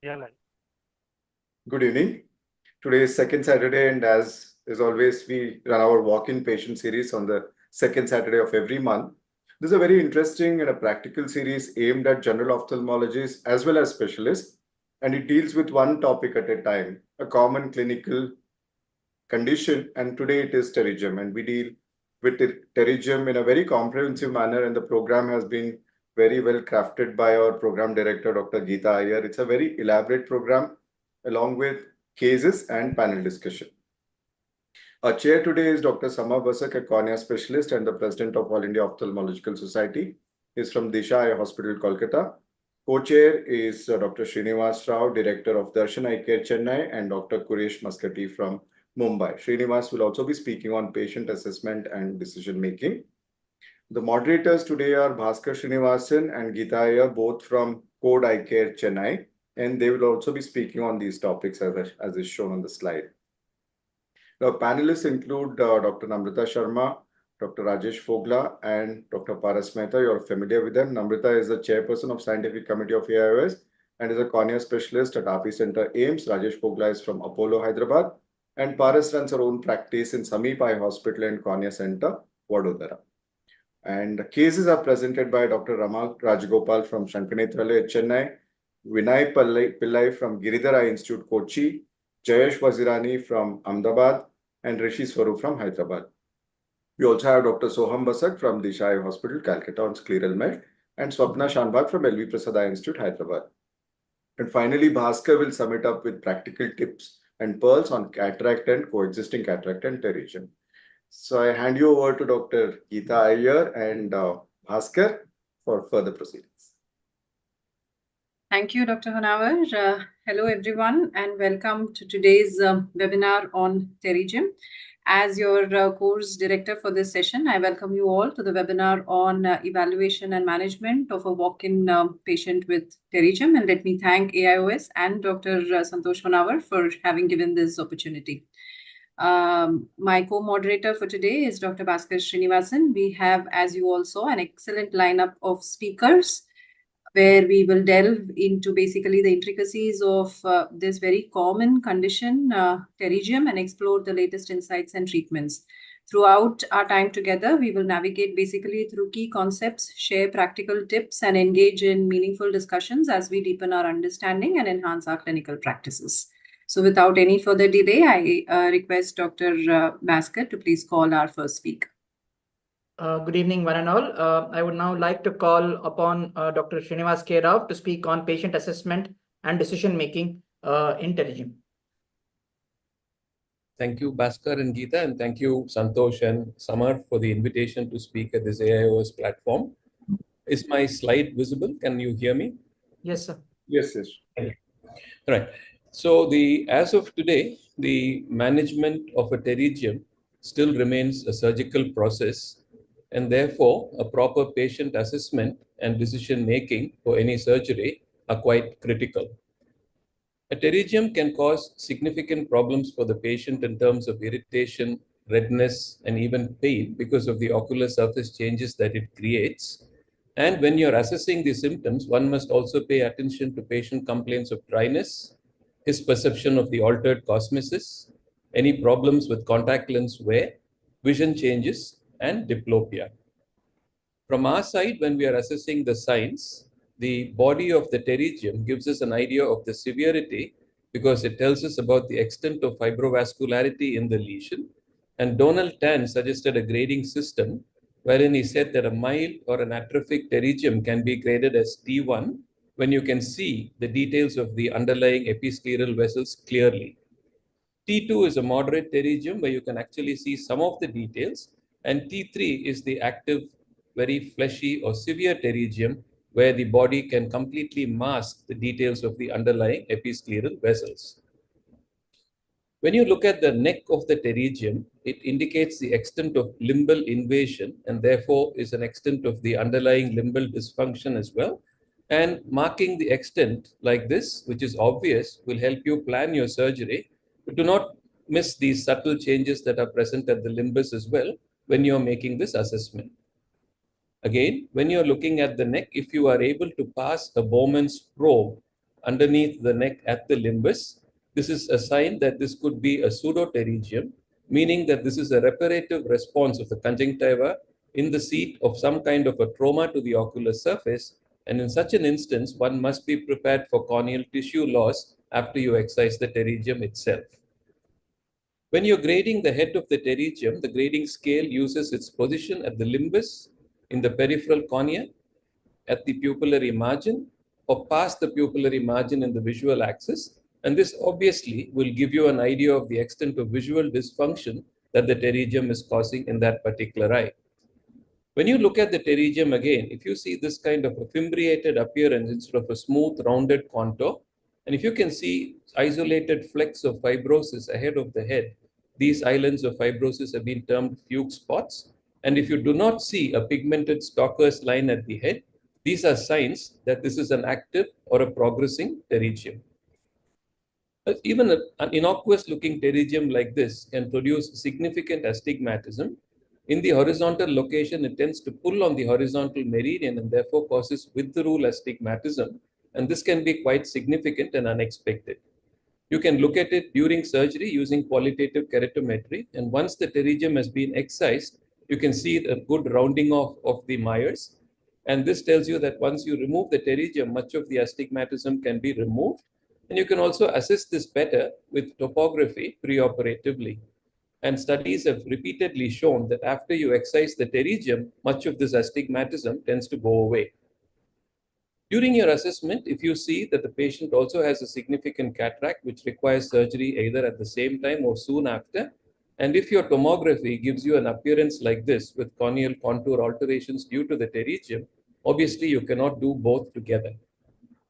Yeah, like. Good evening. Today is second Saturday, and as is always, we run our walk-in patient series on the second Saturday of every month. This is a very interesting and a practical series aimed at general ophthalmologists as well as specialists, and it deals with one topic at a time, a common clinical condition, and today it is pterygium, and we deal with pterygium in a very comprehensive manner, and the program has been very well crafted by our program director, Dr. Geeta Iyer. It's a very elaborate program along with cases and panel discussion. Our chair today is Dr. Sama Basak, a cornea specialist and the president of All India Ophthalmological Society. He's from Disha Eye Hospital, Kolkata. Co-chair is Dr. Srinivas Rao, director of Darshan Eye Care, Chennai, and Dr. Kuresh Maskati from Mumbai. Srinivas will also be speaking on patient assessment and decision making. The moderators today are Bhaskar Srinivasan and Geeta Iyer, both from Code Eye Care, Chennai, and they will also be speaking on these topics as is shown on the slide. The panelists include Dr. Namrata Sharma, Dr. Rajesh Fogla, and Dr. Paras Mehta. You're familiar with them. Namrata is the chairperson of Scientific Committee of AIOS and is a cornea specialist at RP Center AIMS. Rajesh Fogla is from Apollo, Hyderabad. And Paras runs her own practice in Sameep Eye Hospital and Cornea Center, Vadodara. And cases are presented by Dr. Rama Rajagopal from Shankanetralaya, Chennai, Vinay Pillai from Giridhara Institute, Kochi, Jayesh Wazirani from Ahmedabad, and Rishi Swarup from Hyderabad. We also have Dr. Soham Basak from Disha Eye Hospital, Calcutta on scleral med, and Swapna Shanbhag from LV Prasad Eye Institute, Hyderabad. And finally, Bhaskar will sum it up with practical tips and pearls on cataract and coexisting cataract and pterygium. So I hand you over to Dr. Geeta Iyer and Bhaskar for further proceedings. Thank you, Dr. Hanawar. Hello, everyone, and welcome to today's webinar on pterygium. As your course director for this session, I welcome you all to the webinar on evaluation and management of a walk-in patient with pterygium. And let me thank AIOS and Dr. Santosh Hanawar for having given this opportunity. My co-moderator for today is Dr. Bhaskar Srinivasan. We have, as you all saw, an excellent lineup of speakers where we will delve into basically the intricacies of this very common condition, pterygium, and explore the latest insights and treatments. Throughout our time together, we will navigate basically through key concepts, share practical tips, and engage in meaningful discussions as we deepen our understanding and enhance our clinical practices. So without any further delay, I request Dr. Bhaskar to please call our first speaker. Good evening, one and all. I would now like to call upon Dr. Srinivas K. Rao to speak on patient assessment and decision-making in pterygium. Thank you, Bhaskar and Geeta, and thank you, Santosh and Samar, for the invitation to speak at this AIOS platform. Is my slide visible? Can you hear me? Yes, sir. Yes, yes. All right. So as of today, the management of a pterygium still remains a surgical process, and therefore a proper patient assessment and decision making for any surgery are quite critical. A pterygium can cause significant problems for the patient in terms of irritation, redness, and even pain because of the ocular surface changes that it creates. And when you're assessing the symptoms, one must also pay attention to patient complaints of dryness, his perception of the altered cosmesis, any problems with contact lens wear, vision changes, and diplopia. From our side, when we are assessing the signs, the body of the pterygium gives us an idea of the severity because it tells us about the extent of fibrovascularity in the lesion. And Donald Tan suggested a grading system wherein he said that a mild or an atrophic pterygium can be graded as T1 when you can see the details of the underlying episcleral vessels clearly. T2 is a moderate pterygium where you can actually see some of the details, and T3 is the active, very fleshy or severe pterygium where the body can completely mask the details of the underlying episcleral vessels. When you look at the neck of the pterygium, it indicates the extent of limbal invasion and therefore is an extent of the underlying limbal dysfunction as well. And marking the extent like this, which is obvious, will help you plan your surgery. But do not miss these subtle changes that are present at the limbus as well when you're making this assessment. Again, when you're looking at the neck, if you are able to pass a Bowman's probe underneath the neck at the limbus. This is a sign that this could be a pseudopterygium, meaning that this is a reparative response of the conjunctiva in the seat of some kind of a trauma to the ocular surface. And in such an instance, one must be prepared for corneal tissue loss after you excise the pterygium itself. When you're grading the head of the pterygium, the grading scale uses its position at the limbus, in the peripheral cornea, at the pupillary margin, or past the pupillary margin in the visual axis. And this obviously will give you an idea of the extent of visual dysfunction that the pterygium is causing in that particular eye. When you look at the pterygium again, if you see this kind of a fimbriated appearance instead of a smooth, rounded contour, and if you can see isolated flecks of fibrosis ahead of the head, these islands of fibrosis have been termed fugue spots. And if you do not see a pigmented Stalker's line at the head, these are signs that this is an active or a progressing pterygium. Even an innocuous looking pterygium like this can produce significant astigmatism. In the horizontal location, it tends to pull on the horizontal meridian and therefore causes with the rule astigmatism. And this can be quite significant and unexpected. You can look at it during surgery using qualitative keratometry. And once the pterygium has been excised, you can see a good rounding off of the Myers. And this tells you that once you remove the pterygium, much of the astigmatism can be removed. And you can also assess this better with topography preoperatively. And studies have repeatedly shown that after you excise the pterygium, much of this astigmatism tends to go away. During your assessment, if you see that the patient also has a significant cataract which requires surgery either at the same time or soon after, and if your tomography gives you an appearance like this with corneal contour alterations due to the pterygium, obviously you cannot do both together.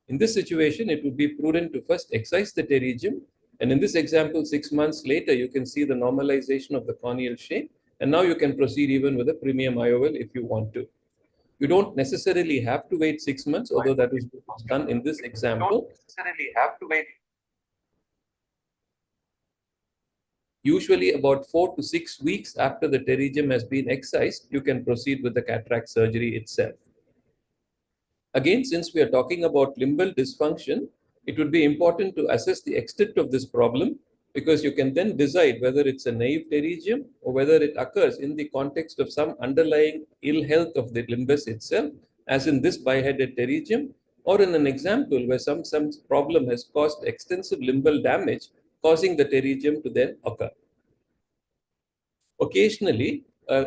In this situation, it would be prudent to first excise the pterygium. And in this example, 6 months later, you can see the normalization of the corneal shape. And now you can proceed even with a premium IOL if you want to. You don't necessarily have to wait 6 months, although that is done in this example. Usually about 4 to 6 weeks after the pterygium has been excised, you can proceed with the cataract surgery itself. Again, since we are talking about limbal dysfunction, it would be important to assess the extent of this problem, because you can then decide whether it's a naive pterygium or whether it occurs in the context of some underlying ill health of the limbus itself, as in this biheaded pterygium, or in an example where some problem has caused extensive limbal damage, causing the pterygium to then occur. Occasionally,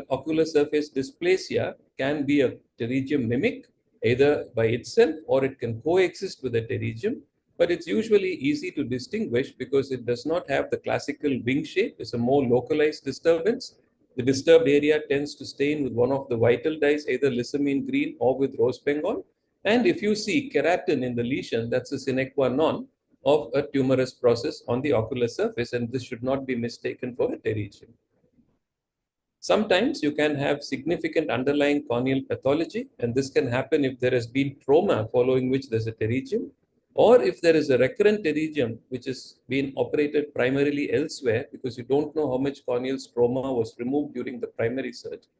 ocular surface dysplasia can be a pterygium mimic, either by itself or it can coexist with a pterygium, but it's usually easy to distinguish because it does not have the classical wing shape. It's a more localized disturbance. The disturbed area tends to stain with one of the vital dyes, either lissamine green or with rose bengal. And if you see keratin in the lesion, that's a sine qua non of a tumorous process on the ocular surface, and this should not be mistaken for a pterygium. Sometimes you can have significant underlying corneal pathology, and this can happen if there has been trauma following which there's a pterygium, or if there is a recurrent pterygium which has been operated primarily elsewhere because you don't know how much corneal stroma was removed during the primary surgery.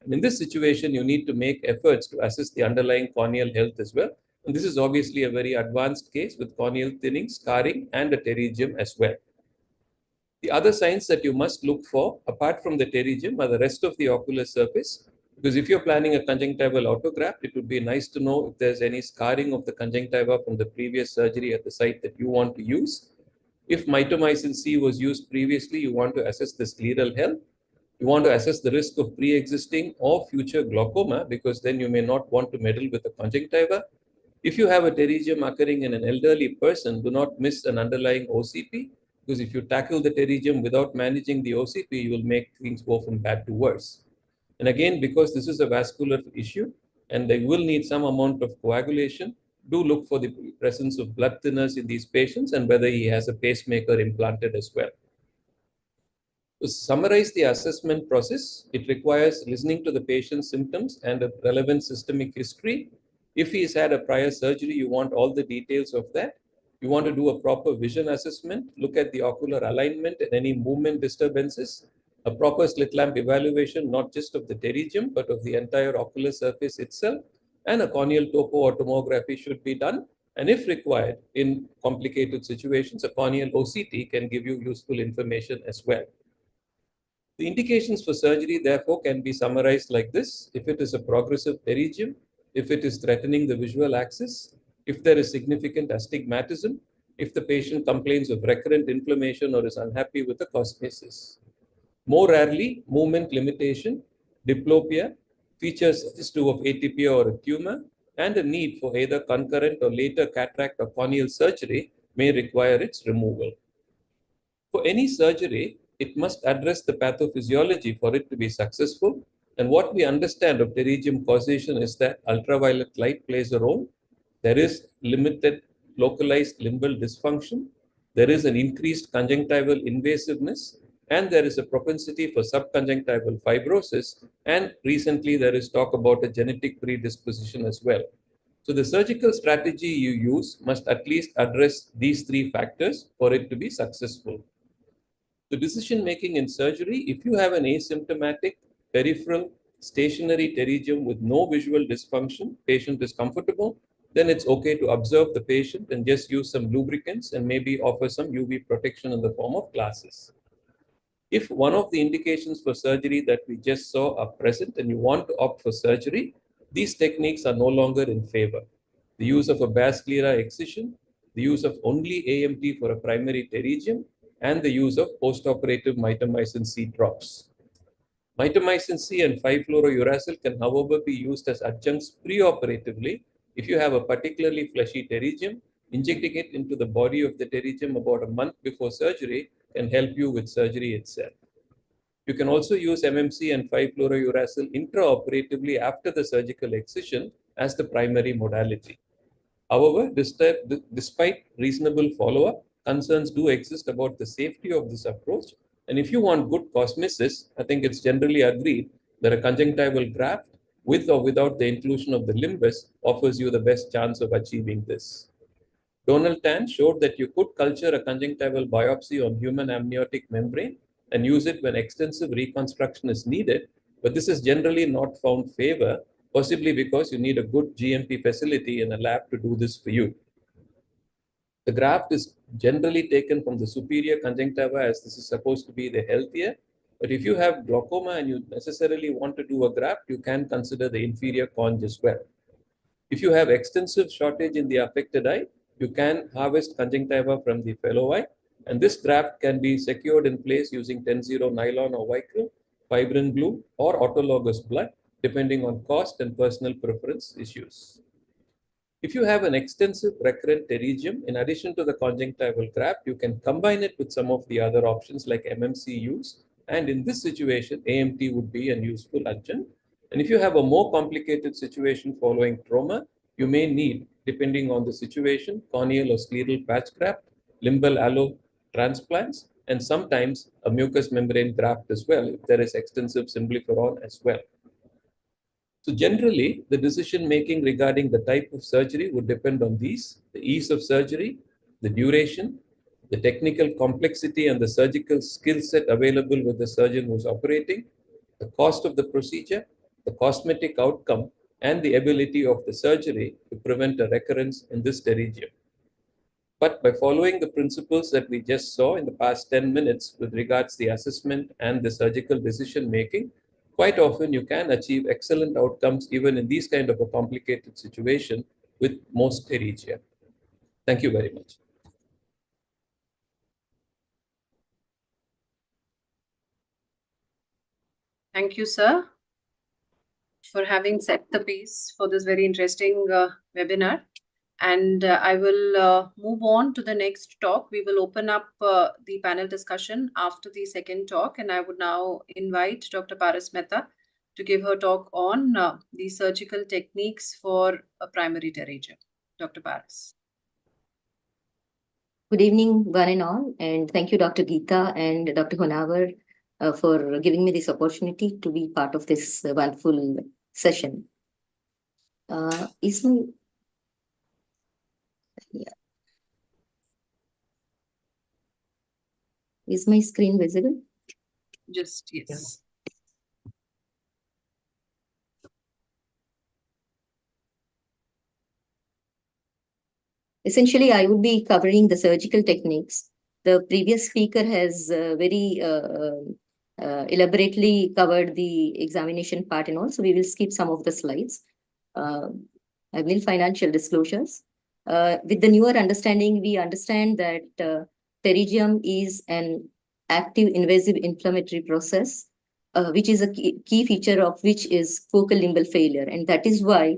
And in this situation, you need to make efforts to assess the underlying corneal health as well. And this is obviously a very advanced case with corneal thinning, scarring, and a pterygium as well. The other signs that you must look for, apart from the pterygium, are the rest of the ocular surface. Because if you're planning a conjunctival autograft, it would be nice to know if there's any scarring of the conjunctiva from the previous surgery at the site that you want to use. If mitomycin C was used previously, you want to assess the scleral health. You want to assess the risk of pre-existing or future glaucoma, because then you may not want to meddle with the conjunctiva. If you have a pterygium occurring in an elderly person, do not miss an underlying OCP, because if you tackle the pterygium without managing the OCP, you will make things go from bad to worse. And again, because this is a vascular issue and they will need some amount of coagulation, do look for the presence of blood thinners in these patients and whether he has a pacemaker implanted as well. To summarize the assessment process, it requires listening to the patient's symptoms and a relevant systemic history. If he's had a prior surgery, you want all the details of that. You want to do a proper vision assessment, look at the ocular alignment and any movement disturbances, a proper slit lamp evaluation, not just of the pterygium, but of the entire ocular surface itself, and a corneal topo or tomography should be done. And if required, in complicated situations, a corneal OCT can give you useful information as well. The indications for surgery, therefore, can be summarized like this. If it is a progressive pterygium, if it is threatening the visual axis, if there is significant astigmatism, if the patient complains of recurrent inflammation or is unhappy with the cosmesis. More rarely, movement limitation, diplopia, features suggestive of atypia or a tumor, and a need for either concurrent or later cataract or corneal surgery may require its removal. For any surgery, it must address the pathophysiology for it to be successful. And what we understand of pterygium causation is that ultraviolet light plays a role. There is limited localized limbal dysfunction. There is an increased conjunctival invasiveness, and there is a propensity for subconjunctival fibrosis. And recently, there is talk about a genetic predisposition as well. So the surgical strategy you use must at least address these three factors for it to be successful. The decision making in surgery, if you have an asymptomatic peripheral stationary pterygium with no visual dysfunction, patient is comfortable, then it's okay to observe the patient and just use some lubricants and maybe offer some UV protection in the form of glasses. If one of the indications for surgery that we just saw are present and you want to opt for surgery, these techniques are no longer in favor. The use of a vascular excision, the use of only AMT for a primary pterygium, and the use of postoperative mitomycin C drops. Mitomycin C and 5-fluorouracil can, however, be used as adjuncts preoperatively if you have a particularly fleshy pterygium. Injecting it into the body of the pterygium about a month before surgery can help you with surgery itself. You can also use MMC and 5-fluorouracil intraoperatively after the surgical excision as the primary modality. However, despite reasonable follow-up, concerns do exist about the safety of this approach. And if you want good cosmesis, I think it's generally agreed that a conjunctival graft with or without the inclusion of the limbus offers you the best chance of achieving this. Donald Tan showed that you could culture a conjunctival biopsy on human amniotic membrane and use it when extensive reconstruction is needed, but this is generally not found favor, possibly because you need a good GMP facility and a lab to do this for you. The graft is generally taken from the superior conjunctiva, as this is supposed to be the healthier, but if you have glaucoma and you necessarily want to do a graft, you can consider the inferior conj as well. If you have extensive shortage in the affected eye, you can harvest conjunctiva from the fellow eye, and this graft can be secured in place using 10-0 nylon or Vicryl, fibrin glue, or autologous blood, depending on cost and personal preference issues. If you have an extensive recurrent pterygium, in addition to the conjunctival graft, you can combine it with some of the other options like MMC use, and in this situation, AMT would be a useful adjunct. And if you have a more complicated situation following trauma, you may need, depending on the situation, corneal or scleral patch graft, limbal allo transplants, and sometimes a mucous membrane graft as well, if there is extensive symblepharon as well. So generally, the decision making regarding the type of surgery would depend on these: the ease of surgery, the duration, the technical complexity and the surgical skill set available with the surgeon who's operating, the cost of the procedure, the cosmetic outcome, and the ability of the surgery to prevent a recurrence in this pterygium. But by following the principles that we just saw in the past 10 minutes with regards to the assessment and the surgical decision making, quite often you can achieve excellent outcomes even in these kind of a complicated situation with most pterygia. Thank you very much. Thank you, sir, for having set the pace for this very interesting webinar. And I will move on to the next talk. We will open up the panel discussion after the second talk. And I would now invite Dr. Paras Mehta to give her talk on the surgical techniques for a primary pterygium. Dr. Paras. Good evening, one and all, and thank you, Dr. Geeta and Dr. Honavar, for giving me this opportunity to be part of this wonderful session. Is my screen visible? Just, yes. Essentially, I would be covering the surgical techniques. The previous speaker has very elaborately covered the examination part and all, so we will skip some of the slides. I will financial disclosures. With the newer understanding, we understand that pterygium is an active invasive inflammatory process, which is a key feature of which is focal limbal failure. And that is why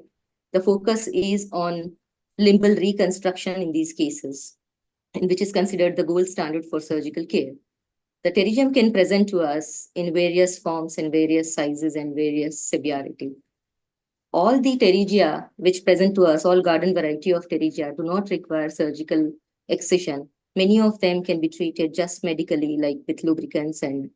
the focus is on limbal reconstruction in these cases, and which is considered the gold standard for surgical care. The pterygium can present to us in various forms and various sizes and various severity. All the pterygia which present to us, all garden variety of pterygia, do not require surgical excision. Many of them can be treated just medically, like with lubricants and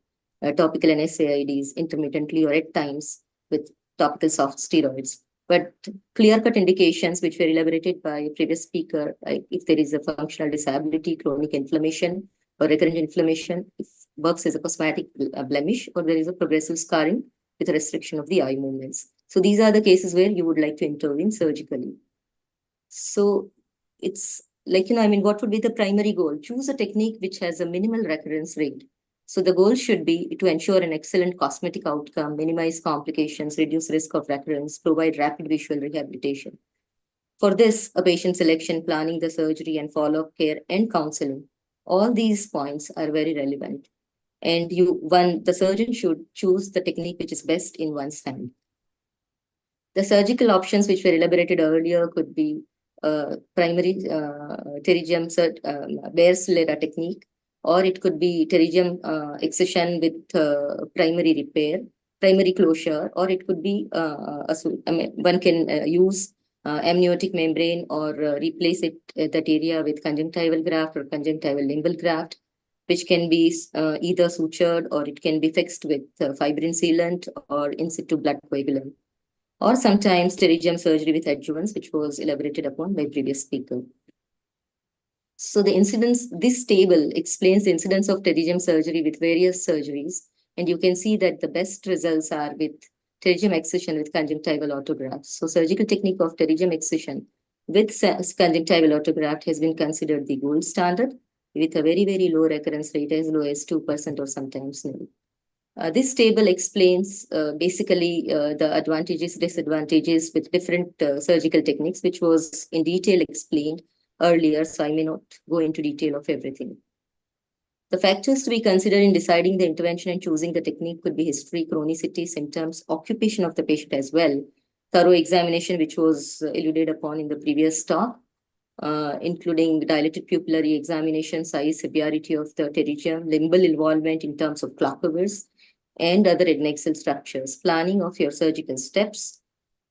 topical NSAIDs intermittently or at times with topical soft steroids. But clear-cut indications which were elaborated by a previous speaker, like if there is a functional disability, chronic inflammation, or recurrent inflammation, if works as a cosmetic blemish, or there is a progressive scarring with a restriction of the eye movements. So these are the cases where you would like to intervene surgically. So it's like, what would be the primary goal? Choose a technique which has a minimal recurrence rate. So the goal should be to ensure an excellent cosmetic outcome, minimize complications, reduce risk of recurrence, provide rapid visual rehabilitation. For this, a patient selection, planning the surgery, and follow-up care and counseling, all these points are very relevant. And the surgeon should choose the technique which is best in one's hand. The surgical options which were elaborated earlier could be primary pterygium bare sclera technique, or it could be pterygium excision with primary repair, primary closure, or it could be one can use amniotic membrane or replace that area with conjunctival graft or conjunctival limbal graft, which can be either sutured or it can be fixed with fibrin sealant or in situ blood coagulant, or sometimes pterygium surgery with adjuvants, which was elaborated upon by previous speaker. So the incidence, this table explains the incidence of pterygium surgery with various surgeries, and you can see that the best results are with pterygium excision with conjunctival autograft. So surgical technique of pterygium excision with conjunctival autograft has been considered the gold standard, with a very, very low recurrence rate, as low as 2% or sometimes nil. This table explains basically the advantages, disadvantages with different surgical techniques, which was in detail explained earlier, so I may not go into detail of everything. The factors to be considered in deciding the intervention and choosing the technique could be history, chronicity, symptoms, occupation of the patient as well, thorough examination, which was alluded upon in the previous talk, including dilated pupillary examination, size, severity of the pterygium, limbal involvement in terms of clockers, and other adnexal structures, planning of your surgical steps.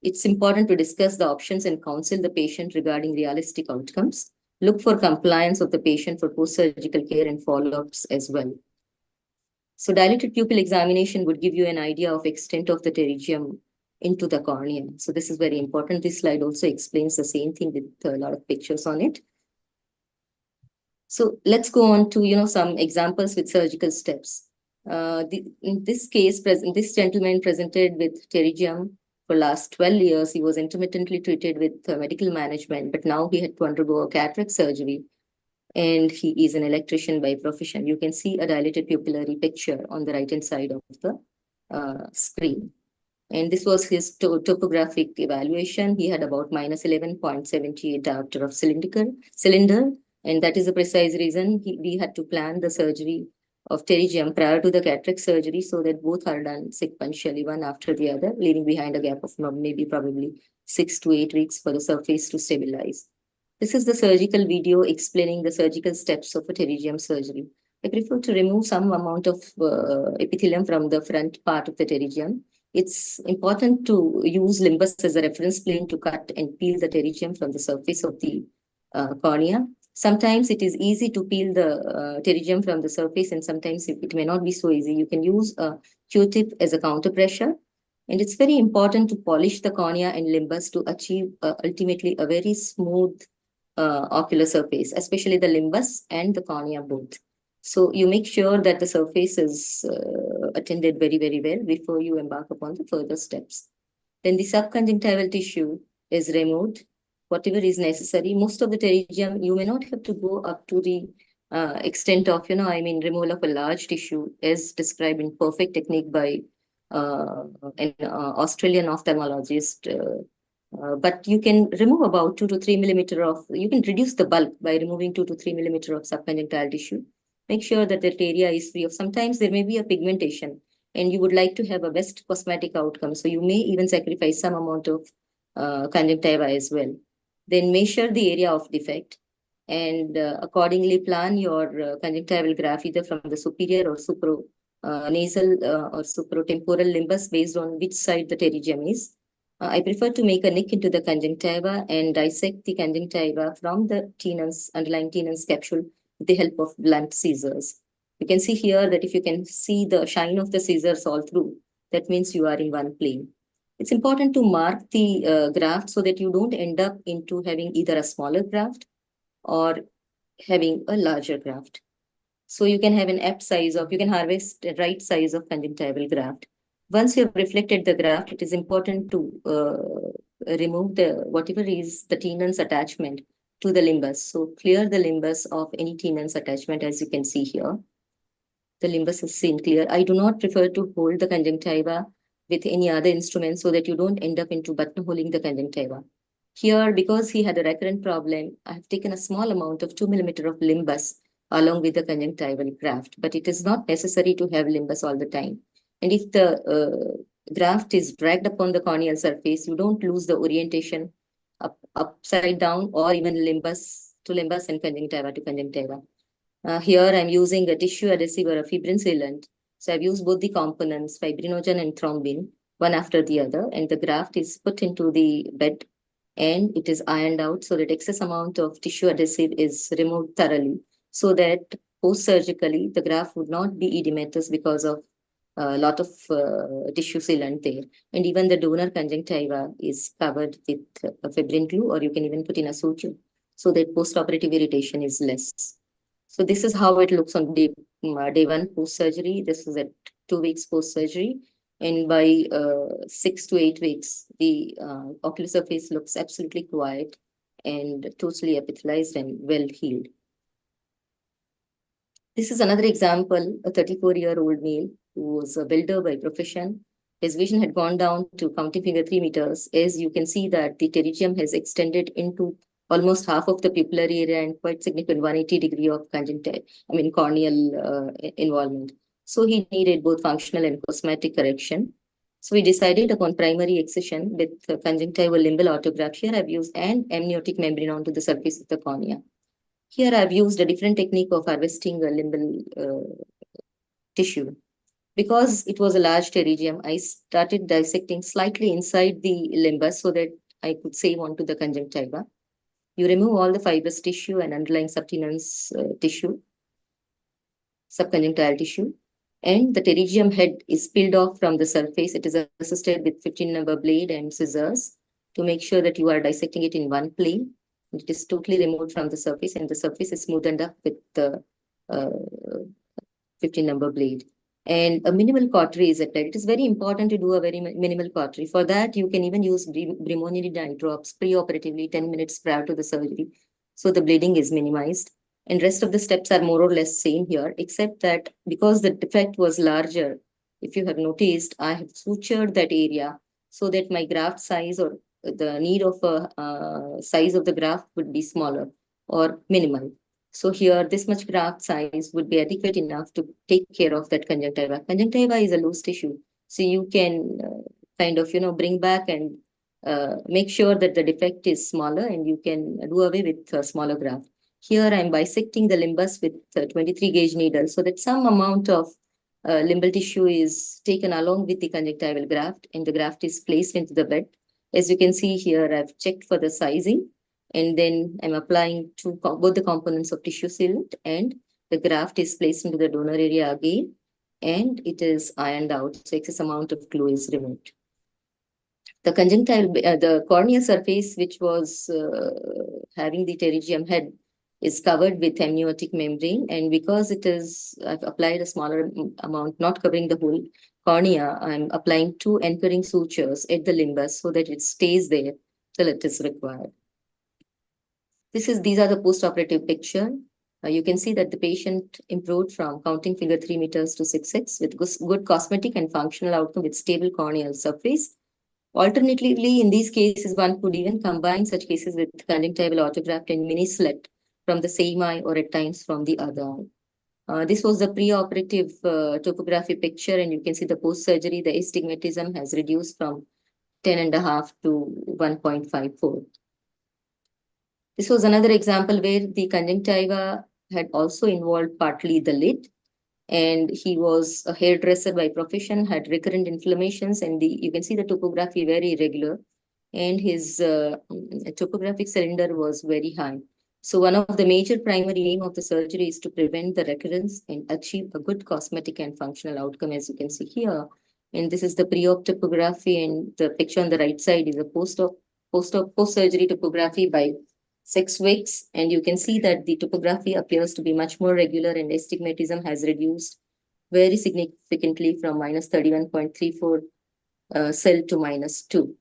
It's important to discuss the options and counsel the patient regarding realistic outcomes. Look for compliance of the patient for post-surgical care and follow-ups as well. So dilated pupil examination would give you an idea of extent of the pterygium into the cornea. So this is very important. This slide also explains the same thing with a lot of pictures on it. So let's go on to some examples with surgical steps. In this case, this gentleman presented with pterygium for last 12 years. He was intermittently treated with medical management, but now he had to undergo a cataract surgery, and he is an electrician by profession. You can see a dilated pupillary picture on the right-hand side of the screen. And this was his topographic evaluation. He had about minus 11.78 diopter of cylinder, and that is the precise reason we had to plan the surgery of pterygium prior to the cataract surgery, so that both are done sequentially, one after the other, leaving behind a gap of maybe probably 6 to 8 weeks for the surface to stabilize. This is the surgical video explaining the surgical steps of a pterygium surgery. I prefer to remove some amount of epithelium from the front part of the pterygium. It's important to use limbus as a reference plane to cut and peel the pterygium from the surface of the cornea. Sometimes it is easy to peel the pterygium from the surface, and sometimes it may not be so easy. You can use a Q-tip as a counter pressure. And it's very important to polish the cornea and limbus to achieve ultimately a very smooth ocular surface, especially the limbus and the cornea both. So you make sure that the surface is attended very, very well before you embark upon the further steps. Then the subconjunctival tissue is removed, whatever is necessary. Most of the pterygium, you may not have to go up to the extent of, removal of a large tissue as described in perfect technique by an Australian ophthalmologist. But you can remove about 2 to 3 millimeter of, you can reduce the bulk by removing 2 to 3 millimeter of subconjunctival tissue. Make sure that that area is free of, sometimes there may be a pigmentation and you would like to have a best cosmetic outcome. So you may even sacrifice some amount of conjunctiva as well. Then measure the area of defect and accordingly plan your conjunctival graft either from the superior or nasal or supratemporal limbus based on which side the pterygium is. I prefer to make a nick into the conjunctiva and dissect the conjunctiva from the underlying tenons capsule with the help of blunt scissors. You can see here that if you can see the shine of the scissors all through, that means you are in one plane. It's important to mark the graft so that you don't end up into having either a smaller graft or having a larger graft. So you can have an apt size of, you can harvest the right size of conjunctival graft. Once you have reflected the graft, it is important to remove whatever is the tenons attachment to the limbus. So clear the limbus of any tenons attachment, as you can see here. The limbus is seen clear. I do not prefer to hold the conjunctiva with any other instrument so that you don't end up into buttonholing the conjunctiva. Here, because he had a recurrent problem, I have taken a small amount of 2 millimeter of limbus along with the conjunctival graft, but it is not necessary to have limbus all the time. And if the graft is dragged upon the corneal surface, you don't lose the orientation upside down or even limbus to limbus and conjunctiva to conjunctiva. Here I'm using a tissue adhesive or a fibrin sealant. So I've used both the components, fibrinogen and thrombin, one after the other, and the graft is put into the bed and it is ironed out so that excess amount of tissue adhesive is removed thoroughly so that post-surgically the graft would not be edematous because of a lot of tissue sealant there. And even the donor conjunctiva is covered with a fibrin glue, or you can even put in a suture so that post-operative irritation is less. So this is how it looks on day 1 post-surgery. This is at 2 weeks post-surgery. And by 6 to 8 weeks, the ocular surface looks absolutely quiet and totally epithelialized and well healed. This is another example, a 34-year-old male who was a builder by profession. His vision had gone down to counting finger 3 meters. As you can see that the pterygium has extended into almost half of the pupillary area and quite significant 180 degree of corneal involvement. So he needed both functional and cosmetic correction. So we decided upon primary excision with conjunctival limbal autograft. Here I've used an amniotic membrane onto the surface of the cornea. Here I've used a different technique of harvesting a limbal tissue. Because it was a large pterygium, I started dissecting slightly inside the limbus so that I could save onto the conjunctiva. You remove all the fibrous tissue and underlying subtenons tissue, subconjunctival tissue, and the pterygium head is peeled off from the surface. It is assisted with 15 number blade and scissors to make sure that you are dissecting it in one plane. It is totally removed from the surface and the surface is smoothened up with the 15 number blade. And a minimal cautery is applied. It is very important to do a very minimal cautery. For that, you can even use brimonidine drops pre-operatively 10 minutes prior to the surgery. So the bleeding is minimized. And rest of the steps are more or less same here, except that because the defect was larger, if you have noticed, I have sutured that area so that my graft size or the need of a size of the graft would be smaller or minimal. So here, this much graft size would be adequate enough to take care of that conjunctiva. Conjunctiva is a loose tissue, so you can bring back and make sure that the defect is smaller and you can do away with a smaller graft. Here, I'm bisecting the limbus with 23 gauge needle so that some amount of limbal tissue is taken along with the conjunctival graft and the graft is placed into the bed. As you can see here, I've checked for the sizing. And then I'm applying both the components of tissue sealant and the graft is placed into the donor area again and it is ironed out. So excess amount of glue is removed. The conjunctival, the cornea surface, which was having the pterygium head, is covered with amniotic membrane. And because I've applied a smaller amount, not covering the whole cornea, I'm applying 2 anchoring sutures at the limbus so that it stays there till it is required. These are the post-operative picture. You can see that the patient improved from counting finger 3 meters to 6x with good cosmetic and functional outcome with stable corneal surface. Alternatively, in these cases, one could even combine such cases with conjunctival autograft and mini slit from the same eye or at times from the other eye. This was the pre-operative topography picture, and you can see the post-surgery, the astigmatism has reduced from 10.5 to 1.54. This was another example where the conjunctiva had also involved partly the lid, and he was a hairdresser by profession, had recurrent inflammations, and you can see the topography very irregular, and his topographic cylinder was very high. So one of the major primary aim of the surgery is to prevent the recurrence and achieve a good cosmetic and functional outcome, as you can see here. And this is the pre-op topography, and the picture on the right side is a post-surgery topography by 6 weeks. And you can see that the topography appears to be much more regular, and astigmatism has reduced very significantly from minus 31.34 cell to minus 2.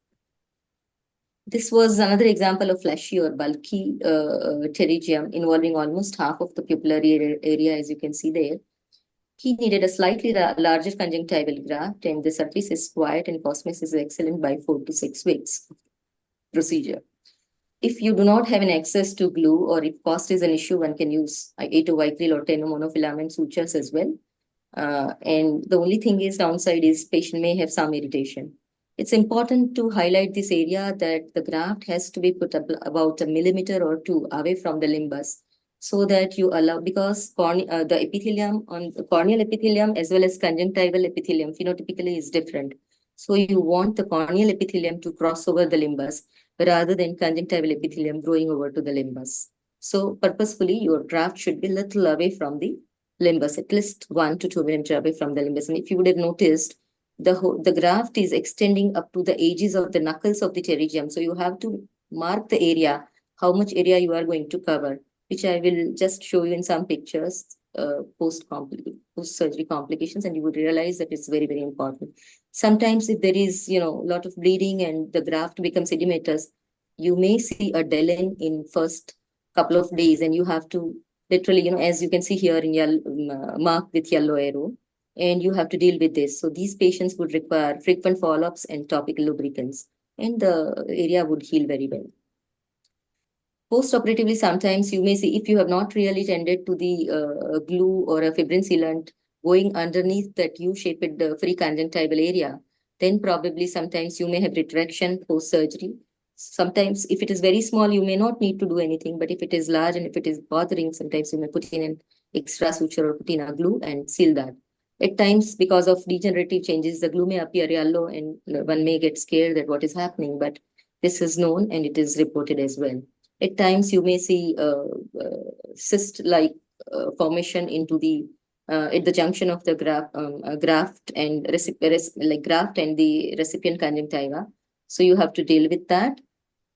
This was another example of fleshy or bulky pterygium involving almost half of the pupillary area, as you can see there. He needed a slightly larger conjunctival graft, and the surface is quiet and cosmesis is excellent by 4 to 6 weeks procedure. If you do not have an access to glue, or if cost is an issue, one can use A2-vicryl or 10 monofilament sutures as well. And the only thing is downside is patient may have some irritation. It's important to highlight this area that the graft has to be put up about 1 millimeter or 2 away from the limbus, so that you allow, because the epithelium on the corneal epithelium as well as conjunctival epithelium phenotypically is different. So you want the corneal epithelium to cross over the limbus rather than conjunctival epithelium growing over to the limbus. So purposefully, your graft should be a little away from the limbus, at least 1 to 2 millimeters away from the limbus. And if you would have noticed, the graft is extending up to the edges of the knuckles of the pterygium. So you have to mark the area, how much area you are going to cover, which I will just show you in some pictures, post-surgery complications, and you would realize that it's very, very important. Sometimes if there is, a lot of bleeding and the graft becomes edematous, you may see a delin in first couple of days, and you have to literally, as you can see here in yellow, marked with yellow arrow, and you have to deal with this. So these patients would require frequent follow-ups and topical lubricants, and the area would heal very well. Post-operatively, sometimes you may see, if you have not really tended to the glue or a fibrin sealant going underneath that U-shaped free conjunctival area, then probably sometimes you may have retraction post-surgery. Sometimes if it is very small, you may not need to do anything, but if it is large and if it is bothering, sometimes you may put in an extra suture or put in a glue and seal that. At times, because of degenerative changes, the glue may appear yellow and one may get scared that what is happening, but this is known and it is reported as well. At times, you may see cyst-like formation into the at the junction of the graft and graft and the recipient conjunctiva. So you have to deal with that.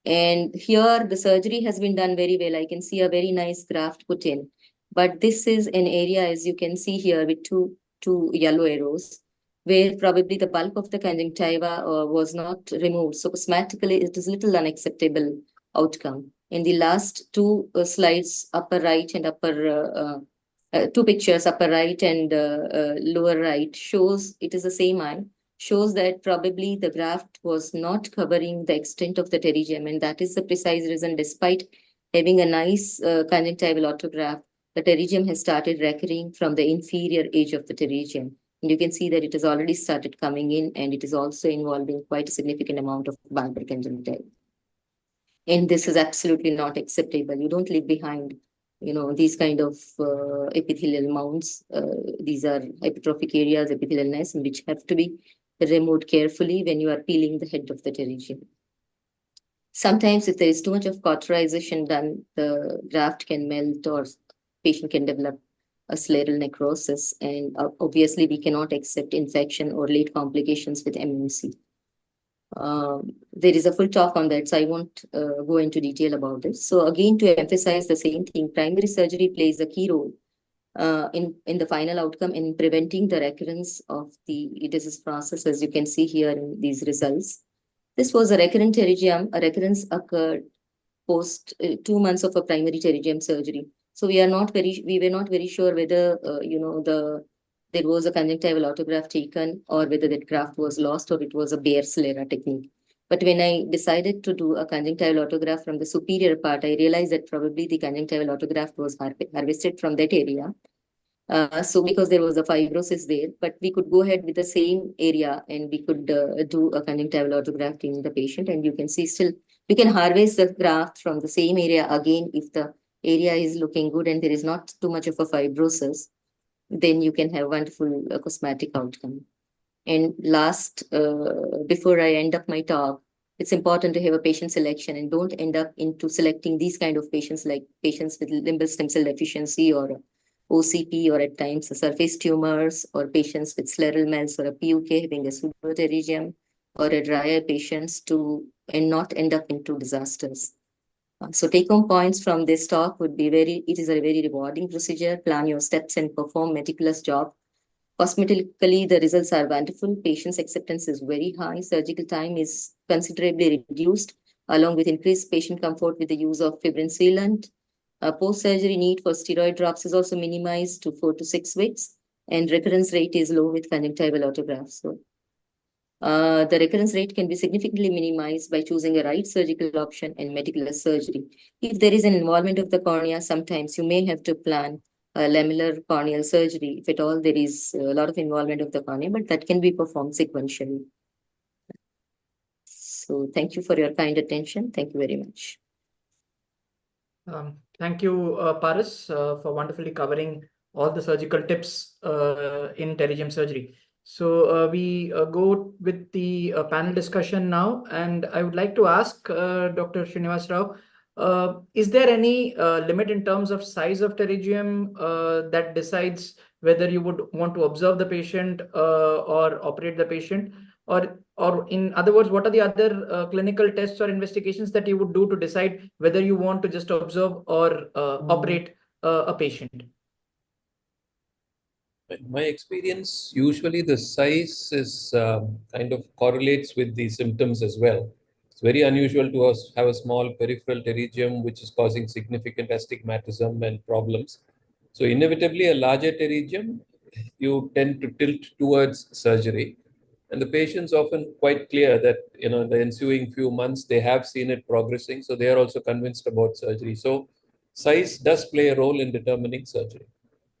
And here the surgery has been done very well. I can see a very nice graft put in, but this is an area, as you can see here, with two yellow arrows, where probably the bulk of the conjunctiva was not removed. So cosmetically, it is little unacceptable outcome. In the last two slides, upper right and two pictures, upper right and lower right, shows it is the same eye, shows that probably the graft was not covering the extent of the pterygium, and that is the precise reason, despite having a nice conjunctival autograft, the pterygium has started recurring from the inferior edge of the pterygium. And you can see that it has already started coming in, and it is also involving quite a significant amount of bulbar conjunctiva. And this is absolutely not acceptable. You don't leave behind, these kind of epithelial mounds. These are hypertrophic areas, epithelial nests, which have to be removed carefully when you are peeling the head of the pterygium. Sometimes if there is too much of cauterization done, the graft can melt or patient can develop a scleral necrosis. And obviously we cannot accept infection or late complications with MMC. There is a full talk on that, so I won't go into detail about this. So again, to emphasize the same thing, primary surgery plays a key role in the final outcome in preventing the recurrence of the disease process, as you can see here in these results. This was a recurrent pterygium. A recurrence occurred post 2 months of a primary pterygium surgery. So we were not very sure whether, there was a conjunctival autograft taken or whether that graft was lost or it was a bare sclera technique. But when I decided to do a conjunctival autograft from the superior part, I realized that probably the conjunctival autograft was harvested from that area. So because there was a fibrosis there, but we could go ahead with the same area and we could do a conjunctival autograft in the patient, and you can see still you can harvest the graft from the same area again if the area is looking good and there is not too much of a fibrosis, then you can have wonderful cosmetic outcome. And last, before I end up my talk, it's important to have a patient selection and don't end up into selecting these kind of patients like patients with limbal stem cell deficiency or OCP, or at times surface tumors, or patients with scleral mels or a PUK having a pseudopterygium, or a drier patients and not end up into disasters. So take home points from this talk would be it is a very rewarding procedure. Plan your steps and perform meticulous job. Cosmetically, the results are wonderful. Patient's acceptance is very high. Surgical time is considerably reduced, along with increased patient comfort with the use of fibrin sealant. Post-surgery need for steroid drops is also minimized to 4 to 6 weeks, and recurrence rate is low with conjunctival autografts. So, the recurrence rate can be significantly minimized by choosing a right surgical option and meticulous surgery. If there is an involvement of the cornea, sometimes you may have to plan lamellar corneal surgery, if at all there is a lot of involvement of the cornea, but that can be performed sequentially. So thank you for your kind attention. Thank you very much. Thank you, Paris, for wonderfully covering all the surgical tips in pterygium surgery. So we go with the panel discussion now, and I would like to ask Dr. Srinivas Rao, is there any limit in terms of size of pterygium that decides whether you would want to observe the patient or operate the patient? Or in other words, what are the other clinical tests or investigations that you would do to decide whether you want to just observe or operate a patient? In my experience, usually the size is kind of correlates with the symptoms as well. It's very unusual to us have a small peripheral pterygium which is causing significant astigmatism and problems. So inevitably, a larger pterygium, you tend to tilt towards surgery. And the patient's often quite clear that, the ensuing few months, they have seen it progressing. So they are also convinced about surgery. So size does play a role in determining surgery.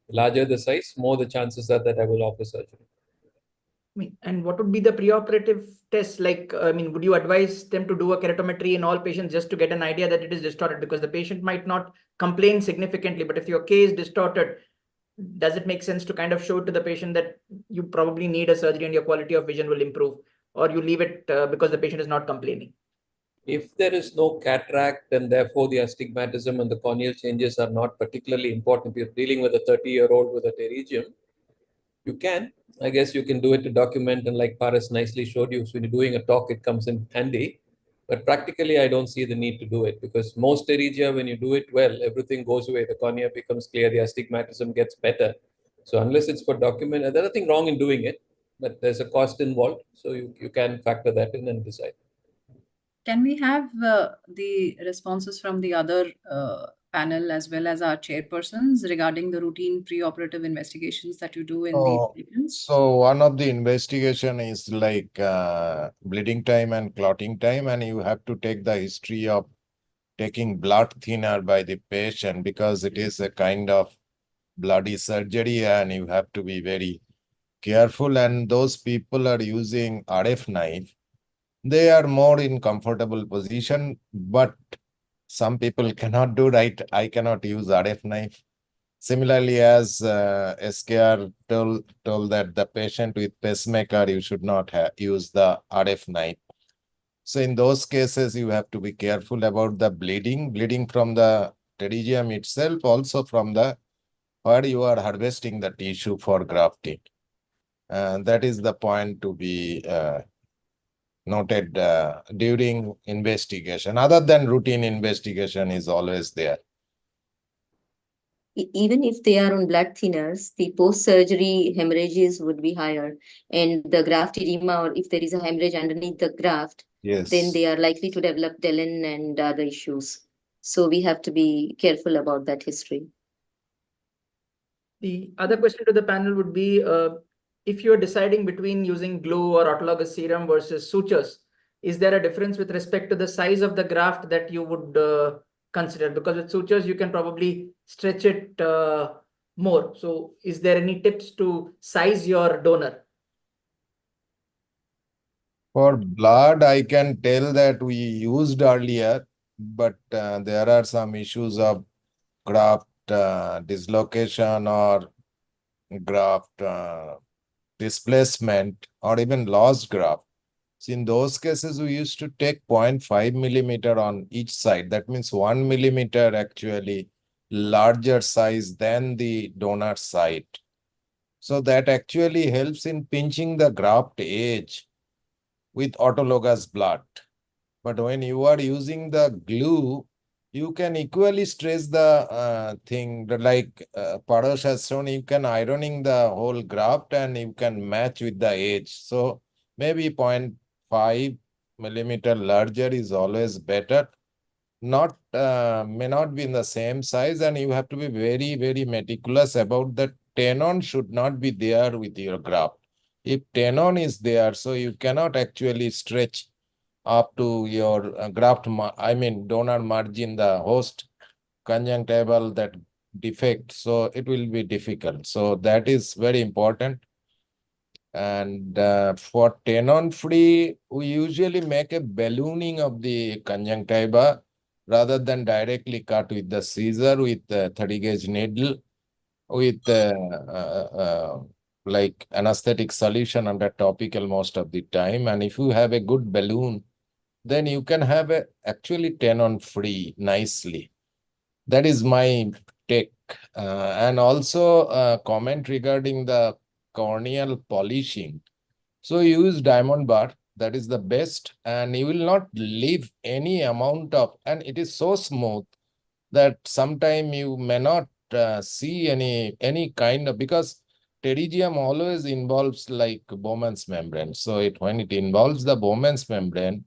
The larger the size, more the chances are that I will offer surgery. And what would be the preoperative test? Would you advise them to do a keratometry in all patients just to get an idea that it is distorted? Because the patient might not complain significantly, but if your K is distorted, does it make sense to kind of show to the patient that you probably need a surgery and your quality of vision will improve, or you leave it because the patient is not complaining? If there is no cataract and therefore the astigmatism and the corneal changes are not particularly important, if you're dealing with a 30-year-old with a pterygium, I guess you can do it to document, and like Paris nicely showed you, so when you're doing a talk, it comes in handy. But practically, I don't see the need to do it because most pterygia, when you do it well, everything goes away. The cornea becomes clear, the astigmatism gets better. So unless it's for document, there's nothing wrong in doing it, but there's a cost involved. So you can factor that in and decide. Can we have the responses from the other panel as well as our chairpersons regarding the routine preoperative investigations that you do in the patients? So one of the investigation is like bleeding time and clotting time, and you have to take the history of taking blood thinner by the patient because it is a kind of bloody surgery and you have to be very careful. And those people are using RF knife. They are more in comfortable position, but some people cannot do right. I cannot use RF knife. Similarly, as SKR told that the patient with pacemaker, you should not use the RF knife. So in those cases, you have to be careful about the bleeding from the pterygium itself, also from the where you are harvesting the tissue for grafting. That is the point to be noted during investigation. Other than routine investigation is always there. Even if they are on blood thinners, the post-surgery hemorrhages would be higher, and the graft edema, or if there is a hemorrhage underneath the graft, Yes. then they are likely to develop Dellen and other issues. So we have to be careful about that history. The other question to the panel would be, if you're deciding between using glue or autologous serum versus sutures, is there a difference with respect to the size of the graft that you would consider? Because with sutures, you can probably stretch it more. So is there any tips to size your donor? For blood, I can tell that we used earlier, but there are some issues of graft dislocation or graft displacement or even lost graft. So in those cases, we used to take 0.5 millimeter on each side. That means 1 millimeter actually larger size than the donor site. So that actually helps in pinching the graft edge with autologous blood. But when you are using the glue, you can equally stress the thing, like Paros has shown, you can ironing the whole graft and you can match with the edge. So maybe 0.5 millimeter larger is always better. Not may not be in the same size, and you have to be very, very meticulous about the tenon should not be there with your graft. If tenon is there, so you cannot actually stretch up to your graft, donor margin, the host conjunctival, that defect. So it will be difficult. So that is very important. And for tenon free, we usually make a ballooning of the conjunctiva rather than directly cut with the scissor with the 30 gauge needle with like anesthetic solution under topical most of the time. And if you have a good balloon, then you can have a actually tenon free nicely. That is my take. And also a comment regarding the corneal polishing. So you use diamond bar, that is the best, and you will not leave any amount of, and it is so smooth that sometime you may not see any kind of, because pterygium always involves like Bowman's membrane. So when it involves the Bowman's membrane,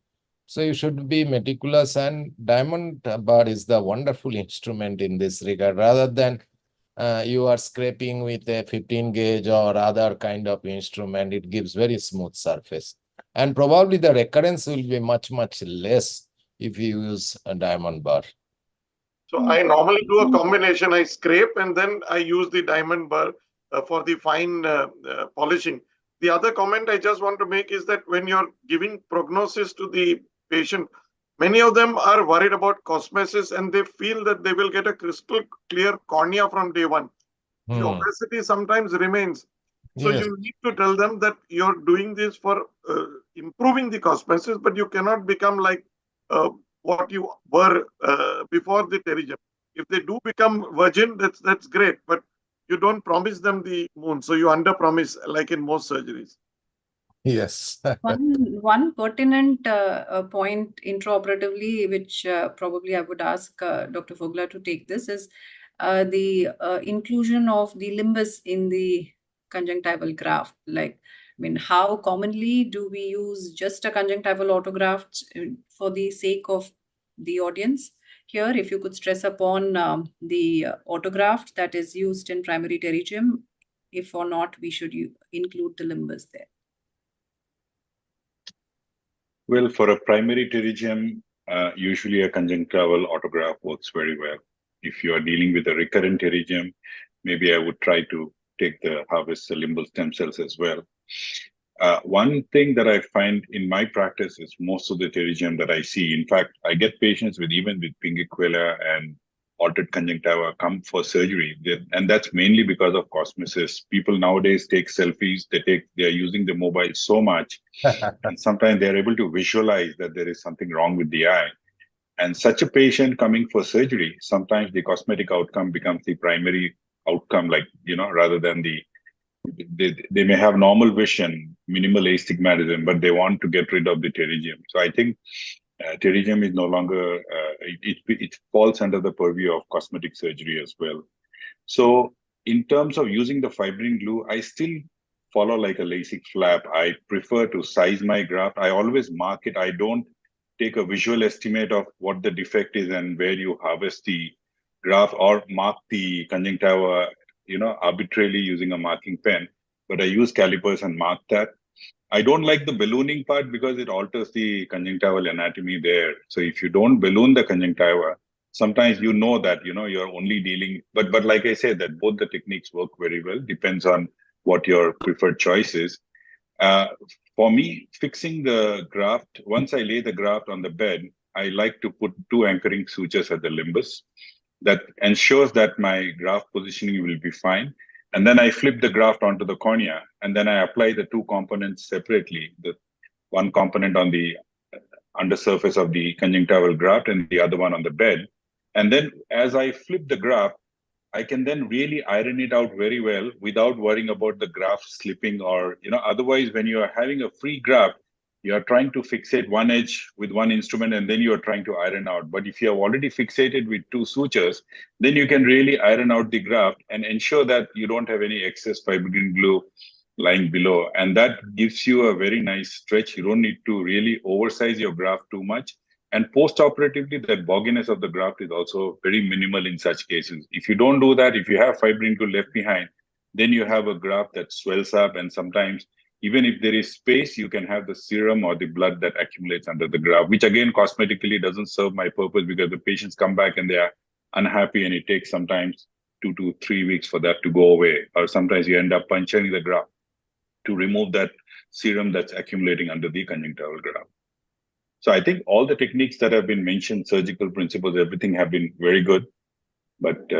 so you should be meticulous, and diamond bar is the wonderful instrument in this regard, rather than you are scraping with a 15 gauge or other kind of instrument. It gives very smooth surface. And probably the recurrence will be much, much less if you use a diamond bar. So I normally do a combination. I scrape and then I use the diamond bar for the fine polishing. The other comment I just want to make is that when you're giving prognosis to the patient, many of them are worried about cosmesis and they feel that they will get a crystal clear cornea from day one. The opacity sometimes remains. So Yes. you need to tell them that you're doing this for improving the cosmesis, but you cannot become like what you were before the pterygium. If they do become virgin, that's great, but you don't promise them the moon. So you under-promise, like in most surgeries. Yes. One pertinent point intraoperatively, which probably I would ask Dr. Vogla to take this, is the inclusion of the limbus in the conjunctival graft. Like, I mean, how commonly do we use just a conjunctival autograft for the sake of the audience? Here, if you could stress upon the autograft that is used in primary pterygium, if or not we should include the limbus there. Well, for a primary pterygium, usually a conjunctival autograft works very well. If you are dealing with a recurrent pterygium, maybe I would try to harvest the limbal stem cells as well. One thing that I find in my practice is most of the pterygium that I see, in fact, I get patients with pinguicula and altered conjunctiva come for surgery. And that's mainly because of cosmesis. People nowadays take selfies, they are using the mobile so much, and sometimes they're able to visualize that there is something wrong with the eye. And such a patient coming for surgery, sometimes the cosmetic outcome becomes the primary outcome, like, rather than they may have normal vision, minimal astigmatism, but they want to get rid of the pterygium. So I think pterygium is no longer, it falls under the purview of cosmetic surgery as well. So in terms of using the fibrin glue, I still follow like a LASIK flap. I prefer to size my graft. I always mark it. I don't take a visual estimate of what the defect is and where you harvest the graft or mark the conjunctiva, arbitrarily using a marking pen. But I use calipers and mark that. I don't like the ballooning part because it alters the conjunctival anatomy there. So if you don't balloon the conjunctiva, sometimes that you're only dealing. But like I said, that both the techniques work very well. Depends on what your preferred choice is. Uh, for me, fixing the graft, once I lay the graft on the bed, I like to put 2 anchoring sutures at the limbus. That ensures that my graft positioning will be fine. And then I flip the graft onto the cornea, and then I apply the 2 components separately. The one component on the undersurface of the conjunctival graft and the other one on the bed. And then as I flip the graft, I can then really iron it out very well without worrying about the graft slipping or, otherwise when you are having a free graft, you are trying to fixate one edge with one instrument and then you are trying to iron out. But if you have already fixated with 2 sutures, then you can really iron out the graft and ensure that you don't have any excess fibrillin glue lying below. And that gives you a very nice stretch. You don't need to really oversize your graft too much. And post-operatively, that bogginess of the graft is also very minimal in such cases. If you don't do that, if you have fibrillin glue left behind, then you have a graft that swells up. And sometimes, even if there is space, you can have the serum or the blood that accumulates under the graft, which again, cosmetically doesn't serve my purpose because the patients come back and they are unhappy and it takes sometimes 2 to 3 weeks for that to go away. Or sometimes you end up puncturing the graft to remove that serum that's accumulating under the conjunctival graft. So I think all the techniques that have been mentioned, surgical principles, everything have been very good. But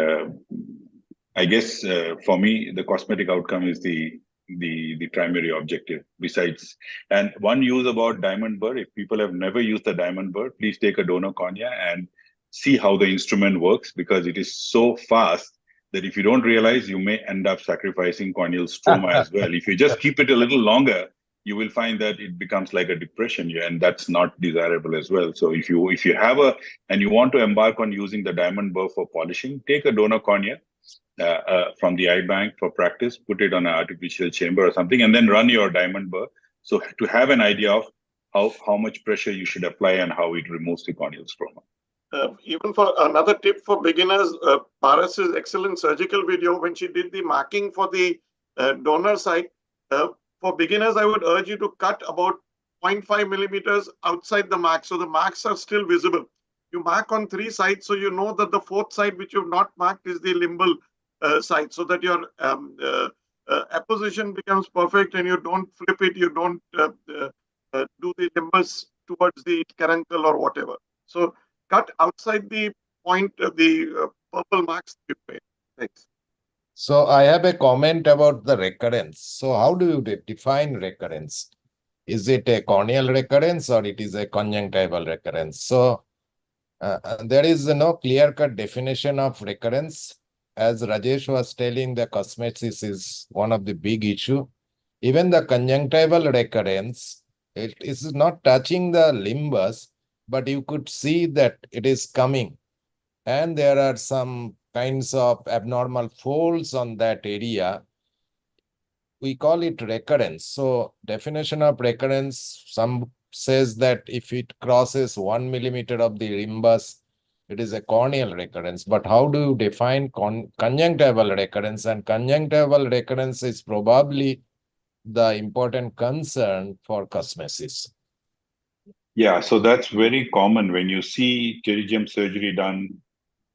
I guess for me, the cosmetic outcome is the primary objective. Besides, and one use about diamond burr, if people have never used the diamond burr, please take a donor cornea and see how the instrument works, because it is so fast that if you don't realize, you may end up sacrificing corneal stroma as well. If you just keep it a little longer, you will find that it becomes like a depression, and that's not desirable as well. So if you have and you want to embark on using the diamond burr for polishing, take a donor cornea from the eye bank for practice, put it on an artificial chamber or something, and then run your diamond burr. So to have an idea of how much pressure you should apply and how it removes the corneal stroma. Even for another tip for beginners, Paras's excellent surgical video when she did the marking for the donor site. For beginners, I would urge you to cut about 0.5 millimeters outside the mark, so the marks are still visible. You mark on 3 sides, so you know that the 4th side which you've not marked is the limbal side, so that your apposition becomes perfect and you don't flip it, you don't do the limbus towards the caruncle or whatever. So cut outside the point of the purple marks you made. Thanks. So I have a comment about the recurrence. So how do you define recurrence? Is it a corneal recurrence or it is a conjunctival recurrence? So there is no clear-cut definition of recurrence. As Rajesh was telling, the cosmesis is one of the big issue. Even the conjunctival recurrence, it is not touching the limbus, but you could see that it is coming. And there are some kinds of abnormal folds on that area. We call it recurrence. So definition of recurrence, some says that if it crosses 1 millimeter of the limbus, it is a corneal recurrence. But how do you define conjunctival recurrence? And conjunctival recurrence is probably the important concern for cosmesis. Yeah, so that's very common when you see pterygium surgery done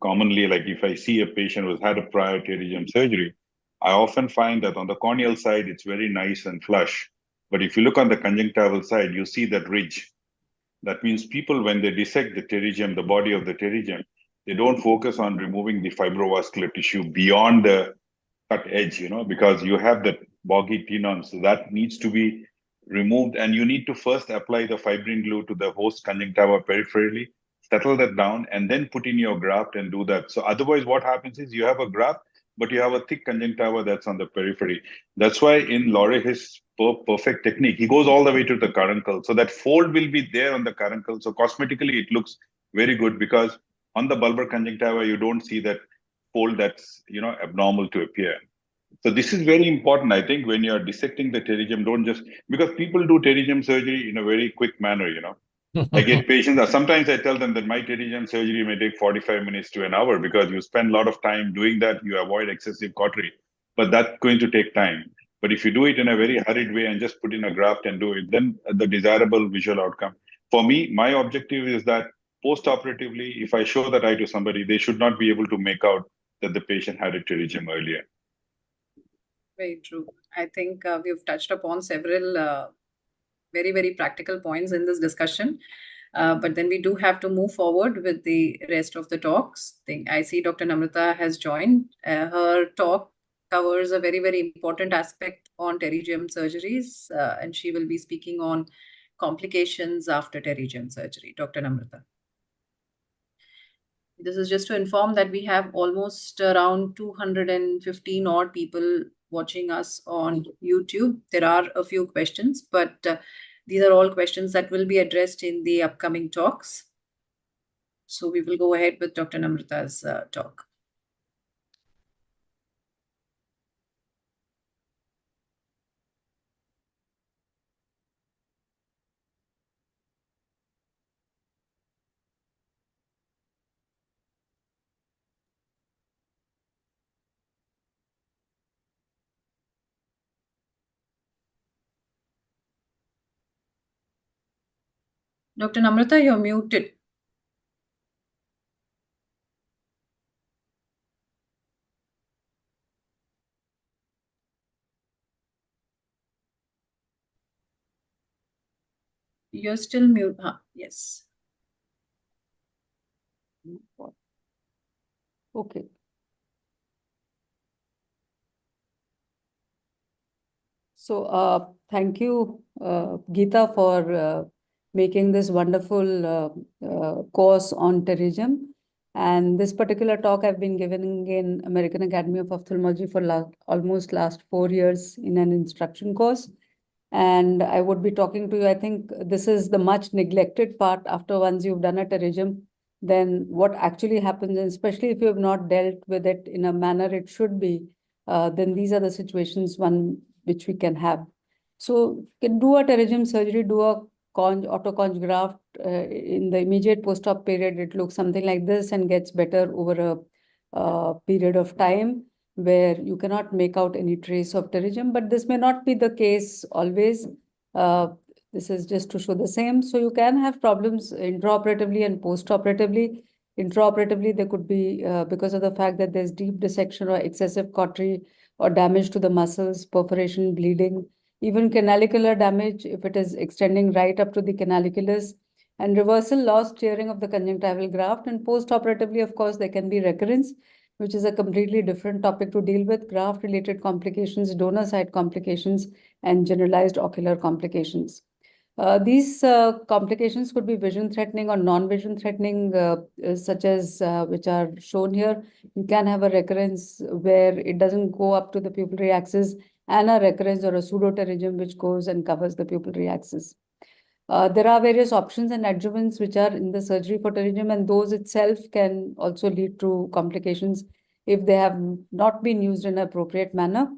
commonly. Like if I see a patient who's had a prior pterygium surgery, I often find that on the corneal side, it's very nice and flush. But if you look on the conjunctival side, you see that ridge. That means people, when they dissect the pterygium, the body of the pterygium, they don't focus on removing the fibrovascular tissue beyond the cut edge, because you have that boggy tenon. So that needs to be removed. And you need to first apply the fibrin glue to the host conjunctiva peripherally, settle that down, and then put in your graft and do that. So otherwise, what happens is you have a graft, but you have a thick conjunctiva that's on the periphery. That's why in Laurie, his perfect technique, he goes all the way to the caruncle. So that fold will be there on the caruncle. So cosmetically, it looks very good because on the bulbar conjunctiva, you don't see that fold that's abnormal to appear. So this is very important, I think, when you're dissecting the pterygium. Don't just, because people do pterygium surgery in a very quick manner, I get patients. Sometimes I tell them that my pterygium surgery may take 45 minutes to an hour because you spend a lot of time doing that. You avoid excessive cautery, but that's going to take time. But if you do it in a very hurried way and just put in a graft and do it, then the desirable visual outcome. For me, my objective is that post-operatively, if I show that eye to somebody, they should not be able to make out that the patient had a pterygium earlier. Very true. I think we've touched upon several very, very practical points in this discussion. But then we do have to move forward with the rest of the talks. I see Dr. Namrata has joined. Her talk covers a very, very important aspect on pterygium surgeries, and she will be speaking on complications after pterygium surgery. Dr. Namrata. This is just to inform that we have almost around 215 odd people watching us on YouTube. There are a few questions, but these are all questions that will be addressed in the upcoming talks. So we will go ahead with Dr. Namrata's talk. Dr. Namrata, you're muted. You're still mute. Yes. Okay. So thank you, Geeta, for making this wonderful course on pterygium. And this particular talk I've been giving in American Academy of Ophthalmology for almost last 4 years in an instruction course. And I would be talking to you, I think this is the much neglected part after once you've done a pterygium, then what actually happens, and especially if you have not dealt with it in a manner it should be, then these are the situations which we can have. So can do a pterygium surgery, do a autoconj graft in the immediate post-op period. It looks something like this and gets better over a period of time where you cannot make out any trace of pterygium, but this may not be the case always. This is just to show the same. So you can have problems intraoperatively and postoperatively. Intraoperatively, there could be because of the fact that there's deep dissection or excessive cautery or damage to the muscles, perforation, bleeding, even canalicular damage if it is extending right up to the canaliculus, and reversal, loss, tearing of the conjunctival graft. And postoperatively, of course, there can be recurrence, which is a completely different topic to deal with, graft-related complications, donor site complications, and generalized ocular complications. These complications could be vision-threatening or non-vision threatening, such as which are shown here. You can have a recurrence where it doesn't go up to the pupillary axis, and a recurrence or a pseudopterygium which goes and covers the pupillary axis. There are various options and adjuvants which are in the surgery for pterygium, and those itself can also lead to complications if they have not been used in an appropriate manner.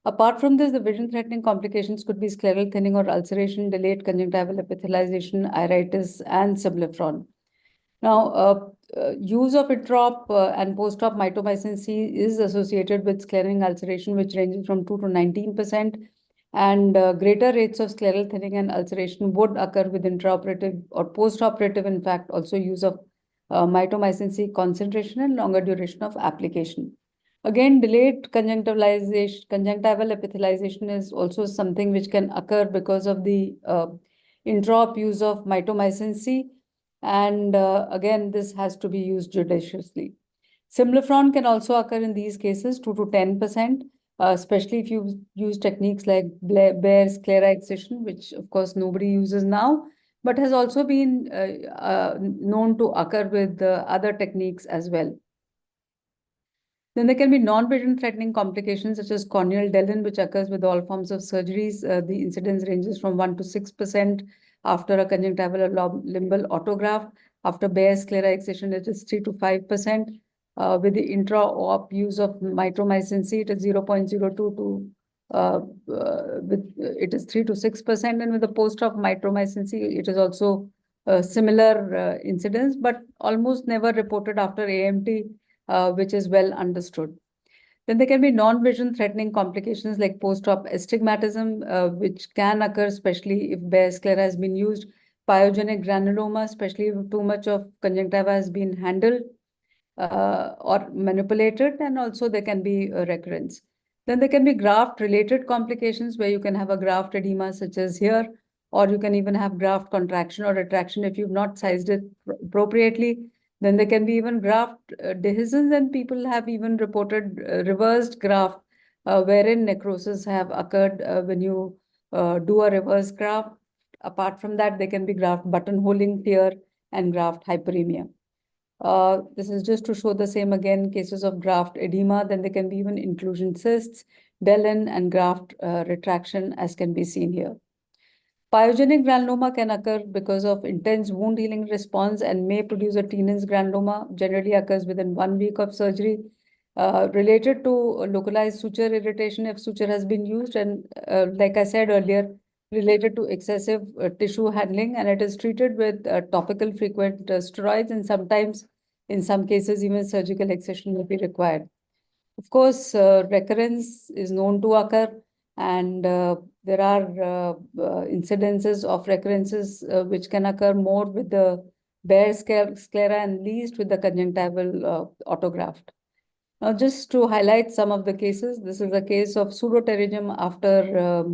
Apart from this, the vision-threatening complications could be scleral thinning or ulceration, delayed conjunctival epithelialization, iritis, and sublephron. Now, use of intraop and post-op mitomycin C is associated with sclerosing ulceration, which ranges from 2 to 19%. And greater rates of scleral thinning and ulceration would occur with intraoperative or postoperative, in fact, also use of mitomycin C concentration and longer duration of application. Again, delayed conjunctival epithelialization is also something which can occur because of the intraop use of mitomycin C. And again, this has to be used judiciously. Simplifron can also occur in these cases, 2 to 10%, especially if you use techniques like Baer's sclera excision, which of course nobody uses now, but has also been known to occur with other techniques as well. Then there can be non-vision threatening complications such as corneal Dellin, which occurs with all forms of surgeries. The incidence ranges from 1 to 6% after a conjunctival or limbal autograft. After Baer's sclera excision, it is 3 to 5%. With the intra-op use of mitomycin C, it is 0.02 to it is 3 to 6%, and with the post-op mitomycin C, it is also similar incidents, but almost never reported after AMT, which is well understood. Then there can be non-vision threatening complications like post-op astigmatism, which can occur, especially if bare sclera has been used, pyogenic granuloma, especially if too much of conjunctiva has been handled or manipulated, and also there can be a recurrence. Then there can be graft-related complications where you can have a graft edema such as here, or you can even have graft contraction or retraction if you've not sized it appropriately. Then there can be even graft dehiscence, and people have even reported reversed graft wherein necrosis have occurred when you do a reverse graft. Apart from that, there can be graft buttonholing here and graft hyperemia. This is just to show the same again, cases of graft edema. Then there can be even inclusion cysts, Dellen, and graft retraction, as can be seen here. Pyogenic granuloma can occur because of intense wound healing response and may produce a Tenon's granuloma, generally occurs within 1 week of surgery, related to localized suture irritation if suture has been used, and like I said earlier, related to excessive tissue handling, and it is treated with topical frequent steroids, and sometimes in some cases even surgical excision will be required. Of course, recurrence is known to occur, and there are incidences of recurrences which can occur more with the bare sclera and least with the conjunctival autograft. Now, just to highlight some of the cases, this is a case of pseudopterygium after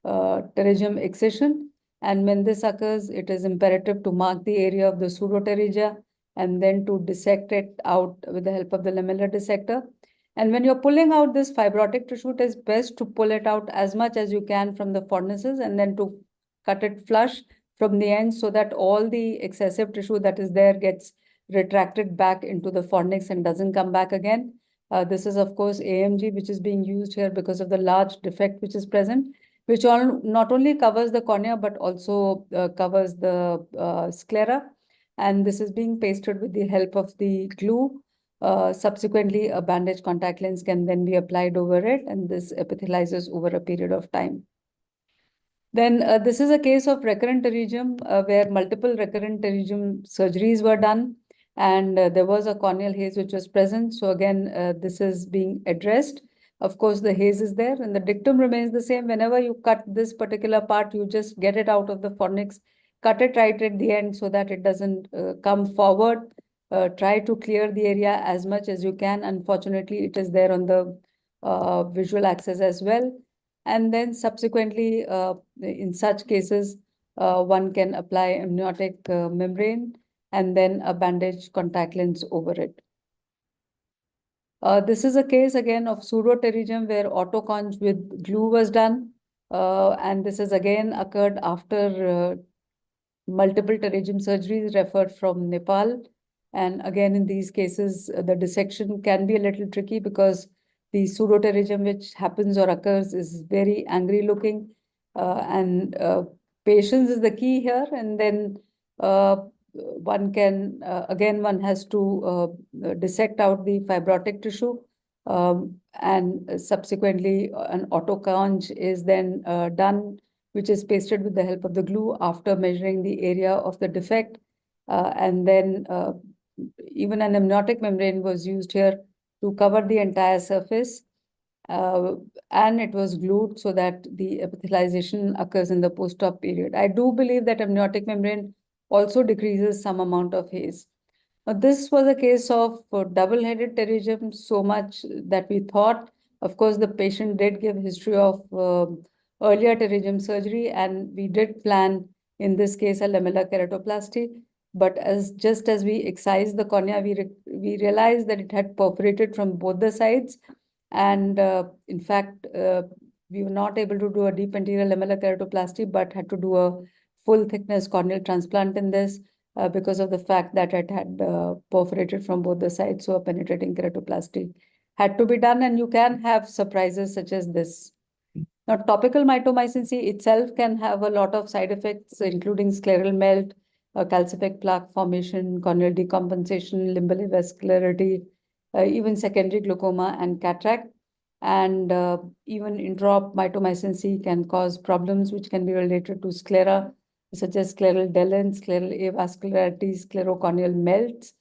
pterygium excision. And when this occurs, it is imperative to mark the area of the pseudopterygia and then to dissect it out with the help of the lamellar dissector. And when you're pulling out this fibrotic tissue, it is best to pull it out as much as you can from the fornices and then to cut it flush from the end so that all the excessive tissue that is there gets retracted back into the fornix and doesn't come back again. This is, of course, AMG, which is being used here because of the large defect which is present, which not only covers the cornea, but also covers the sclera. And this is being pasted with the help of the glue. Subsequently, a bandage contact lens can then be applied over it, and this epithelializes over a period of time. Then this is a case of recurrent pterygium where multiple recurrent pterygium surgeries were done, and there was a corneal haze which was present. So again, this is being addressed. Of course, the haze is there, and the dictum remains the same. Whenever you cut this particular part, you just get it out of the fornix, cut it right at the end so that it doesn't come forward. Try to clear the area as much as you can. Unfortunately, it is there on the visual axis as well. And then subsequently, in such cases, one can apply amniotic membrane and then a bandage contact lens over it. This is a case again of pseudopterygium where autoconj with glue was done. And this has again occurred after multiple pterygium surgeries referred from Nepal. And again, in these cases, the dissection can be a little tricky because the pseudopterygium which happens or occurs is very angry looking. And patience is the key here. And then one can, again, one has to dissect out the fibrotic tissue. And subsequently, an autoconj is then done, which is pasted with the help of the glue after measuring the area of the defect. And then even an amniotic membrane was used here to cover the entire surface. And it was glued so that the epithelialization occurs in the post-op period. I do believe that amniotic membrane also decreases some amount of haze. Now, this was a case of double-headed pterygium, so much that we thought, of course, the patient did give history of earlier pterygium surgery, and we did plan, in this case, a lamellar keratoplasty. But just as we excised the cornea, we realized that it had perforated from both the sides. And in fact, we were not able to do a deep anterior lamellar keratoplasty, but had to do a full thickness corneal transplant in this because of the fact that it had perforated from both the sides. So a penetrating keratoplasty had to be done, and you can have surprises such as this. Now, topical mitomycin C itself can have a lot of side effects, including scleral melt, calcific plaque formation, corneal decompensation, limbal avascularity, even secondary glaucoma and cataract. And even intraop mitomycin C can cause problems which can be related to sclera, such as scleral delin, scleral avascularity, sclerocorneal melts.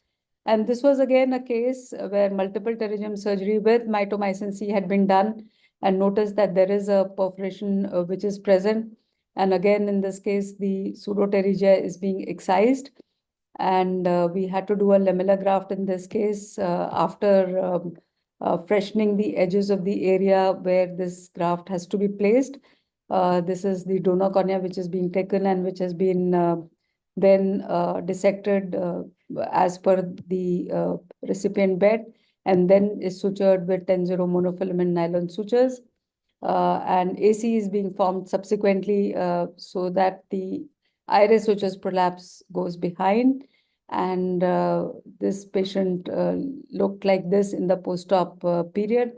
And this was again a case where multiple pterygium surgery with mitomycin C had been done, and notice that there is a perforation which is present. And again, in this case, the pseudopterygia is being excised. And we had to do a lamellar graft in this case after freshening the edges of the area where this graft has to be placed. This is the donor cornea which is being taken and which has been then dissected as per the recipient bed, and then is sutured with 10-0 monofilament nylon sutures. And AC is being formed subsequently so that the iris, which is prolapse, goes behind. And this patient looked like this in the post-op period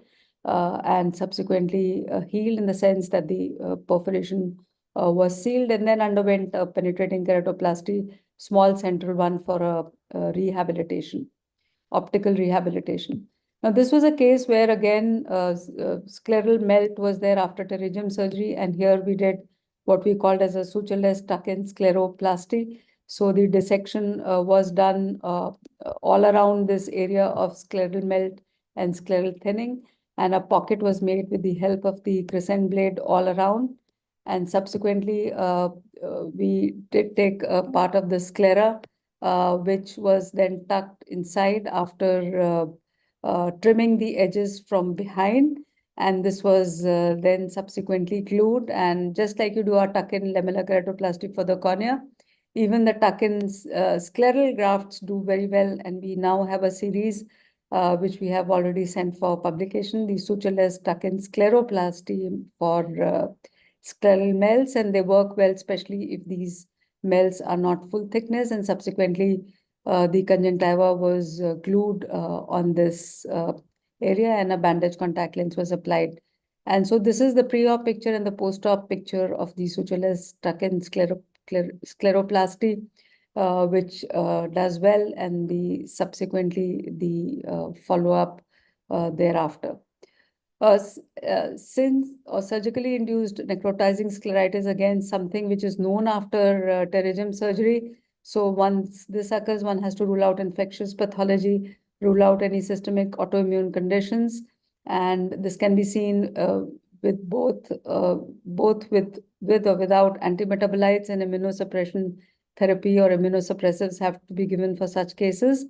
and subsequently healed in the sense that the perforation was sealed, and then underwent a penetrating keratoplasty, small central one, for a rehabilitation, optical rehabilitation. Now, this was a case where again scleral melt was there after pterygium surgery, and here we did what we called as a sutureless tuck-in scleroplasty. So the dissection was done all around this area of scleral melt and scleral thinning, and a pocket was made with the help of the crescent blade all around. And subsequently, we did take a part of the sclera, which was then tucked inside after trimming the edges from behind. And this was then subsequently glued. And just like you do a tuck-in lamellar keratoplasty for the cornea, even the tuck-in scleral grafts do very well. And we now have a series which we have already sent for publication, the sutureless tuck-in scleroplasty for scleral melts, and they work well, especially if these melts are not full thickness. And subsequently, the conjunctiva was glued on this area, and a bandage contact lens was applied. And so this is the pre-op picture and the post-op picture of the sutureless tuck-in scleroplasty, which does well, and the subsequently the follow-up thereafter. Since surgically induced necrotizing scleritis, again, something which is known after pterygium surgery. So once this occurs, one has to rule out infectious pathology, rule out any systemic autoimmune conditions. And this can be seen with both with or without antimetabolites, and immunosuppression therapy or immunosuppressives have to be given for such cases.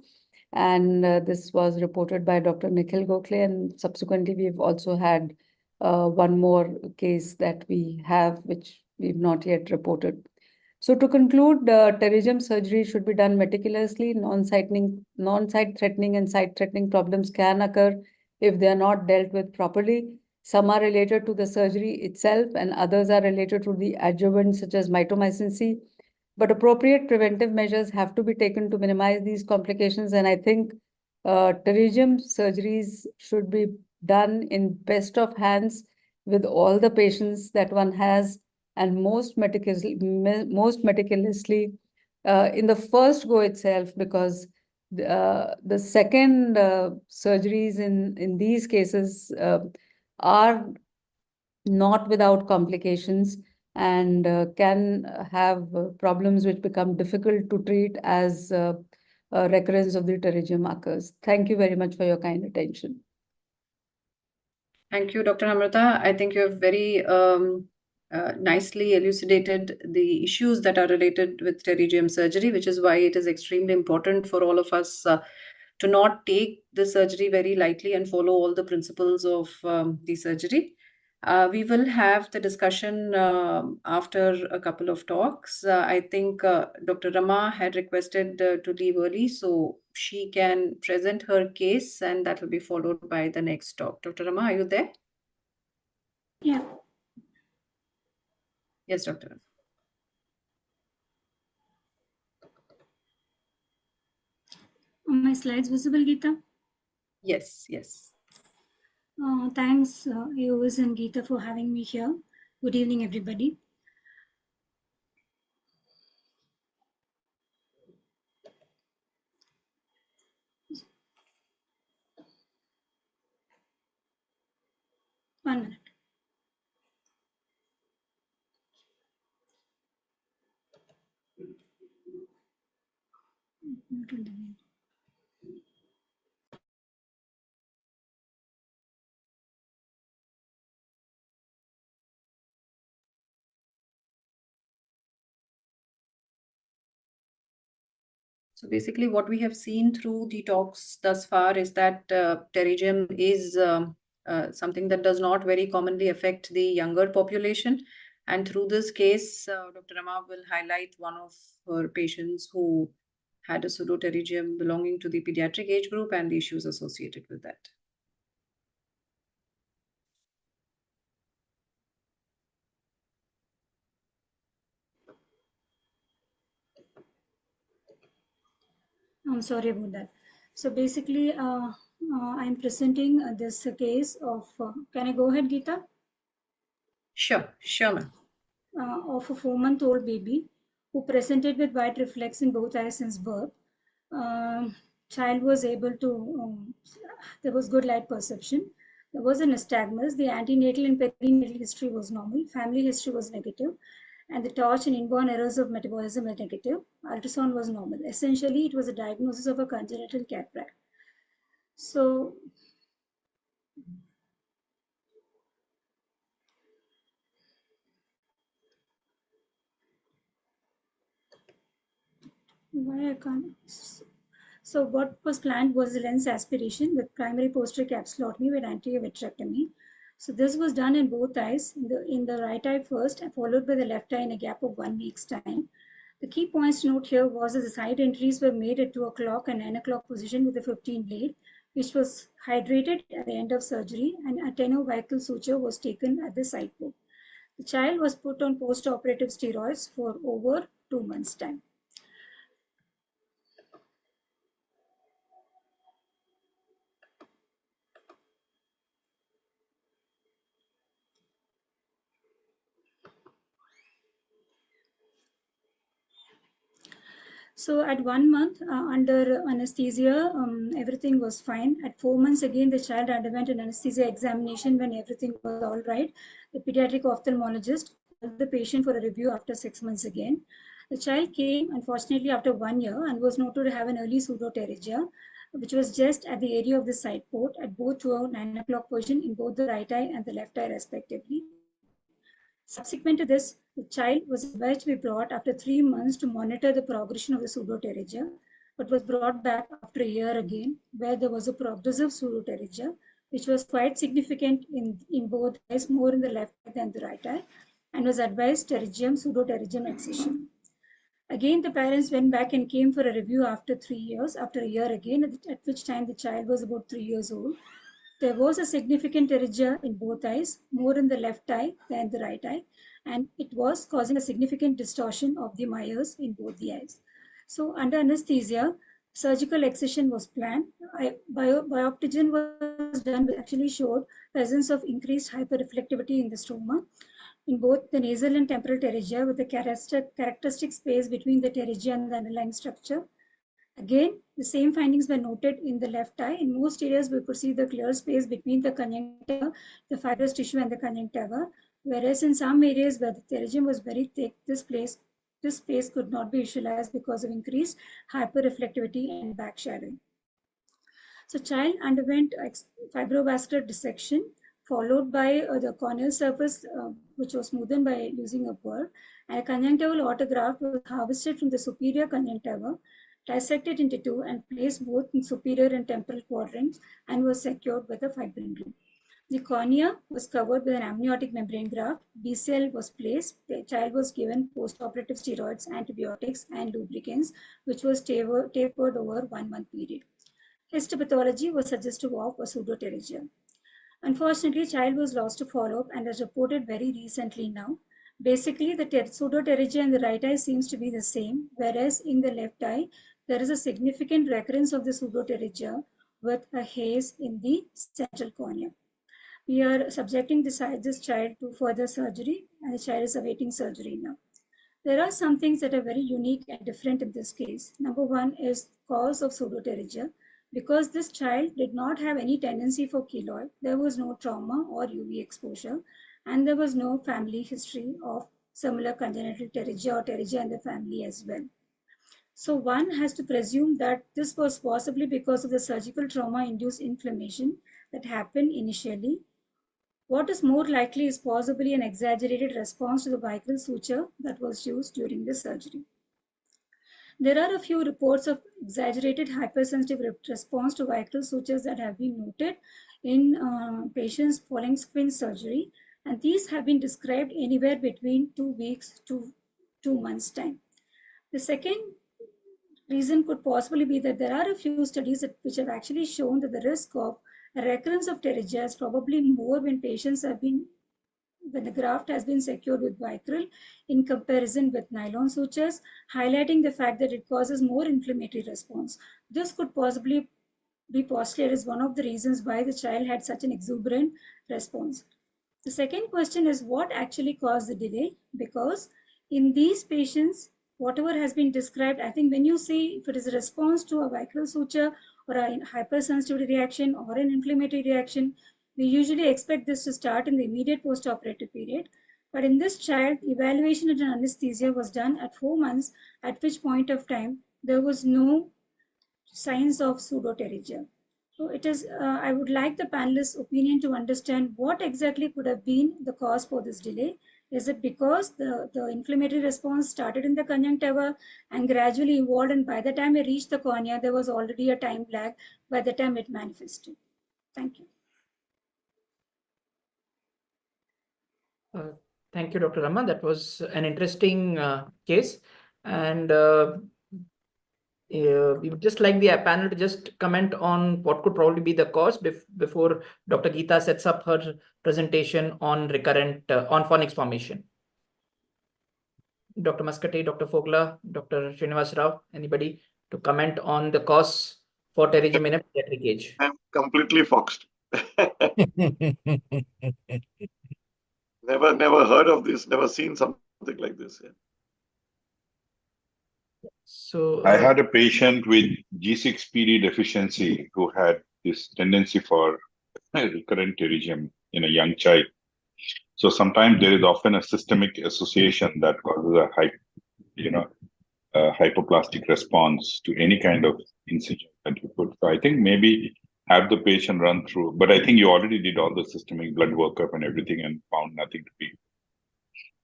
And this was reported by Dr. Nikhil Gokhale, and subsequently we've also had one more case that we have, which we've not yet reported. So to conclude, pterygium surgery should be done meticulously. Non-site threatening and site-threatening problems can occur if they are not dealt with properly. Some are related to the surgery itself, and others are related to the adjuvant, such as mitomycin C. But appropriate preventive measures have to be taken to minimize these complications. And I think pterygium surgeries should be done in best of hands with all the patients that one has, and most meticulously in the first go itself, because the second surgeries in these cases are not without complications, and can have problems which become difficult to treat as recurrence of the pterygium occurs. Thank you very much for your kind attention. Thank you, Dr. Amrita. I think you have very nicely elucidated the issues that are related with pterygium surgery, which is why it is extremely important for all of us to not take the surgery very lightly and follow all the principles of the surgery. We will have the discussion after a couple of talks. I think Dr. Rama had requested to leave early, so she can present her case, and that will be followed by the next talk. Dr. Rama, are you there? Yeah. Yes, Doctor. Are my slides visible, Geeta? Yes, yes. Thanks, AIOS and Geeta, for having me here. Good evening, everybody. One minute. So basically, what we have seen through the talks thus far is that pterygium is something that does not very commonly affect the younger population. And through this case, Dr. Rama will highlight one of her patients who had a pseudopterygium belonging to the pediatric age group and the issues associated with that. I'm sorry about that. So basically, I'm presenting this case of, can I go ahead, Geeta? Sure, ma'am. Of a 4-month-old baby who presented with white reflex in both eyes since birth. Child was able to, there was good light perception. There was a nystagmus. The antenatal and perinatal history was normal. Family history was negative. And the torch and inborn errors of metabolism were negative. Ultrasound was normal. Essentially, it was a diagnosis of a congenital cataract. So, why I can't? So what was planned was the lens aspiration with primary posterior capsulotomy with anterior vitrectomy. So this was done in both eyes, in the right eye first, and followed by the left eye in a gap of 1 week's time. The key points to note here was that the side entries were made at 2 o'clock and 9 o'clock position with a 15 blade, which was hydrated at the end of surgery, and a tenovical suture was taken at the side port. The child was put on post-operative steroids for over 2 months' time. So at 1 month under anesthesia, everything was fine. At 4 months, again, the child underwent an anesthesia examination when everything was all right. The pediatric ophthalmologist called the patient for a review after 6 months again. The child came, unfortunately, after 1 year and was noted to have an early pseudopterygia, which was just at the area of the side port at both 2 or 9 o'clock position in both the right eye and the left eye, respectively. Subsequent to this, the child was advised to be brought after 3 months to monitor the progression of the pseudopterygia, but was brought back after a year again, where there was a progressive pseudopterygia, which was quite significant in both eyes, more in the left eye than the right eye, and was advised pseudopterygium excision. Again, the parents went back and came for a review after 3 years, after a year again, at which time the child was about 3 years old. There was a significant pterygia in both eyes, more in the left eye than the right eye, and it was causing a significant distortion of the Myers in both the eyes. So under anesthesia, surgical excision was planned. Biopterin was done, which actually showed presence of increased hyperreflectivity in the stroma in both the nasal and temporal pterygia with a characteristic space between the pterygia and the underlying structure. Again, the same findings were noted in the left eye. In most areas, we could see the clear space between the conjunctiva, the fibrous tissue, and the conjunctiva, whereas in some areas where the pterygium was very thick, this space could not be visualized because of increased hyperreflectivity and backshadowing. So child underwent fibrovascular dissection, followed by the corneal surface, which was smoothened by using a burr, and a conjunctival autograft was harvested from the superior conjunctiva, dissected into 2 and placed both in superior and temporal quadrants and was secured with a fibrin ring. The cornea was covered with an amniotic membrane graft. BCL was placed. The child was given post-operative steroids, antibiotics, and lubricants, which was tapered over 1 month period. Histopathology was suggestive of a pseudopterygia. Unfortunately, child was lost to follow-up and is reported very recently now. Basically, the pseudopterygia in the right eye seems to be the same, whereas in the left eye, there is a significant recurrence of the pseudopterygia with a haze in the central cornea. We are subjecting this child to further surgery, and the child is awaiting surgery now. There are some things that are very unique and different in this case. Number one is cause of pseudopterygia. Because this child did not have any tendency for keloid, there was no trauma or UV exposure, and there was no family history of similar congenital pterygia or pterygia in the family as well. So one has to presume that this was possibly because of the surgical trauma-induced inflammation that happened initially. What is more likely is possibly an exaggerated response to the vicryl suture that was used during the surgery. There are a few reports of exaggerated hypersensitive response to vicryl sutures that have been noted in patients following squint surgery, and these have been described anywhere between 2 weeks to 2 months' time. The second reason could possibly be that there are a few studies which have actually shown that the risk of recurrence of pterygia is probably more when the graft has been secured with vicryl in comparison with nylon sutures, highlighting the fact that it causes more inflammatory response. This could possibly be postulated as one of the reasons why the child had such an exuberant response. The second question is what actually caused the delay? Because in these patients, whatever has been described, I think when you see if it is a response to a vicryl suture or a hypersensitivity reaction or an inflammatory reaction, we usually expect this to start in the immediate postoperative period. But in this child, evaluation under anesthesia was done at 4 months, at which point of time there was no signs of pseudopterygia. So it is, I would like the panelists' opinion to understand what exactly could have been the cause for this delay. Is it because the inflammatory response started in the conjunctiva and gradually evolved, and by the time it reached the cornea, there was already a time lag by the time it manifested? Thank you. Thank you, Dr. Rama. That was an interesting case. And we would just like the panel to just comment on what could probably be the cause before Dr. Geeta sets up her presentation on recurrent on phonics formation. Dr. Maskate, Dr. Fogla, Dr. Srinivas Rao, anybody to comment on the cause for pterygium in a pediatric age? I'm completely foxed. Never heard of this, never seen something like this. Yeah. So I had a patient with G6PD deficiency who had this tendency for recurrent pterygium in a young child. So sometimes there is often a systemic association that causes a hypoplastic response to any kind of incision that you put. So I think maybe have the patient run through, but I think you already did all the systemic blood workup and everything and found nothing to be.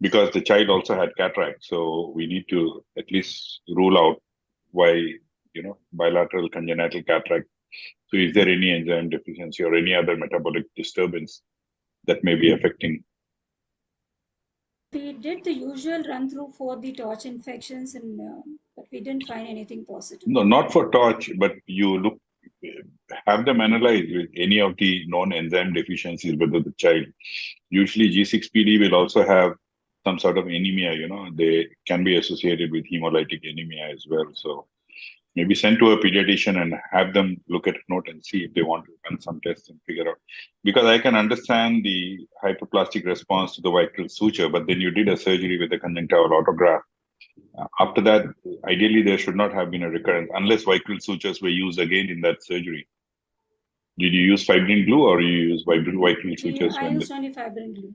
Because the child also had cataract, so we need to at least rule out why, bilateral congenital cataract. So is there any enzyme deficiency or any other metabolic disturbance that may be affecting? We did the usual run through for the torch infections, but we didn't find anything positive. No, not for torch, but you have them analyze with any of the known enzyme deficiencies, whether the child. Usually G6PD will also have some sort of anemia, they can be associated with hemolytic anemia as well. So maybe send to a pediatrician and have them look at a note and see if they want to run some tests and figure out. Because I can understand the hyperplastic response to the vicryl suture, but then you did a surgery with a conjunctival autograft. After that, ideally, there should not have been a recurrence unless vicryl sutures were used again in that surgery. Did you use fibrin glue or you use vicryl sutures? I used only fibrin glue.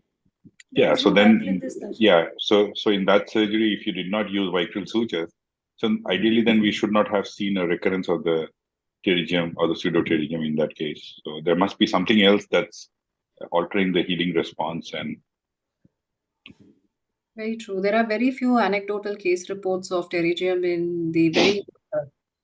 Yeah, so then, yeah, so in that surgery, if you did not use vicryl sutures, so ideally then we should not have seen a recurrence of the pterygium or the pseudopterygium in that case. So there must be something else that's altering the healing response. And very true. There are very few anecdotal case reports of pterygium in the very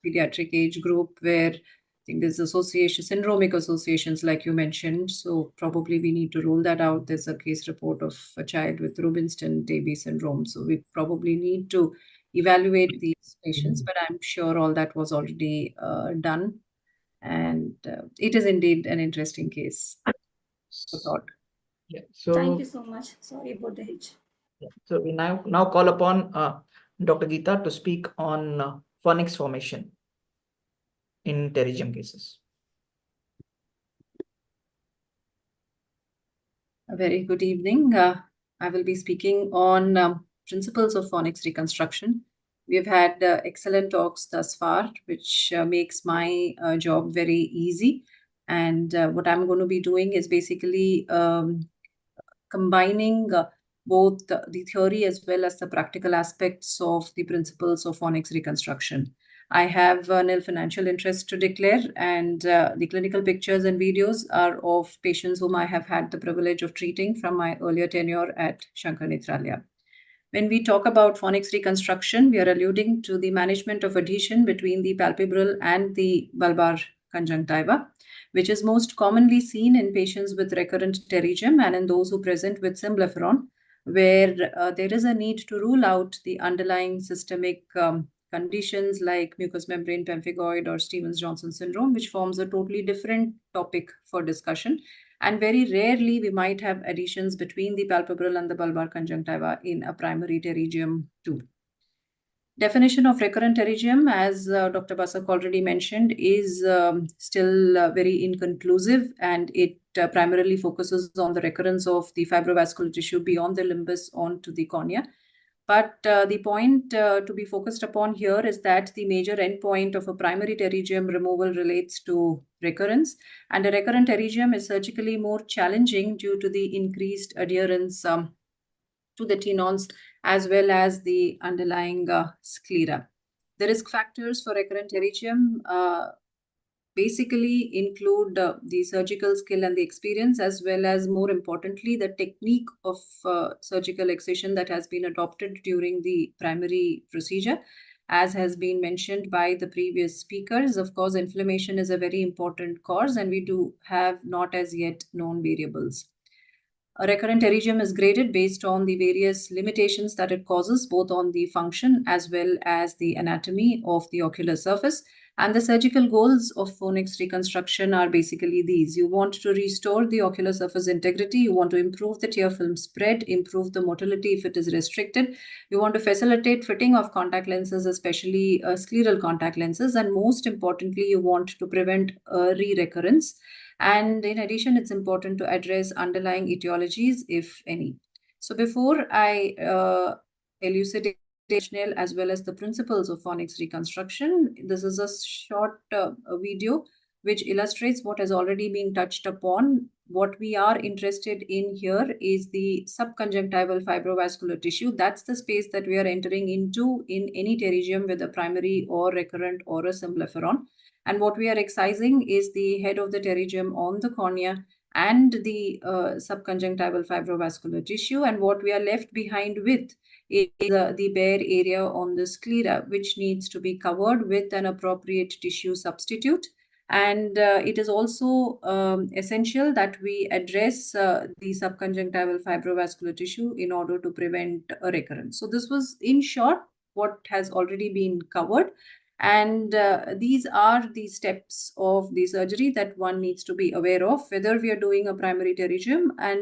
pediatric age group where I think there's syndromic associations like you mentioned. So probably we need to rule that out. There's a case report of a child with Rubinstein-Davy syndrome. So we probably need to evaluate these patients, but I'm sure all that was already done. And it is indeed an interesting case for thought. Yeah. So thank you so much. Sorry about the hitch. Yeah. So we now call upon Dr. Geeta to speak on phonics formation in pterygium cases. A very good evening. I will be speaking on principles of phonics reconstruction. We've had excellent talks thus far, which makes my job very easy. And what I'm going to be doing is basically combining both the theory as well as the practical aspects of the principles of phonics reconstruction. I have nil financial interest to declare, and the clinical pictures and videos are of patients whom I have had the privilege of treating from my earlier tenure at Shankar Nethralaya. When we talk about phonics reconstruction, we are alluding to the management of adhesion between the palpebral and the bulbar conjunctiva, which is most commonly seen in patients with recurrent pterygium and in those who present with symblepharon, where there is a need to rule out the underlying systemic conditions like mucous membrane pemphigoid or Stevens-Johnson syndrome, which forms a totally different topic for discussion. And very rarely we might have adhesions between the palpebral and the bulbar conjunctiva in a primary pterygium too. Definition of recurrent pterygium, as Dr. Basak already mentioned, is still very inconclusive, and it primarily focuses on the recurrence of the fibrovascular tissue beyond the limbus onto the cornea. But the point to be focused upon here is that the major endpoint of a primary pterygium removal relates to recurrence, and a recurrent pterygium is surgically more challenging due to the increased adherence to the tenons as well as the underlying sclera. The risk factors for recurrent pterygium basically include the surgical skill and the experience, as well as, more importantly, the technique of surgical excision that has been adopted during the primary procedure. As has been mentioned by the previous speakers, of course, inflammation is a very important cause, and we do have not as yet known variables. A recurrent pterygium is graded based on the various limitations that it causes, both on the function as well as the anatomy of the ocular surface. And the surgical goals of phonics reconstruction are basically these. You want to restore the ocular surface integrity. You want to improve the tear film spread, improve the motility if it is restricted. You want to facilitate fitting of contact lenses, especially scleral contact lenses. And most importantly, you want to prevent re-recurrence. And in addition, it's important to address underlying etiologies, if any. So before I elucidate as well as the principles of phonics reconstruction, this is a short video which illustrates what has already been touched upon. What we are interested in here is the subconjunctival fibrovascular tissue. That's the space that we are entering into in any pterygium, whether primary or recurrent or a symblepharon. And what we are excising is the head of the pterygium on the cornea and the subconjunctival fibrovascular tissue. And what we are left behind with is the bare area on the sclera, which needs to be covered with an appropriate tissue substitute. And it is also essential that we address the subconjunctival fibrovascular tissue in order to prevent a recurrence. So this was, in short, what has already been covered. And these are the steps of the surgery that one needs to be aware of, whether we are doing a primary pterygium, and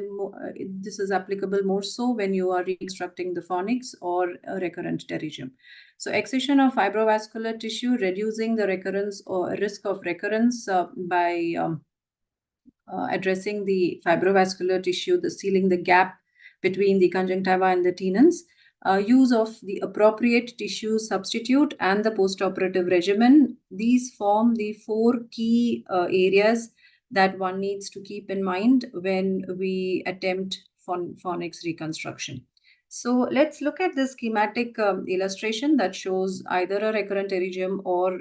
this is applicable more so when you are reconstructing the phonics or a recurrent pterygium. So excision of fibrovascular tissue, reducing the recurrence or risk of recurrence by addressing the fibrovascular tissue, sealing the gap between the conjunctiva and the tenons. Use of the appropriate tissue substitute and the postoperative regimen. These form the four key areas that one needs to keep in mind when we attempt phonics reconstruction. So let's look at this schematic illustration that shows either a recurrent pterygium or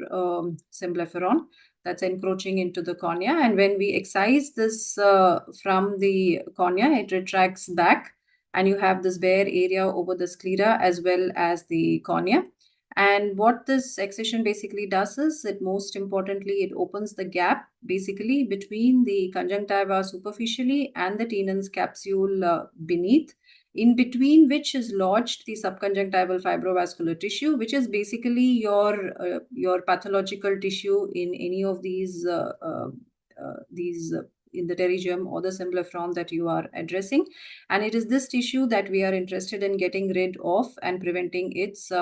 symblepharon that's encroaching into the cornea. And when we excise this from the cornea, it retracts back, and you have this bare area over the sclera as well as the cornea. And what this excision basically does is, it most importantly, it opens the gap basically between the conjunctiva superficially and the tenon's capsule beneath, in between which is lodged the subconjunctival fibrovascular tissue, which is basically your pathological tissue in any of these in the pterygium or the symblepharon that you are addressing. And it is this tissue that we are interested in getting rid of and preventing its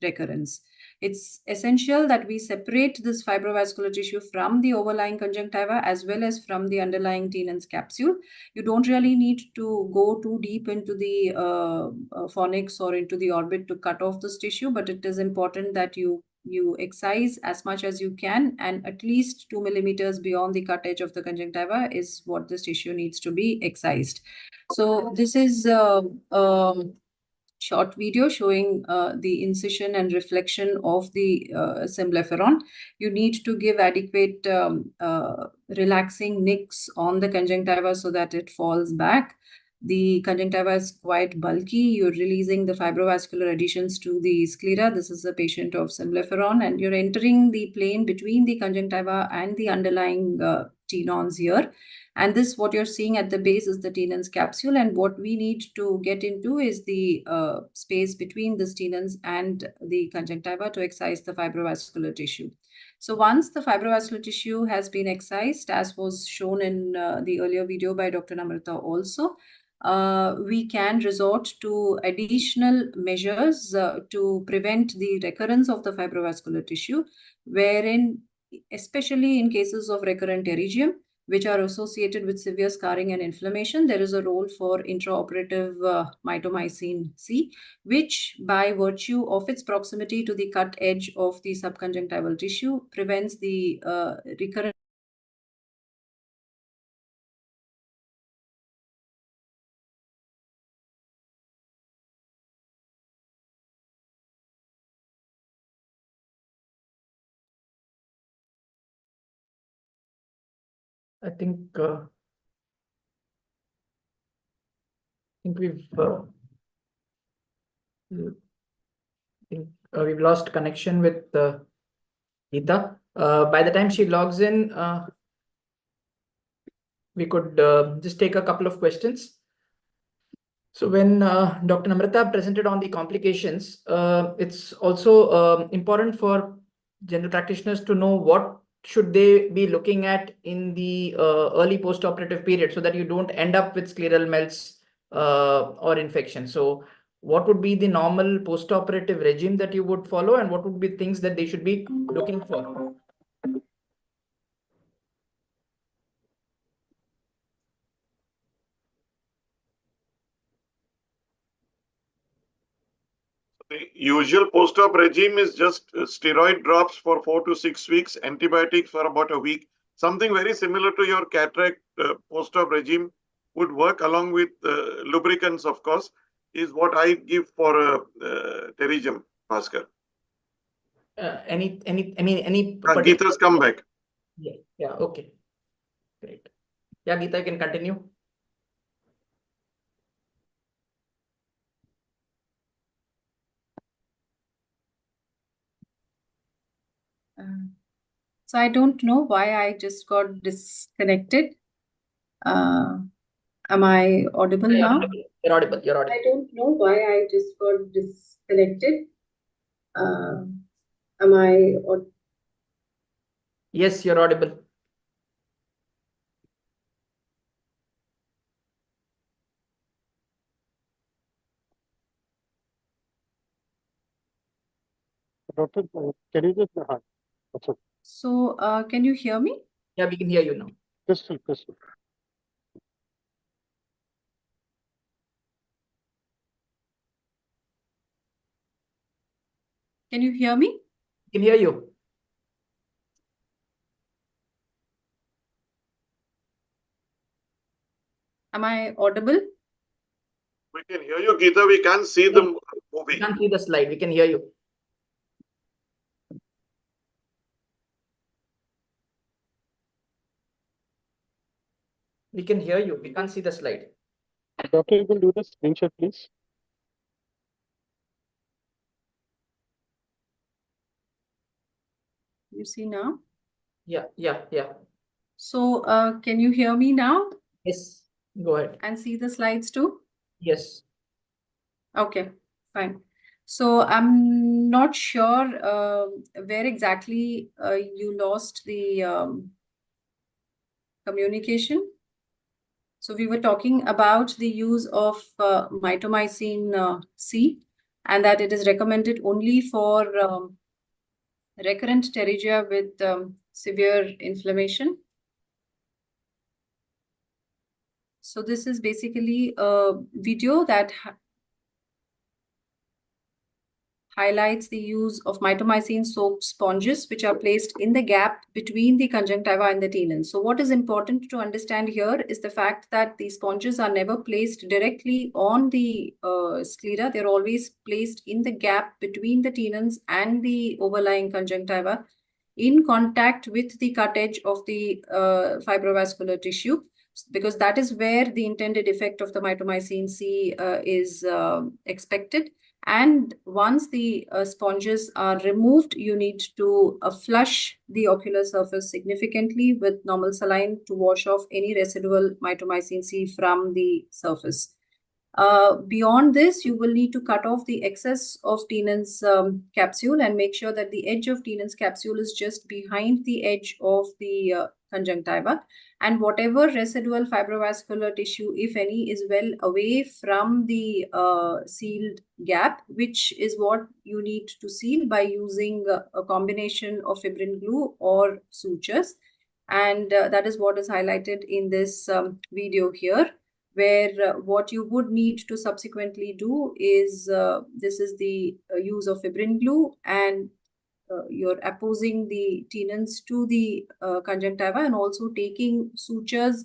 recurrence. It's essential that we separate this fibrovascular tissue from the overlying conjunctiva as well as from the underlying tenon's capsule. You don't really need to go too deep into the phonics or into the orbit to cut off this tissue, but it is important that you you excise as much as you can, and at least 2 millimeters beyond the cut edge of the conjunctiva is what this tissue needs to be excised. So this is short video showing the incision and reflection of the symblepharon. You need to give adequate relaxing nicks on the conjunctiva so that it falls back. The conjunctiva is quite bulky. You're releasing the fibrovascular adhesions to the sclera. This is a patient of symblepharon, and you're entering the plane between the conjunctiva and the underlying tenons here. And this, what you're seeing at the base, is the tenons capsule. And what we need to get into is the space between the tenons and the conjunctiva to excise the fibrovascular tissue. So once the fibrovascular tissue has been excised, as was shown in the earlier video by Dr. Namrata also, we can resort to additional measures to prevent the recurrence of the fibrovascular tissue, wherein, especially in cases of recurrent pterygium, which are associated with severe scarring and inflammation, there is a role for intraoperative mitomycin C, which, by virtue of its proximity to the cut edge of the subconjunctival tissue, prevents the recurrent. I think we've we've lost connection with Geeta. By the time she logs in, we could just take a couple of questions. So when Dr. Namrata presented on the complications, it's also important for general practitioners to know what should they be looking at in the early post-operative period so that you don't end up with scleral melts or infection. So what would be the normal post-operative regime that you would follow, and what would be things that they should be looking for? The usual post-op regime is just steroid drops for 4 to 6 weeks, antibiotics for about a week. Something very similar to your cataract post-op regime would work, along with lubricants, of course, is what I give for pterygium, Bhaskar. Any particular... Geeta's come back. Yeah, okay. Great. Yeah, Geeta, you can continue. So I don't know why I just got disconnected. Am I audible now? You're audible. You're audible. I don't know why I just got disconnected. Am I audible? Yes, you're audible. Doctor, can you just So can you hear me? Yeah, we can hear you now. Crystal. Can you hear me? We can hear you. Am I audible? We can hear you, Geeta. We can't see the movie. We can't see the slide. We can hear you. We can hear you. We can't see the slide. Doctor, you can do the screenshot, please. You see now? Yeah. So can you hear me now? Yes, go ahead. And see the slides too? Yes. Okay, fine. So I'm not sure where exactly you lost the communication. So we were talking about the use of mitomycin C, and that it is recommended only for recurrent pterygia with severe inflammation. So this is basically a video that highlights the use of mitomycin-soaked sponges, which are placed in the gap between the conjunctiva and the tenons. So what is important to understand here is the fact that the sponges are never placed directly on the sclera. They're always placed in the gap between the tenons and the overlying conjunctiva, in contact with the cut edge of the fibrovascular tissue, because that is where the intended effect of the mitomycin C is expected. And once the sponges are removed, you need to flush the ocular surface significantly with normal saline to wash off any residual mitomycin C from the surface. Beyond this, you will need to cut off the excess of Tenon's capsule and make sure that the edge of Tenon's capsule is just behind the edge of the conjunctiva. And whatever residual fibrovascular tissue, if any, is well away from the sealed gap, which is what you need to seal by using a combination of fibrin glue or sutures. And that is what is highlighted in this video here, where what you would need to subsequently do is, this is the use of fibrin glue, and you're apposing the tenons to the conjunctiva and also taking sutures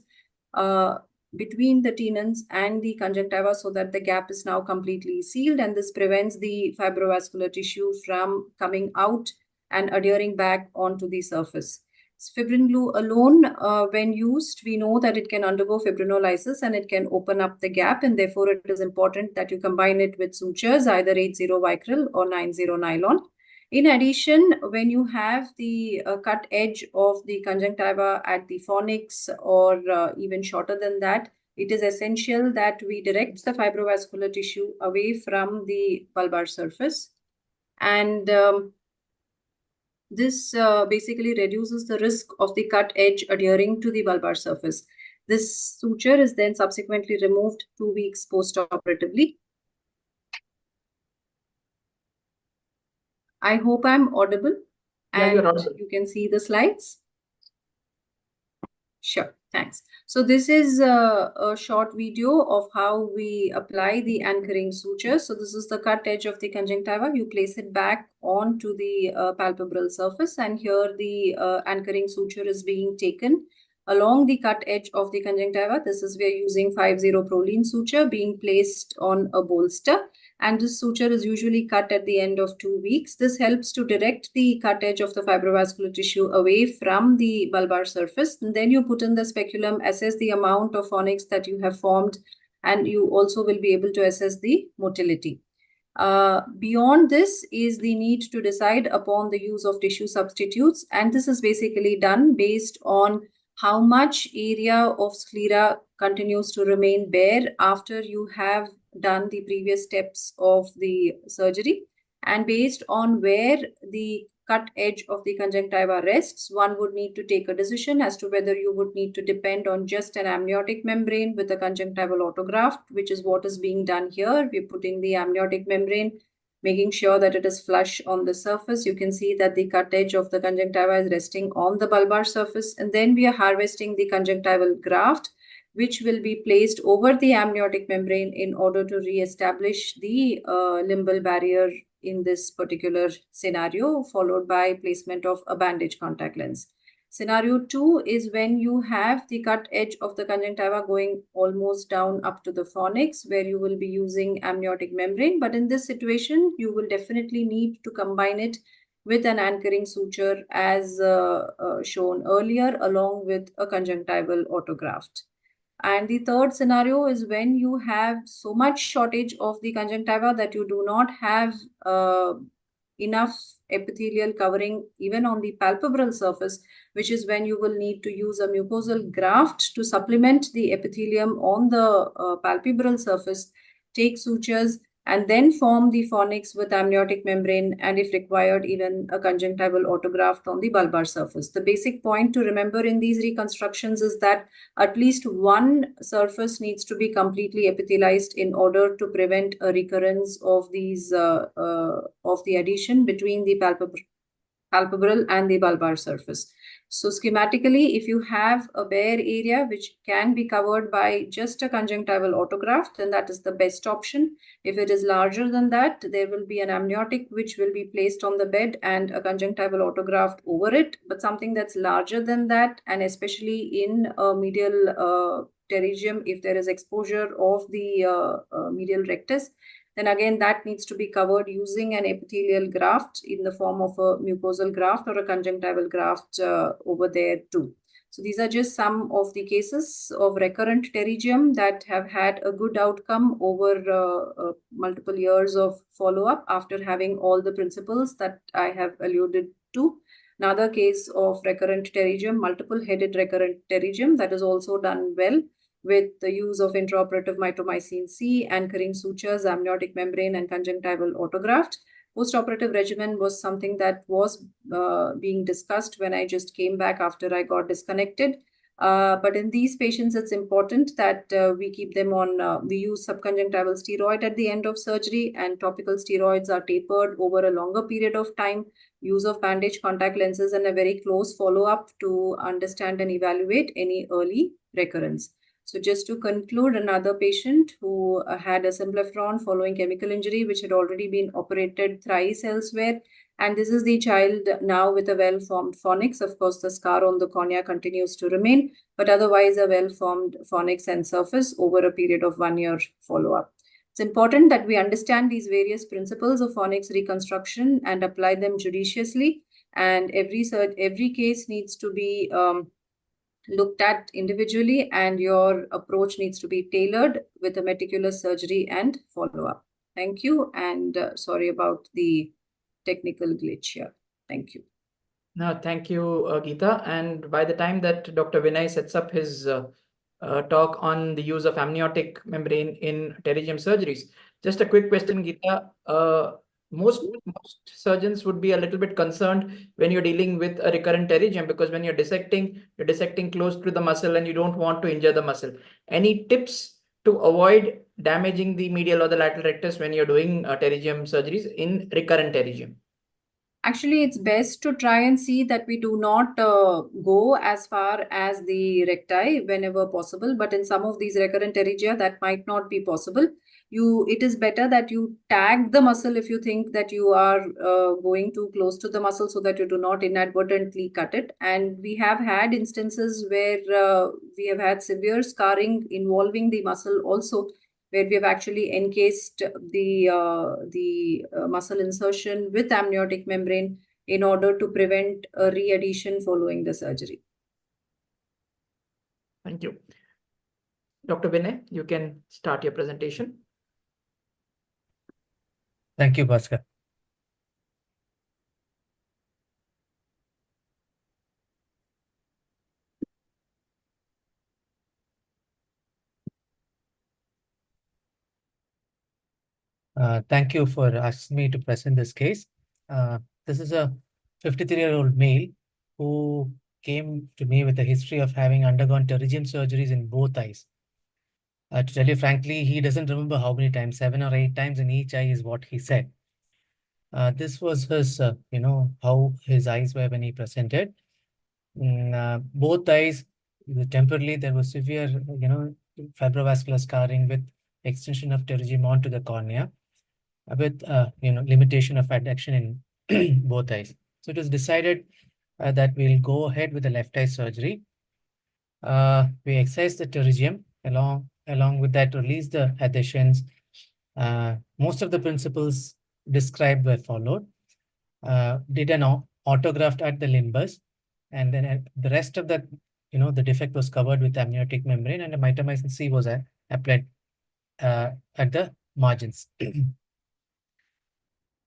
between the tenons and the conjunctiva so that the gap is now completely sealed, and this prevents the fibrovascular tissue from coming out and adhering back onto the surface. Fibrin glue alone, when used, we know that it can undergo fibrinolysis and it can open up the gap, and therefore it is important that you combine it with sutures, either 80 Vicryl or 90 nylon. In addition, when you have the cut edge of the conjunctiva at the fornix or even shorter than that, it is essential that we direct the fibrovascular tissue away from the bulbar surface. And this basically reduces the risk of the cut edge adhering to the bulbar surface. This suture is then subsequently removed 2 weeks post-operatively. I hope I'm audible, and you're audible. you can see the slides. Sure, thanks. So this is a short video of how we apply the anchoring suture. So this is the cut edge of the conjunctiva. You place it back onto the palpebral surface, and here the anchoring suture is being taken along the cut edge of the conjunctiva. This is, we are using 50 Prolene suture being placed on a bolster, and this suture is usually cut at the end of 2 weeks. This helps to direct the cut edge of the fibrovascular tissue away from the bulbar surface. And then you put in the speculum, assess the amount of fornix that you have formed, and you also will be able to assess the motility. Beyond this is the need to decide upon the use of tissue substitutes, and this is basically done based on how much area of sclera continues to remain bare after you have done the previous steps of the surgery. And based on where the cut edge of the conjunctiva rests, one would need to take a decision as to whether you would need to depend on just an amniotic membrane with a conjunctival autograft, which is what is being done here. We're putting the amniotic membrane, making sure that it is flush on the surface. You can see that the cut edge of the conjunctiva is resting on the bulbar surface. And then we are harvesting the conjunctival graft, which will be placed over the amniotic membrane in order to re-establish the limbal barrier in this particular scenario, followed by placement of a bandage contact lens. Scenario 2 is when you have the cut edge of the conjunctiva going almost down up to the fornix, where you will be using amniotic membrane. But in this situation, you will definitely need to combine it with an anchoring suture as shown earlier, along with a conjunctival autograft. And the third scenario is when you have so much shortage of the conjunctiva that you do not have enough epithelial covering even on the palpebral surface, which is when you will need to use a mucosal graft to supplement the epithelium on the palpebral surface, take sutures, and then form the fornix with amniotic membrane, and if required, even a conjunctival autograft on the bulbar surface. The basic point to remember in these reconstructions is that at least one surface needs to be completely epithelialized in order to prevent a recurrence of these of the adhesion between the palpebral palpebral and the bulbar surface. So schematically, if you have a bare area which can be covered by just a conjunctival autograft, then that is the best option. If it is larger than that, there will be an amniotic which will be placed on the bed and a conjunctival autograft over it. But something that's larger than that, and especially in a medial pterygium, if there is exposure of the medial rectus, then again that needs to be covered using an epithelial graft in the form of a mucosal graft or a conjunctival graft over there too. So these are just some of the cases of recurrent pterygium that have had a good outcome over multiple years of follow-up after having all the principles that I have alluded to. Another case of recurrent pterygium, multiple headed recurrent pterygium, that is also done well with the use of intraoperative mitomycin C, anchoring sutures, amniotic membrane, and conjunctival autograft. Postoperative regimen was something that was being discussed when I just came back after I got disconnected. But in these patients, it's important that we keep them on, we use subconjunctival steroid at the end of surgery, and topical steroids are tapered over a longer period of time, use of bandage contact lenses, and a very close follow-up to understand and evaluate any early recurrence. So just to conclude, another patient who had a symplectron following chemical injury, which had already been operated thrice elsewhere. And this is the child now with a well-formed fornix. Of course, the scar on the cornea continues to remain, but otherwise a well-formed fornix and surface over a period of 1 year follow-up. It's important that we understand these various principles of fornix reconstruction and apply them judiciously. And every case needs to be looked at individually, and your approach needs to be tailored with a meticulous surgery and follow-up. Thank you, and sorry about the technical glitch here. Thank you. No, thank you, Geeta. And by the time that Dr. Vinay sets up his talk on the use of amniotic membrane in pterygium surgeries, just a quick question, Geeta. Most surgeons would be a little bit concerned when you're dealing with a recurrent pterygium, because when you're dissecting close to the muscle and you don't want to injure the muscle. Any tips to avoid damaging the medial or the lateral rectus when you're doing pterygium surgeries in recurrent pterygium? Actually, it's best to try and see that we do not go as far as the recti whenever possible. But in some of these recurrent pterygia, that might not be possible. It is better that you tag the muscle if you think that you are going too close to the muscle, so that you do not inadvertently cut it. And we have had instances where we have had severe scarring involving the muscle also, where we have actually encased the muscle insertion with amniotic membrane in order to prevent a re-adhesion following the surgery. Thank you. Dr. Vinay, you can start your presentation. Thank you, Bhaskar. Thank you for asking me to present this case. This is a 53-year-old male who came to me with a history of having undergone pterygium surgeries in both eyes. To tell you frankly, he doesn't remember how many times, 7 or 8 times in each eye is what he said. This was his, how his eyes were when he presented. Both eyes, temporarily, there was severe, fibrovascular scarring with extension of pterygium onto the cornea, with, limitation of adduction in both eyes. So it was decided that we'll go ahead with the left eye surgery. We excised the pterygium, along with that, release the adhesions. Most of the principles described were followed. Did an autograft at the limbus, and then the rest of the defect was covered with amniotic membrane, and a mitomycin C was applied at the margins.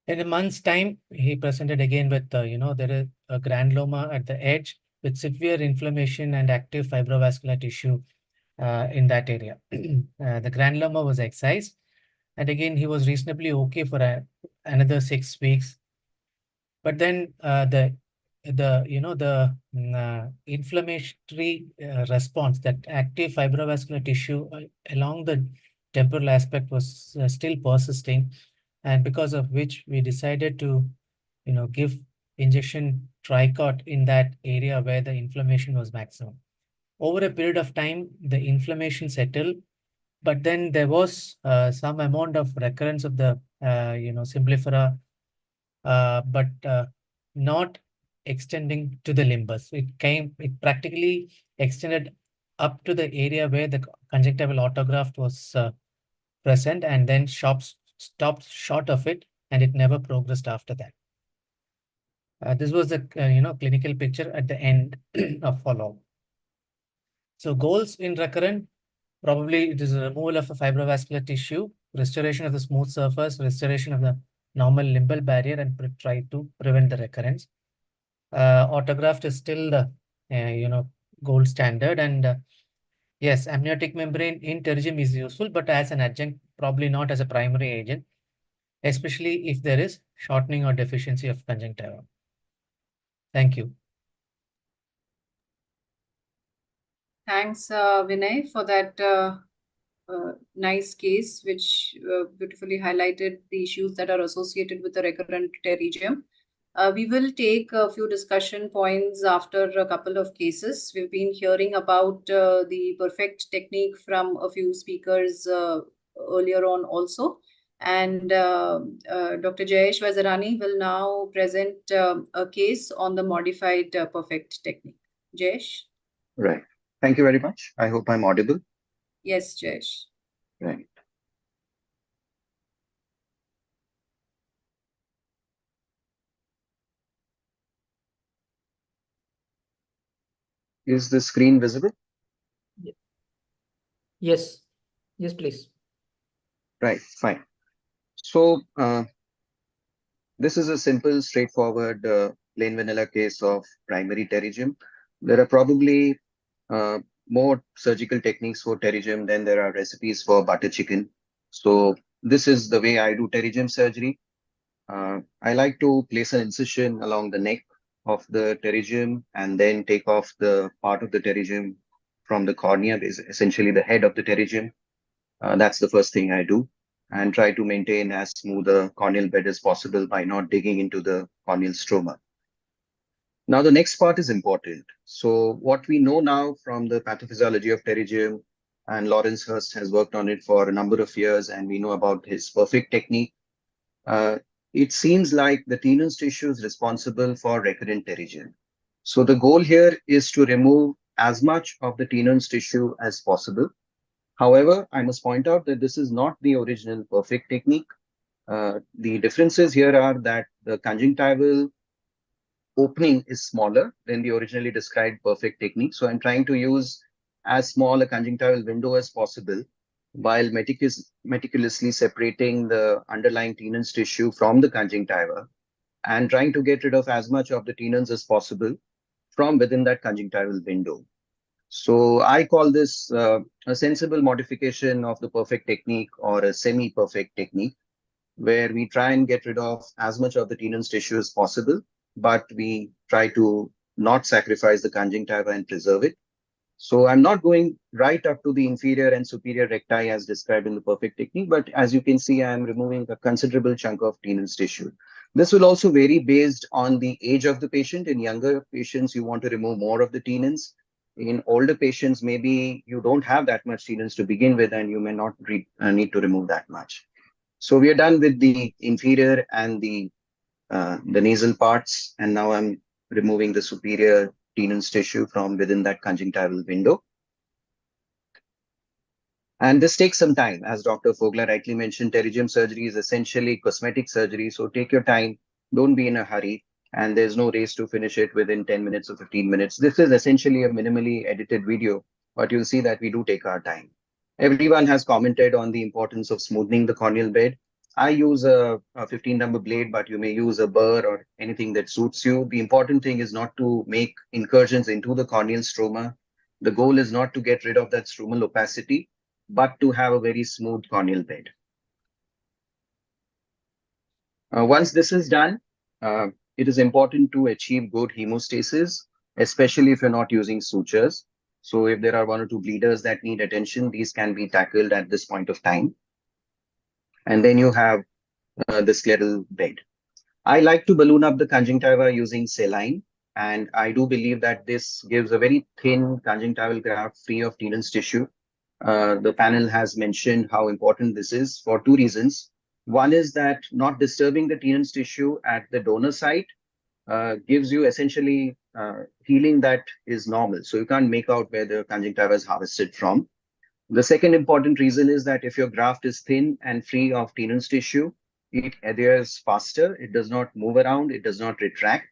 In a month's time, he presented again with, there is a granuloma at the edge with severe inflammation and active fibrovascular tissue in that area. The granuloma was excised, and again, he was reasonably okay for another 6 weeks. But then the inflammatory response, that active fibrovascular tissue along the temporal aspect was still persisting, and because of which we decided to, give injection tricot in that area where the inflammation was maximum. Over a period of time, the inflammation settled, but then there was some amount of recurrence of the simplifera, but not extending to the limbus. It practically extended up to the area where the conjunctival autograft was present, and then stopped short of it, and it never progressed after that. This was the clinical picture at the end of follow-up. So goals in recurrent, probably it is a removal of a fibrovascular tissue, restoration of the smooth surface, restoration of the normal limbal barrier, and try to prevent the recurrence. Autograft is still the gold standard, and yes, amniotic membrane in pterygium is useful, but as an adjunct, probably not as a primary agent, especially if there is shortening or deficiency of conjunctiva. Thank you. Thanks, Vinay, for that nice case, which beautifully highlighted the issues that are associated with the recurrent pterygium. We will take a few discussion points after a couple of cases. We've been hearing about the perfect technique from a few speakers earlier on also. And Dr. Jayesh Vazirani will now present a case on the modified perfect technique. Jayesh? Right. Thank you very much. I hope I'm audible. Yes, Jayesh. Right. Is the screen visible? Yes. Yes, please. Right, fine. So this is a simple, straightforward, plain vanilla case of primary pterygium. There are probably more surgical techniques for pterygium than there are recipes for butter chicken. So this is the way I do pterygium surgery. I like to place an incision along the neck of the pterygium and then take off the part of the pterygium from the cornea, essentially the head of the pterygium. That's the first thing I do, and try to maintain as smooth a corneal bed as possible by not digging into the corneal stroma. Now, the next part is important. So what we know now from the pathophysiology of pterygium, and Lawrence Hurst has worked on it for a number of years, and we know about his perfect technique. It seems like the Tenon's tissue is responsible for recurrent pterygium. So the goal here is to remove as much of the Tenon's tissue as possible. However, I must point out that this is not the original perfect technique. The differences here are that the conjunctival opening is smaller than the originally described perfect technique. So I'm trying to use as small a conjunctival window as possible while meticulously separating the underlying Tenon's tissue from the conjunctiva and trying to get rid of as much of the Tenon's as possible from within that conjunctival window. So I call this a sensible modification of the perfect technique, or a semi-perfect technique, where we try and get rid of as much of the Tenon's tissue as possible, but we try to not sacrifice the conjunctiva and preserve it. So I'm not going right up to the inferior and superior recti as described in the perfect technique, but as you can see, I'm removing a considerable chunk of Tenon's tissue. This will also vary based on the age of the patient. In younger patients, you want to remove more of the Tenon's. In older patients, maybe you don't have that much Tenon's to begin with, and you may not need to remove that much. So we are done with the inferior and the nasal parts, and now I'm removing the superior Tenon's tissue from within that conjunctival window. And this takes some time. As Dr. Fogler rightly mentioned, pterygium surgery is essentially cosmetic surgery. So take your time, don't be in a hurry, and there's no race to finish it within 10 minutes or 15 minutes. This is essentially a minimally edited video, but you'll see that we do take our time. Everyone has commented on the importance of smoothing the corneal bed. I use a 15 number blade, but you may use a burr or anything that suits you. The important thing is not to make incursions into the corneal stroma. The goal is not to get rid of that stromal opacity, but to have a very smooth corneal bed. Once this is done, it is important to achieve good hemostasis, especially if you're not using sutures. So if there are one or two bleeders that need attention, these can be tackled at this point of time. And then you have the scleral bed. I like to balloon up the conjunctiva using saline, and I do believe that this gives a very thin conjunctival graft free of Tenon's tissue. The panel has mentioned how important this is for two reasons. One is that not disturbing the Tenon's tissue at the donor site gives you essentially healing that is normal. So you can't make out where the conjunctiva is harvested from. The second important reason is that if your graft is thin and free of Tenon's tissue, it adheres faster, it does not move around, it does not retract,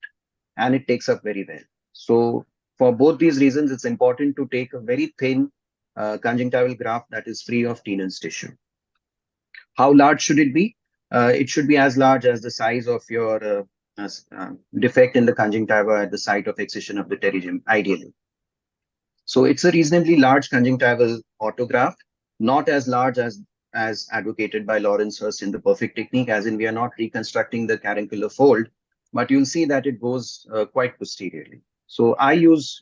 and it takes up very well. So for both these reasons, it's important to take a very thin conjunctival graft that is free of Tenon's tissue. How large should it be? It should be as large as the size of your defect in the conjunctiva at the site of excision of the pterygium, ideally. So it's a reasonably large conjunctival autograft, not as large as advocated by Lawrence Hurst in the perfect technique, as in we are not reconstructing the caruncular fold, but you'll see that it goes quite posteriorly. So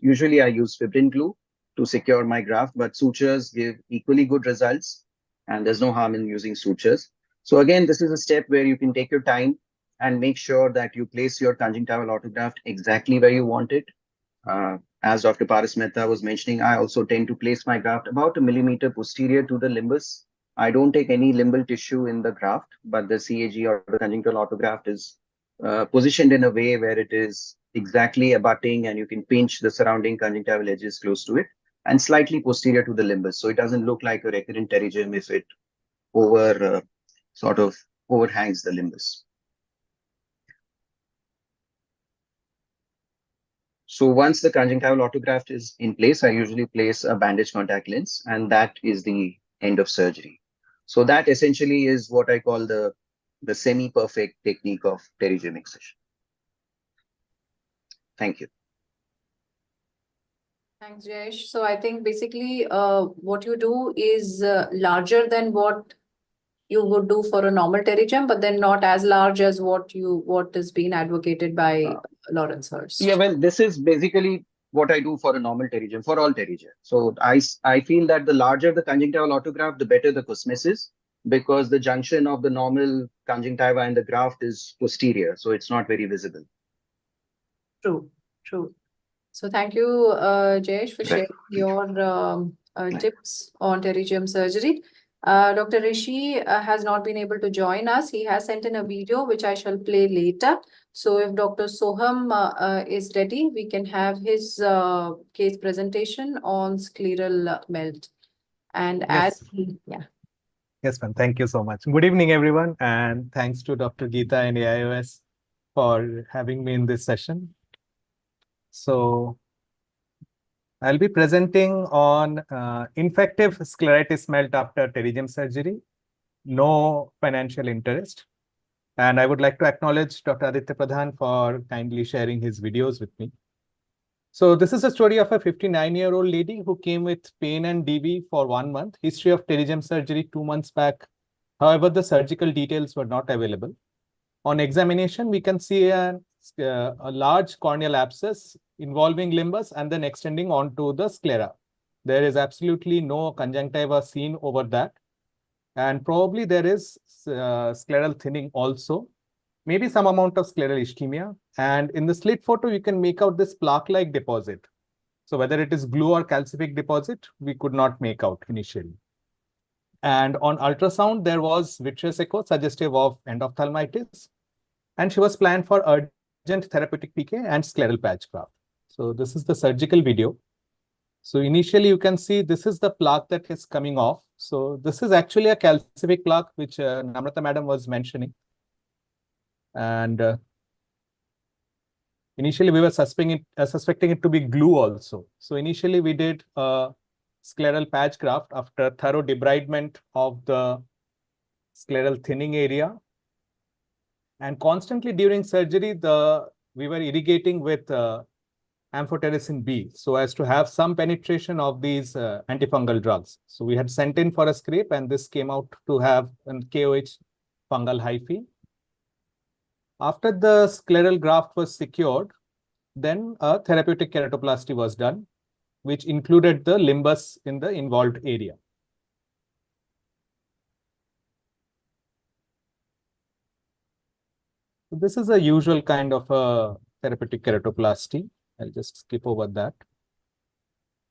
usually I use fibrin glue to secure my graft, but sutures give equally good results, and there's no harm in using sutures. So again, this is a step where you can take your time and make sure that you place your conjunctival autograft exactly where you want it. As Dr. Paras Mehta was mentioning, I also tend to place my graft about 1 millimeter posterior to the limbus. I don't take any limbal tissue in the graft, but the CAG or the conjunctival autograft is positioned in a way where it is exactly abutting and you can pinch the surrounding conjunctival edges close to it and slightly posterior to the limbus. So it doesn't look like a recurrent pterygium if it sort of overhangs the limbus. So once the conjunctival autograft is in place, I usually place a bandage contact lens, and that is the end of surgery. So that essentially is what I call the semi-perfect technique of pterygium excision. Thank you. Thanks, Jayesh. So I think basically what you do is larger than what you would do for a normal pterygium, but then not as large as what is being advocated by Lawrence Hurst. Yeah, well, this is basically what I do for a normal pterygium, for all pterygia. So I feel that the larger the conjunctival autograft, the better the cosmesis, because the junction of the normal conjunctiva and the graft is posterior, so it's not very visible. True, true. So thank you, Jayesh, for sharing your tips on pterygium surgery. Dr. Rishi has not been able to join us. He has sent in a video, which I shall play later. So if Dr. Soham is ready, we can have his case presentation on scleral melt. And Yes. yeah. Yes, ma'am. Thank you so much. Good evening, everyone. And thanks to Dr. Geeta and AIOS for having me in this session. So I'll be presenting on infective scleritis melt after pterygium surgery. No financial interest. And I would like to acknowledge Dr. Aditya Pradhan for kindly sharing his videos with me. So this is a story of a 59-year-old lady who came with pain and DV for 1 month, history of pterygium surgery 2 months back. However, the surgical details were not available. On examination, we can see a large corneal abscess involving limbus and then extending onto the sclera. There is absolutely no conjunctiva seen over that. And probably there is scleral thinning also. Maybe some amount of scleral ischemia. And in the slit photo, you can make out this plaque-like deposit. So whether it is glue or calcific deposit, we could not make out initially. And on ultrasound, there was vitreous echo suggestive of endophthalmitis. And she was planned for urgent therapeutic PK and scleral patch graft. So this is the surgical video. So initially, you can see this is the plaque that is coming off. So this is actually a calcific plaque, which Namrata madam was mentioning. And initially, we were suspecting it to be glue also. So initially, we did a scleral patch graft after thorough debridement of the scleral thinning area. And constantly during surgery, we were irrigating with amphotericin B so as to have some penetration of these antifungal drugs. So we had sent in for a scrape, and this came out to have an KOH fungal hyphae. After the scleral graft was secured, then a therapeutic keratoplasty was done, which included the limbus in the involved area. So this is a usual kind of a therapeutic keratoplasty. I'll just skip over that.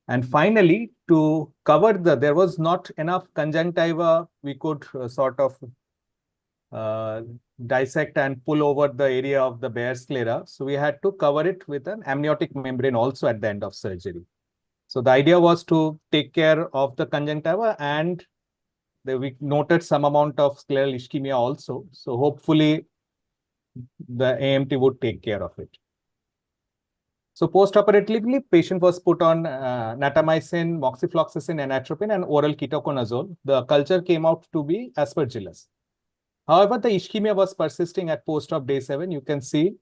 And finally, to cover there was not enough conjunctiva, we could sort of dissect and pull over the area of the bare sclera. So we had to cover it with an amniotic membrane also at the end of surgery. So the idea was to take care of the conjunctiva, and we noted some amount of scleral ischemia also. So hopefully the AMT would take care of it. So post-operatively, patient was put on natamycin, moxifloxacin, and atropine, and oral ketoconazole. The culture came out to be aspergillus. However, the ischemia was persisting at post-op day 7, you can see,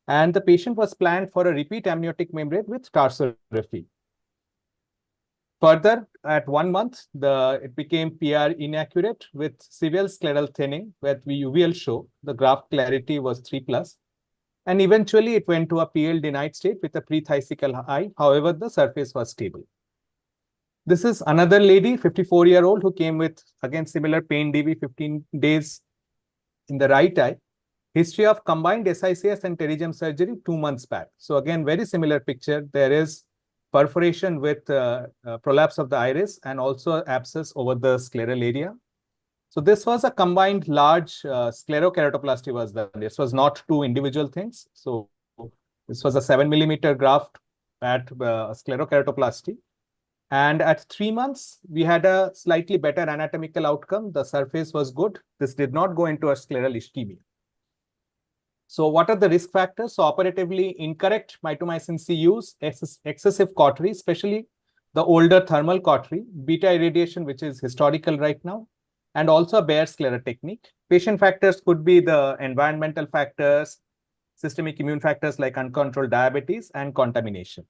and the patient was planned for a repeat amniotic membrane with tarsorrhaphy. Further, at 1 month, it became PR inaccurate with severe scleral thinning, where we will show the graph clarity was 3+. And eventually it went to a PL denied state with a pre-thysical high. However, the surface was stable. This is another lady, 54-year-old, who came with, again, similar pain DV, 15 days in the right eye. History of combined SICS and pterygium surgery 2 months back. So again, very similar picture. There is perforation with prolapse of the iris and also abscess over the scleral area. So this was a combined large sclerokeratoplasty was done. This was not 2 individual things. So this was a 7 millimeter graft at sclerokeratoplasty. And at 3 months, we had a slightly better anatomical outcome. The surface was good. This did not go into a scleral ischemia. So what are the risk factors? So operatively, incorrect mitomycin C use, excessive cautery, especially the older thermal cautery, beta irradiation, which is historical right now, and also a bare sclera technique. Patient factors could be the environmental factors, systemic immune factors like uncontrolled diabetes and contamination.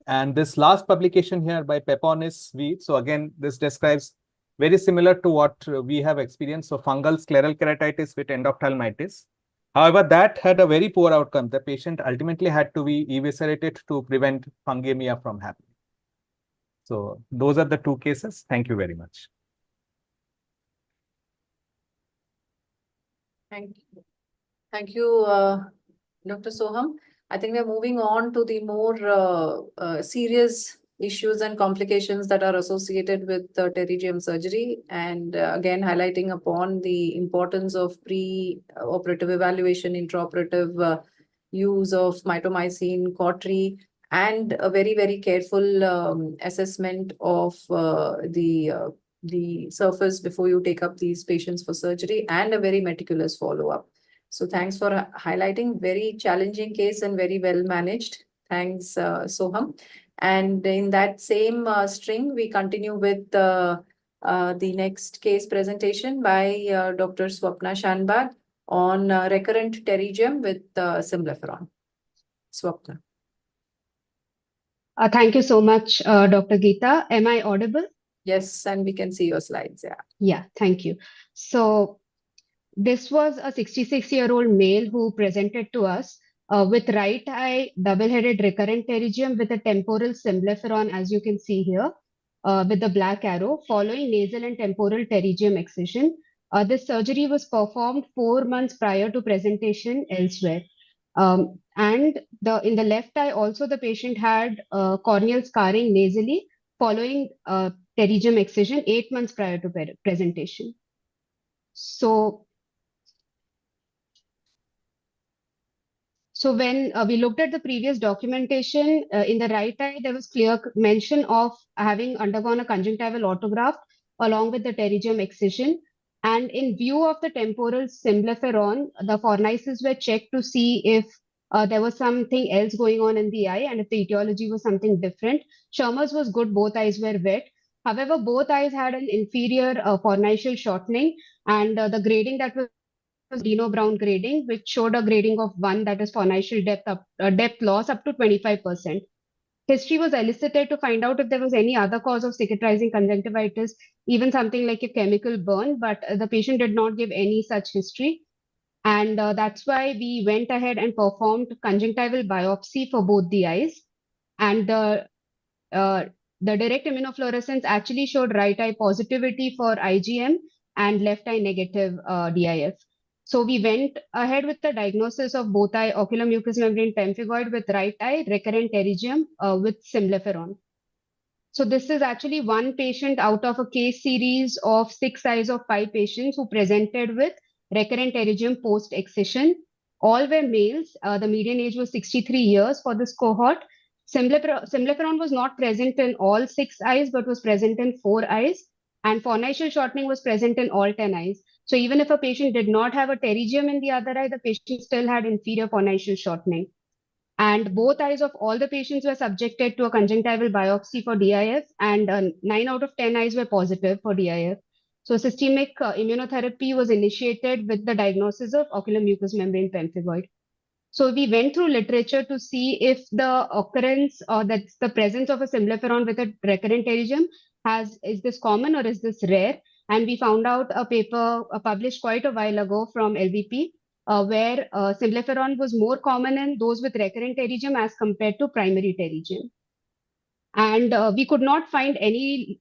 And this last publication here by Peponis V. So again, this describes very similar to what we have experienced. So fungal scleral keratitis with endophthalmitis. However, that had a very poor outcome. The patient ultimately had to be eviscerated to prevent fungemia from happening. So those are the 2 cases. Thank you very much. Thank you, Dr. Soham. I think we're moving on to the more serious issues and complications that are associated with pterygium surgery, and again highlighting upon the importance of pre-operative evaluation, intraoperative use of mitomycin, cautery, and a very, very careful assessment of the surface before you take up these patients for surgery, and a very meticulous follow-up. So thanks for highlighting. Very challenging case and very well managed. Thanks, Soham. And in that same string, we continue with the next case presentation by Dr. Swapna Shanbag on recurrent pterygium with symblepharon. Swapna. Thank you so much, Dr. Geeta. Am I audible? Yes, and we can see your slides. Yeah. Yeah, thank you. So this was a 66-year-old male who presented to us with right eye double-headed recurrent pterygium with a temporal symblepharon, as you can see here, with the black arrow, following nasal and temporal pterygium excision. This surgery was performed 4 months prior to presentation elsewhere. And in the left eye, also the patient had corneal scarring nasally following pterygium excision 8 months prior to presentation. So when we looked at the previous documentation, in the right eye, there was clear mention of having undergone a conjunctival autograft along with the pterygium excision. And in view of the temporal symblepharon, the fornices were checked to see if there was something else going on in the eye and if the etiology was something different. Schirmer's was good, both eyes were wet. However, both eyes had an inferior fornicial shortening, and the grading that was Dino Brown grading, which showed a grading of 1, that is fornicial depth loss up to 25%. History was elicited to find out if there was any other cause of cicatrizing conjunctivitis, even something like a chemical burn, but the patient did not give any such history. And that's why we went ahead and performed conjunctival biopsy for both the eyes. And the direct immunofluorescence actually showed right eye positivity for IgM and left eye negative DIF. So we went ahead with the diagnosis of both eye ocular mucous membrane pemphigoid with right eye recurrent pterygium with symblepharon. So this is actually one patient out of a case series of 6 eyes of 5 patients who presented with recurrent pterygium post-excision. All were males. The median age was 63 years for this cohort. Symblepharon was not present in all 6 eyes, but was present in 4 eyes. And fornical shortening was present in all 10 eyes. So even if a patient did not have a pterygium in the other eye, the patient still had inferior fornical shortening. And both eyes of all the patients were subjected to a conjunctival biopsy for DIF, and 9 out of 10 eyes were positive for DIF. So systemic immunotherapy was initiated with the diagnosis of ocular mucous membrane pemphigoid. So we went through literature to see if the occurrence or that's the presence of a symblepharon with a recurrent pterygium is this common or is this rare? And we found out a paper published quite a while ago from LVP where symblepharon was more common in those with recurrent pterygium as compared to primary pterygium. And we could not find any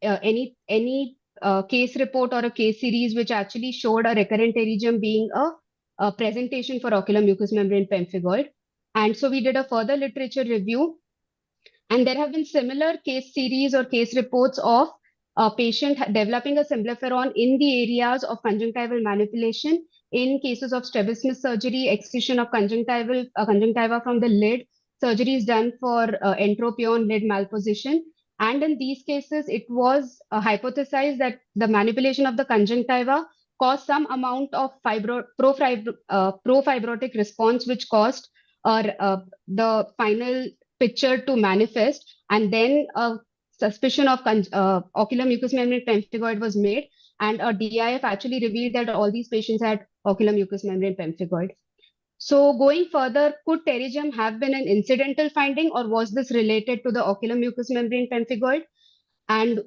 case report or a case series which actually showed a recurrent pterygium being a presentation for ocular mucous membrane pemphigoid. And so we did a further literature review, and there have been similar case series or case reports of a patient developing a symblepharon in the areas of conjunctival manipulation in cases of strabismus surgery, excision of conjunctiva from the lid, surgeries done for entropy on lid malposition. And in these cases, it was hypothesized that the manipulation of the conjunctiva caused some amount of profibrotic response, which caused the final picture to manifest, and then a suspicion of ocular mucous membrane pemphigoid was made, and a DIF actually revealed that all these patients had ocular mucous membrane pemphigoid. So going further, could pterygium have been an incidental finding, or was this related to the ocular mucous membrane pemphigoid? And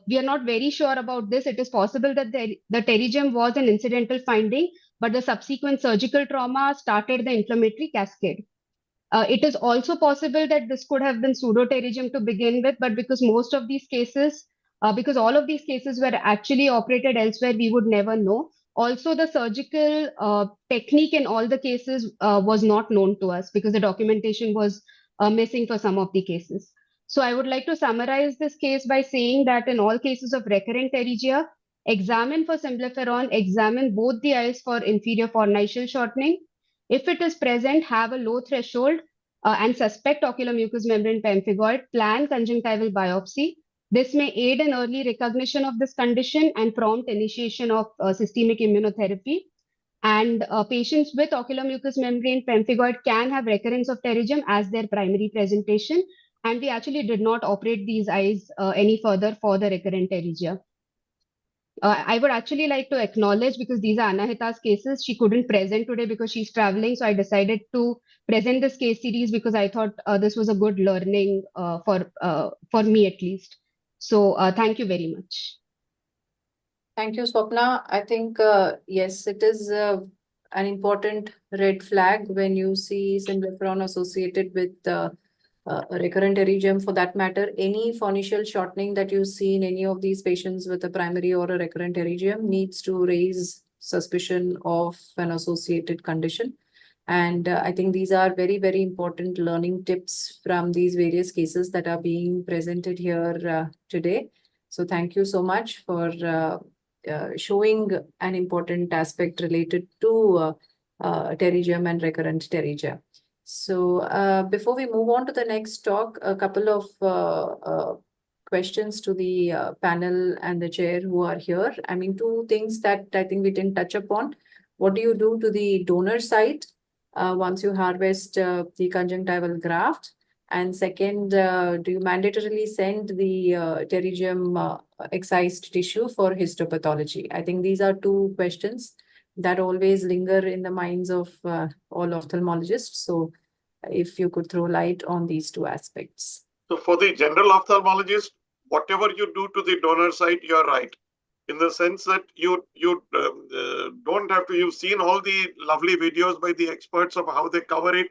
we are not very sure about this. It is possible that the pterygium was an incidental finding, but the subsequent surgical trauma started the inflammatory cascade. It is also possible that this could have been pseudopterygium to begin with, but because most of these cases, because all of these cases were actually operated elsewhere, we would never know. Also, the surgical technique in all the cases was not known to us because the documentation was missing for some of the cases. So I would like to summarize this case by saying that in all cases of recurrent pterygia, examine for symblepharon, examine both the eyes for inferior fornical shortening. If it is present, have a low threshold and suspect ocular mucous membrane pemphigoid, plan conjunctival biopsy. This may aid in early recognition of this condition and prompt initiation of systemic immunotherapy. And patients with ocular mucous membrane pemphigoid can have recurrence of pterygium as their primary presentation. And we actually did not operate these eyes any further for the recurrent pterygia. I would actually like to acknowledge, because these are Anahita's cases, she couldn't present today because she's traveling. So I decided to present this case series because I thought this was a good learning for me at least. So thank you very much. Thank you, Swapna. I think, yes, it is an important red flag when you see symblepharon associated with a recurrent pterygium. For that matter, any fornical shortening that you see in any of these patients with a primary or a recurrent pterygium needs to raise suspicion of an associated condition. And I think these are very, very important learning tips from these various cases that are being presented here today. So thank you so much for showing an important aspect related to pterygium and recurrent pterygia. So before we move on to the next talk, a couple of questions to the panel and the chair who are here. I mean, two things that I think we didn't touch upon. What do you do to the donor site once you harvest the conjunctival graft? And second, do you mandatorily send the pterygium excised tissue for histopathology? I think these are two questions that always linger in the minds of all ophthalmologists. So if you could throw light on these two aspects. So for the general ophthalmologist, whatever you do to the donor site, you're right. In the sense that you don't have to, you've seen all the lovely videos by the experts of how they cover it.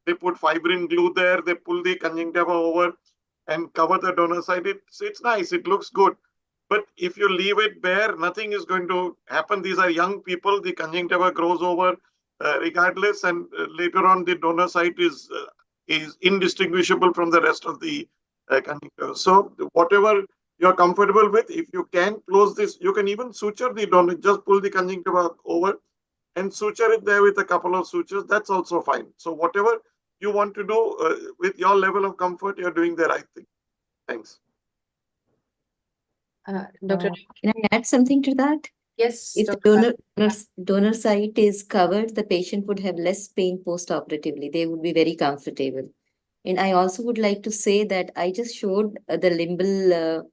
They put fibrin glue there, they pull the conjunctiva over and cover the donor site. It's nice, it looks good. But if you leave it bare, nothing is going to happen. These are young people. The conjunctiva grows over regardless, and later on the donor site is indistinguishable from the rest of the conjunctiva. So whatever you're comfortable with, if you can close this, you can even suture the donor. Just pull the conjunctiva over and suture it there with a couple of sutures. That's also fine. So whatever you want to do with your level of comfort, you're doing the right thing. Thanks. Dr. Can I add something to that? Yes, If the donor site is covered, the patient would have less pain post-operatively. They would be very comfortable. And I also would like to say that I just showed the limbal,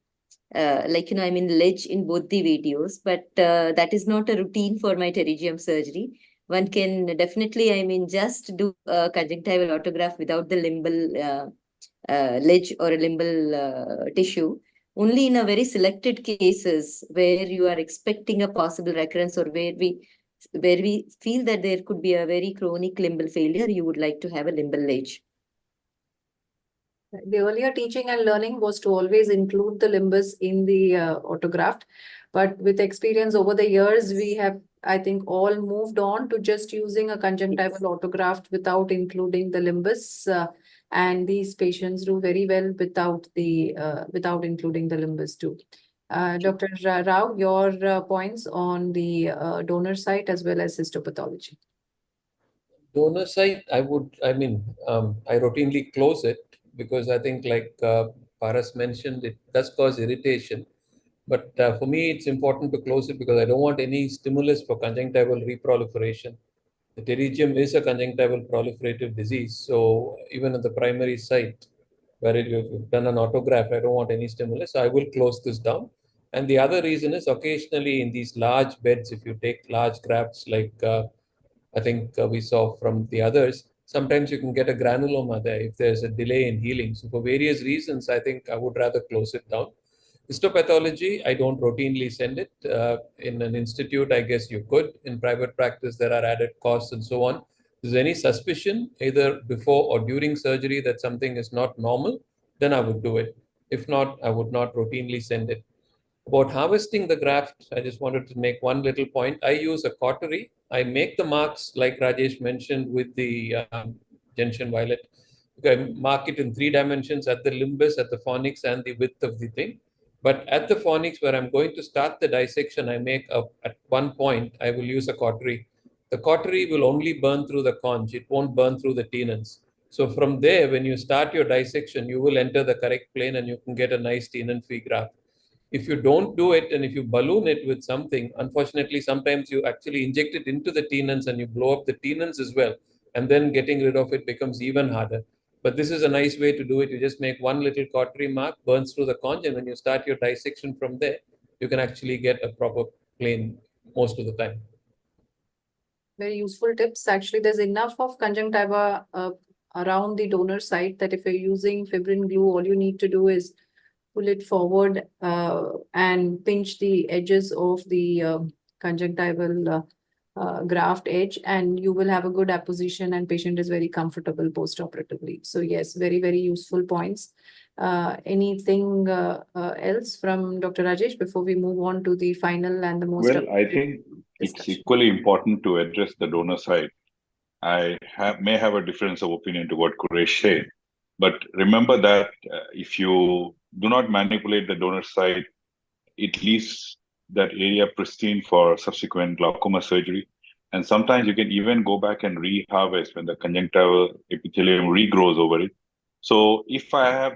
ledge in both the videos, but that is not a routine for my pterygium surgery. One can definitely, just do a conjunctival autograft without the limbal ledge or a limbal tissue. Only in a very selected cases where you are expecting a possible recurrence, or where we feel that there could be a very chronic limbal failure, you would like to have a limbal ledge. The earlier teaching and learning was to always include the limbus in the autograft. But with experience over the years, we have, I think, all moved on to just using a conjunctival autograft without including the limbus. And these patients do very well without including the limbus too. Dr. Rao, your points on the donor site as well as histopathology. Donor site, I routinely close it because I think, like Paras mentioned, it does cause irritation. But for me, it's important to close it because I don't want any stimulus for conjunctival reproliferation. The pterygium is a conjunctival proliferative disease. So even at the primary site where you've done an autograft, I don't want any stimulus. So I will close this down. And the other reason is occasionally in these large beds, if you take large grafts like I think we saw from the others, sometimes you can get a granuloma there if there's a delay in healing. So for various reasons, I think I would rather close it down. Histopathology, I don't routinely send it. In an institute, I guess you could. In private practice, there are added costs and so on. If there's any suspicion, either before or during surgery, that something is not normal, then I would do it. If not, I would not routinely send it. About harvesting the graft, I just wanted to make one little point. I use a cautery. I make the marks, like Rajesh mentioned, with the gentian violet. I mark it in 3 dimensions at the limbus, at the fornix, and the width of the thing. But at the fornix, where I'm going to start the dissection, I make at one point, I will use a cautery. The cautery will only burn through the conch. It won't burn through the tenons. So from there, when you start your dissection, you will enter the correct plane and you can get a nice tenon-free graft. If you don't do it and if you balloon it with something, unfortunately, sometimes you actually inject it into the tenons and you blow up the tenons as well. And then getting rid of it becomes even harder. But this is a nice way to do it. You just make one little cautery mark, burns through the conch, and when you start your dissection from there, you can actually get a proper plane most of the time. Very useful tips. Actually, there's enough of conjunctiva around the donor site that if you're using fibrin glue, all you need to do is pull it forward and pinch the edges of the conjunctival graft edge, and you will have a good apposition and patient is very comfortable post-operatively. So yes, very, very useful points. Anything else from Dr. Rajesh before we move on to the final and the most... Well, I think it's equally important to address the donor side. I may have a difference of opinion to what Quresh said, but remember that if you do not manipulate the donor site, it leaves that area pristine for subsequent glaucoma surgery. And sometimes you can even go back and reharvest when the conjunctival epithelium regrows over it. So if I have,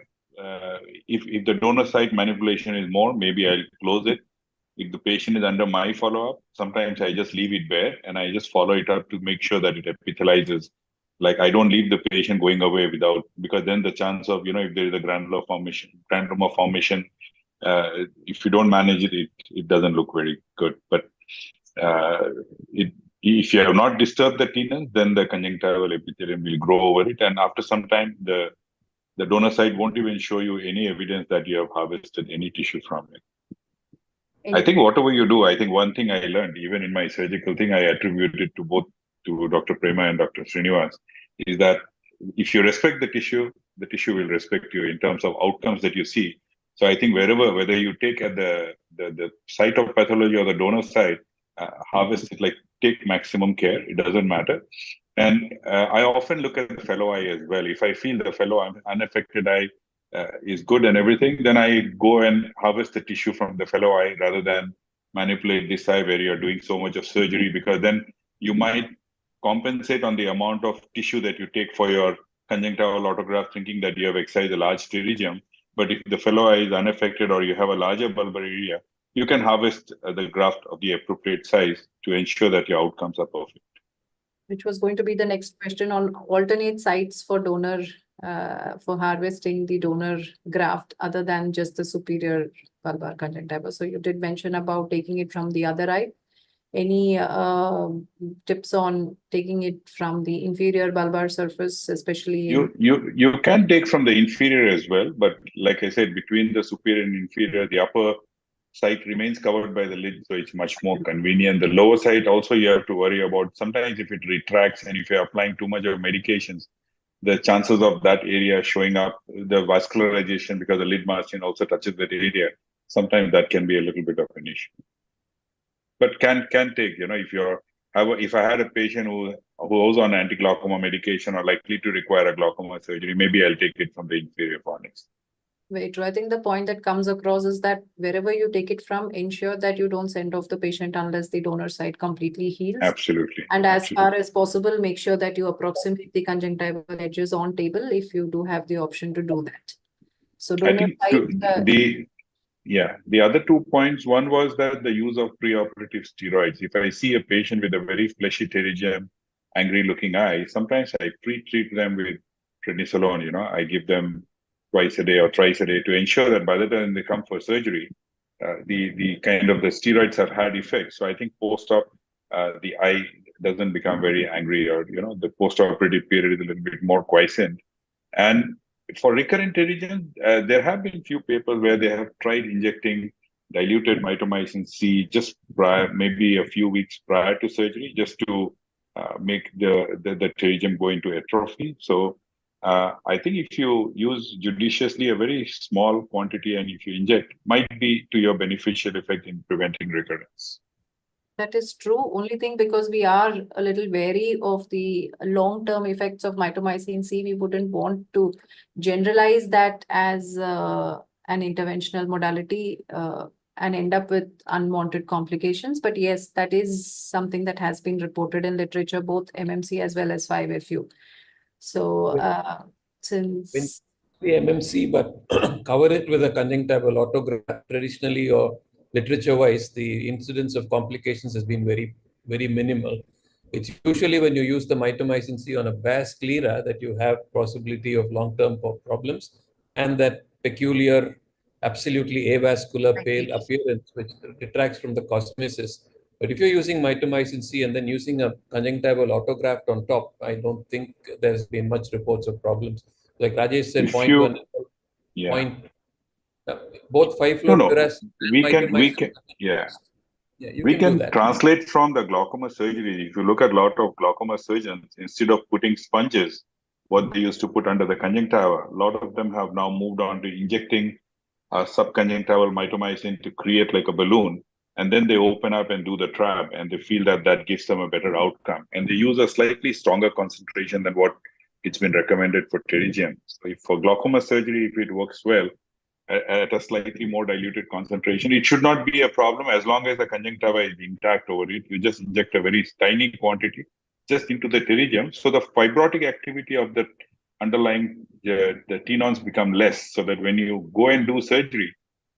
if the donor site manipulation is more, maybe I'll close it. If the patient is under my follow-up, sometimes I just leave it bare and I just follow it up to make sure that it epithelizes. Like I don't leave the patient going away without, because then the chance of, if there is a granuloma formation, if you don't manage it, it doesn't look very good. But if you have not disturbed the tenons, then the conjunctival epithelium will grow over it. And after some time, the donor site won't even show you any evidence that you have harvested any tissue from it. I think whatever you do, I think one thing I learned, even in my surgical thing, I attribute it to both to Dr. Prema and Dr. Srinivas, is that if you respect the tissue will respect you in terms of outcomes that you see. So I think whether you take at the the site of pathology or the donor site, harvest it, like take maximum care. It doesn't matter. And I often look at the fellow eye as well. If I feel the fellow unaffected eye is good and everything, then I go and harvest the tissue from the fellow eye rather than manipulate this eye where you're doing so much of surgery, because then you might compensate on the amount of tissue that you take for your conjunctival autograft, thinking that you have excised a large pterygium. But if the fellow eye is unaffected or you have a larger bulbar area, you can harvest the graft of the appropriate size to ensure that your outcomes are perfect. Which was going to be the next question on alternate sites for donor, for harvesting the donor graft other than just the superior bulbar conjunctiva. So you did mention about taking it from the other eye. Any tips on taking it from the inferior bulbar surface, especially You can take from the inferior as well, but like I said, between the superior and inferior, the upper site remains covered by the lid, so it's much more convenient. The lower site also you have to worry about. Sometimes if it retracts and if you're applying too much of medications, the chances of that area showing up, the vascularization, because the lid margin also touches that area, sometimes that can be a little bit of an issue. But can take, if I had a patient who was on anti-glaucoma medication or likely to require a glaucoma surgery, maybe I'll take it from the inferior fornix. Very true. I think the point that comes across is that wherever you take it from, ensure that you don't send off the patient unless the donor site completely heals. Absolutely. And as far as possible, make sure that you approximate the conjunctival edges on table if you do have the option to do that. So donor site. The other 2 points, one was that the use of preoperative steroids. If I see a patient with a very fleshy pterygium, angry looking eye, sometimes I pre-treat them with prednisolone. I give them twice a day or thrice a day to ensure that by the time they come for surgery, the kind of the steroids have had effect. So I think post-op, the eye doesn't become very angry, or the post-operative period is a little bit more quiescent. And for recurrent pterygium, there have been few papers where they have tried injecting diluted mitomycin C just maybe a few weeks prior to surgery, just to make the pterygium go into atrophy. So I think if you use judiciously a very small quantity and if you inject, might be to your beneficial effect in preventing recurrence. That is true. Only thing, because we are a little wary of the long-term effects of mitomycin C, we wouldn't want to generalize that as an interventional modality and end up with unwanted complications. But yes, that is something that has been reported in literature, both MMC as well as 5FU. So since the MMC, but cover it with a conjunctival autograft traditionally or literature-wise, the incidence of complications has been very, very minimal. It's usually when you use the mitomycin C on a vas sclera that you have possibility of long-term problems, and that peculiar, absolutely avascular pale appearance, which detracts from the cosmesis. But if you're using mitomycin C and then using a conjunctival autograft on top, I don't think there's been much reports of problems. Like Rajesh said, both 5-fluorouracil and mitomycin. We can translate from the glaucoma surgery. If you look at a lot of glaucoma surgeons, instead of putting sponges, what they used to put under the conjunctiva, a lot of them have now moved on to injecting subconjunctival mitomycin to create like a balloon. And then they open up and do the trab, and they feel that that gives them a better outcome. And they use a slightly stronger concentration than what it's been recommended for pterygium. So if for glaucoma surgery, if it works well, at a slightly more diluted concentration, it should not be a problem as long as the conjunctiva is intact over it. You just inject a very tiny quantity just into the pterygium. So the fibrotic activity of the underlying, the tenons become less, so that when you go and do surgery,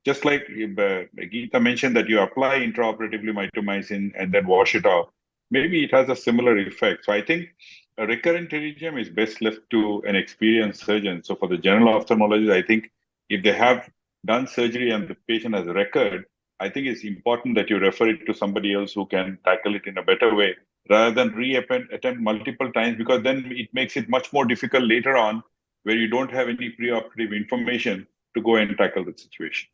just like Geeta mentioned that you apply intraoperatively mitomycin and then wash it off, maybe it has a similar effect. So I think a recurrent pterygium is best left to an experienced surgeon. So for the general ophthalmologist, I think if they have done surgery and the patient has recurred, I think it's important that you refer it to somebody else who can tackle it in a better way, rather than attempt multiple times, because then it makes it much more difficult later on, where you don't have any preoperative information to go and tackle the situation.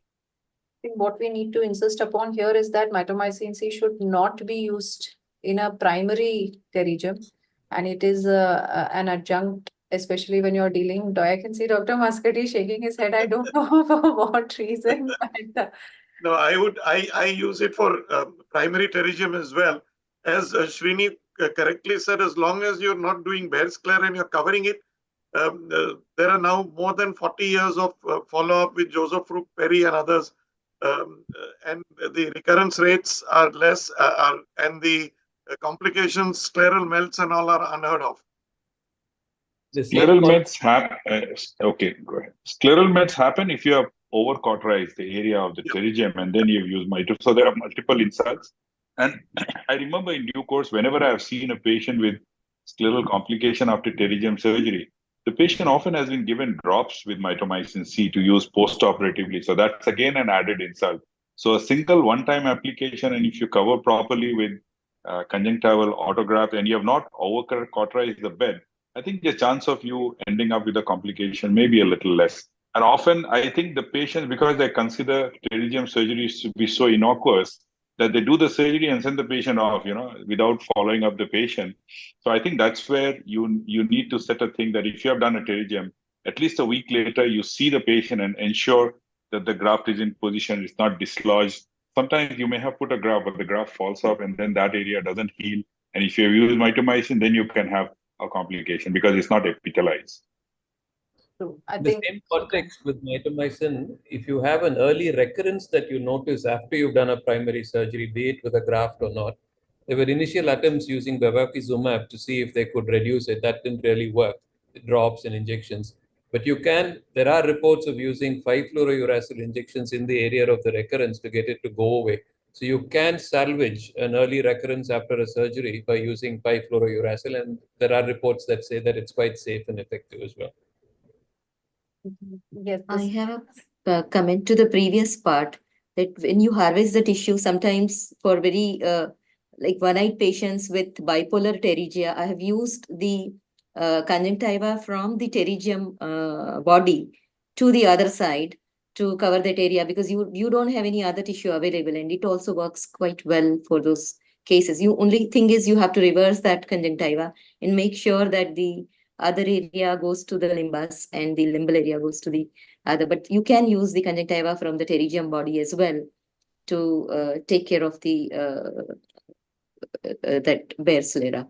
I think what we need to insist upon here is that mitomycin C should not be used in a primary pterygium, and it is an adjunct, especially when you're dealing. I can see Dr. Maskati shaking his head. I don't know for what reason, but No, I use it for primary pterygium as well. As Srini correctly said, as long as you're not doing bare sclera and you're covering it, there are now more than 40 years of follow-up with Joseph Rook Perry and others, and the recurrence rates are less, and the complications, scleral melts and all are unheard of. The same Scleral mets happen. Okay, go ahead. Scleral mets happen if you have over-cauterized the area of the pterygium and then you've used mito. So there are multiple insults. And I remember in due course, whenever I have seen a patient with scleral complication after pterygium surgery, the patient often has been given drops with mitomycin C to use post-operatively. So that's again an added insult. So a single one-time application, and if you cover properly with conjunctival autograft and you have not over-cauterized the bed, I think the chance of you ending up with a complication may be a little less. And often, I think the patients, because they consider pterygium surgeries to be so innocuous, that they do the surgery and send the patient off, without following up the patient. So I think that's where you need to set a thing that if you have done a pterygium, at least a week later, you see the patient and ensure that the graft is in position, it's not dislodged. Sometimes you may have put a graft, but the graft falls off and then that area doesn't heal. And if you use mitomycin, then you can have a complication because it's not epithelialized. True. I The think same context with mitomycin, if you have an early recurrence that you notice after you've done a primary surgery, be it with a graft or not, there were initial attempts using bevacizumab to see if they could reduce it. That didn't really work, drops and injections. But there are reports of using 5-fluorouracil injections in the area of the recurrence to get it to go away. So you can salvage an early recurrence after a surgery by using 5-fluorouracil, and there are reports that say that it's quite safe and effective as well. yes, I have a comment to the previous part that when you harvest the tissue, sometimes for very like one-eyed patients with bipolar pterygia, I have used the conjunctiva from the pterygium body to the other side to cover that area because you don't have any other tissue available, and it also works quite well for those cases. You only thing is you have to reverse that conjunctiva and make sure that the other area goes to the limbus and the limbal area goes to the other. But you can use the conjunctiva from the pterygium body as well to take care of the that bare sclera.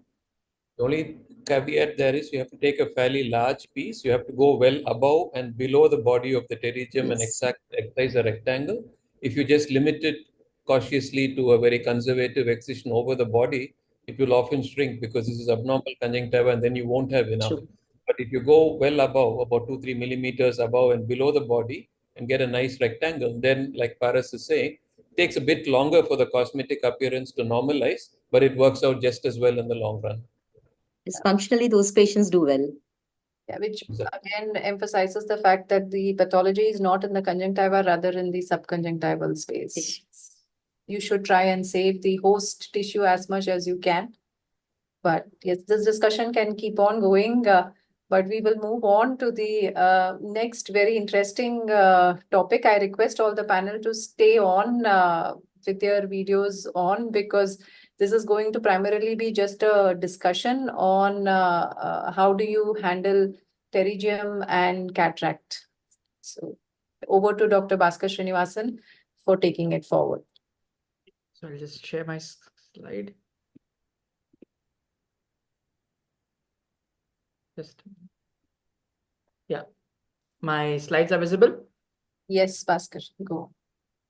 The only caveat there is you have to take a fairly large piece. You have to go well above and below the body of the pterygium and excise a rectangle. If you just limit it cautiously to a very conservative excision over the body, it will often shrink because this is abnormal conjunctiva and then you won't have enough. True. But if you go well above, about 2-3 millimeters above and below the body and get a nice rectangle, then like Paras is saying, it takes a bit longer for the cosmetic appearance to normalize, but it works out just as well in the long run. Yes, functionally, those patients do well. Yeah, which again emphasizes the fact that the pathology is not in the conjunctiva, rather in the subconjunctival space. You should try and save the host tissue as much as you can. But yes, this discussion can keep on going, but we will move on to the next very interesting topic. I request all the panel to stay on with their videos on, because this is going to primarily be just a discussion on how do you handle pterygium and cataract. So over to Dr. Bhaskar Srinivasan for taking it forward. So I'll just share my slide. Yeah, my slides are visible. Yes, Bhaskar, go.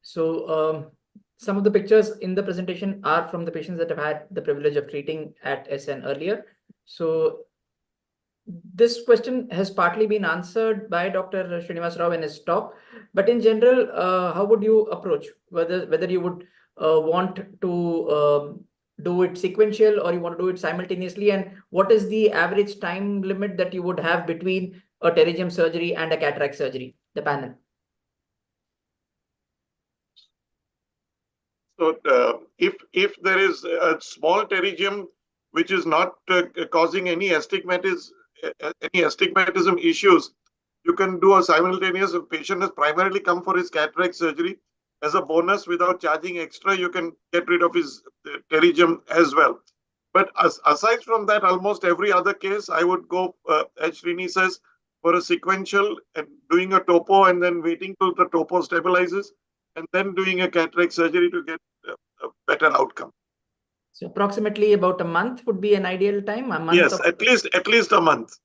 So some of the pictures in the presentation are from the patients that have had the privilege of treating at SN earlier. So this question has partly been answered by Dr. Srinivas Rao in his talk, but in general, how would you approach whether you would want to do it sequential or you want to do it simultaneously, and what is the average time limit that you would have between a pterygium surgery and a cataract surgery? The panel. So if there is a small pterygium which is not causing any astigmatism issues, you can do a simultaneous. If patient has primarily come for his cataract surgery, as a bonus, without charging extra, you can get rid of his pterygium as well. But aside from that, almost every other case, I would go, as Srini says, for a sequential and doing a topo and then waiting till the topo stabilizes and then doing a cataract surgery to get a better outcome. So approximately about a month would be an ideal time, a month Yes, of... at least a month.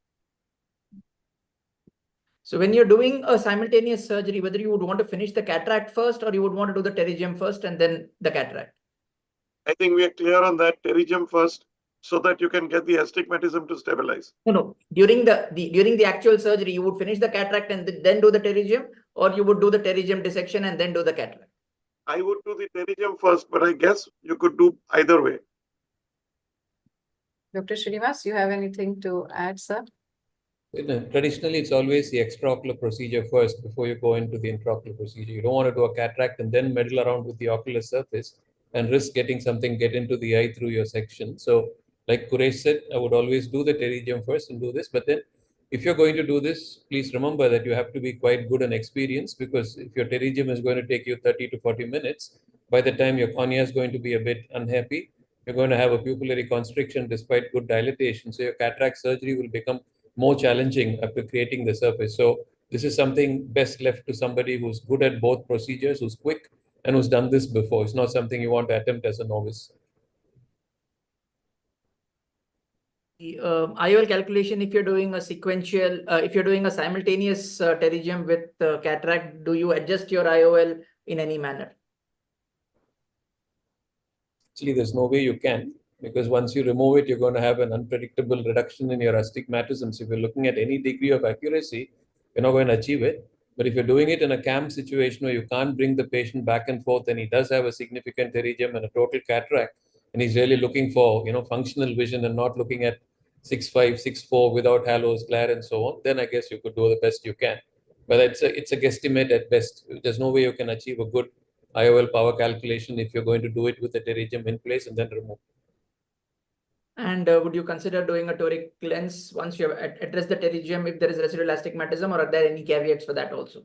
So when you're doing a simultaneous surgery, whether you would want to finish the cataract first or you would want to do the pterygium first and then the cataract? I think we are clear on that. Pterygium first, so that you can get the astigmatism to stabilize. No. During the actual surgery, you would finish the cataract and then do the pterygium, or you would do the pterygium dissection and then do the cataract? I would do the pterygium first, but I guess you could do either way. Dr. Srinivas, you have anything to add, sir? Traditionally, it's always the extraocular procedure first before you go into the intraocular procedure. You don't want to do a cataract and then meddle around with the ocular surface and risk getting something get into the eye through your section. So, like Quresh said, I would always do the pterygium first and do this. But then, if you're going to do this, please remember that you have to be quite good and experienced, because if your pterygium is going to take you 30 to 40 minutes, by the time your cornea is going to be a bit unhappy, you're going to have a pupillary constriction despite good dilatation. So, your cataract surgery will become more challenging after creating the surface. So this is something best left to somebody who's good at both procedures, who's quick, and who's done this before. It's not something you want to attempt as a novice. The IOL calculation, if you're doing a sequential, if you're doing a simultaneous pterygium with cataract, do you adjust your IOL in any manner? Actually, there's no way you can, because once you remove it, you're going to have an unpredictable reduction in your astigmatisms. If you're looking at any degree of accuracy, you're not going to achieve it. But if you're doing it in a cam situation where you can't bring the patient back and forth, and he does have a significant pterygium and a total cataract, and he's really looking for, functional vision and not looking at 6.5, 6.4 without halos, glare, and so on, then I guess you could do the best you can. But it's a guesstimate at best. There's no way you can achieve a good IOL power calculation if you're going to do it with the pterygium in place and then remove. And would you consider doing a toric lens once you have addressed the pterygium if there is residual astigmatism, or are there any caveats for that also?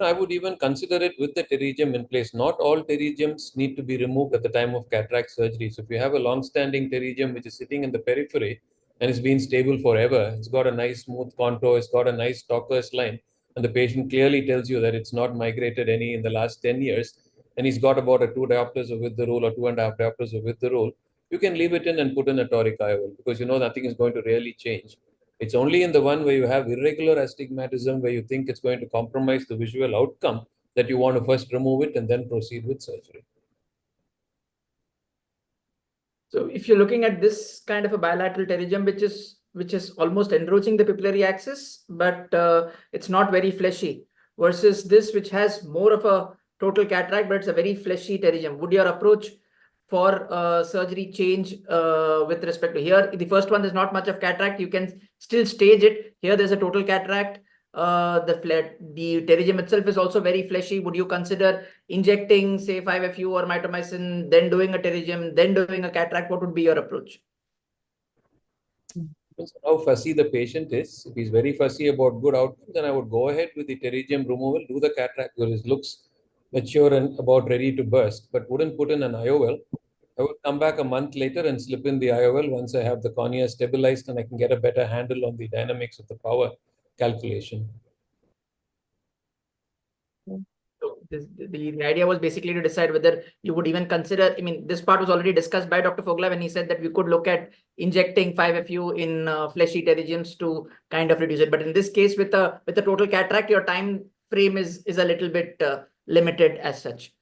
I would even consider it with the pterygium in place. Not all pterygiums need to be removed at the time of cataract surgery. So if you have a long-standing pterygium which is sitting in the periphery and it's been stable forever, it's got a nice smooth contour, it's got a nice Stocker's line, and the patient clearly tells you that it's not migrated any in the last 10 years, and he's got about a 2 diopters of width the rule or 2.5 diopters of width the rule, you can leave it in and put in a toric IOL, because nothing is going to really change. It's only in the one where you have irregular astigmatism, where you think it's going to compromise the visual outcome, that you want to first remove it and then proceed with surgery. So if you're looking at this kind of a bilateral pterygium, which is almost encroaching the pupillary axis, but it's not very fleshy, versus this which has more of a total cataract, but it's a very fleshy pterygium, would your approach for surgery change with respect to here? The first one, there's not much of cataract, you can still stage it. Here there's a total cataract. The pterygium itself is also very fleshy. Would you consider injecting, say, 5-FU or mitomycin, then doing a pterygium, then doing a cataract? What would be your approach? Depends on how fussy the patient is. If he's very fussy about good outcomes, then I would go ahead with the pterygium removal, do the cataract because it looks mature and about ready to burst, but wouldn't put in an IOL. I would come back a month later and slip in the IOL once I have the cornea stabilized and I can get a better handle on the dynamics of the power calculation. So the idea was basically to decide whether you would even consider, this part was already discussed by Dr. Fogla when he said that we could look at injecting 5-FU in fleshy pterygiums to kind of reduce it. But in this case, with a total cataract, your time frame is a little bit limited as such.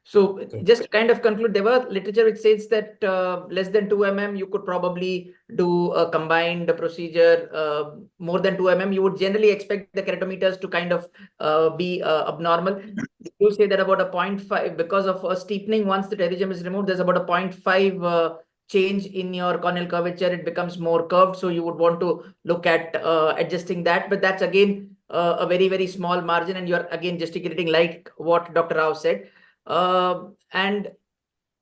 So just to kind of conclude, there were literature which says that less than 2 mm, you could probably do a combined procedure. More than 2 mm, you would generally expect the keratometers to kind of be abnormal. You say that about a 0.5, because of a steepening, once the pterygium is removed, there's about a 0.5 change in your corneal curvature. It becomes more curved. So you would want to look at adjusting that. But that's again a very, very small margin. And you're again gesticulating like what Dr. Rao said. And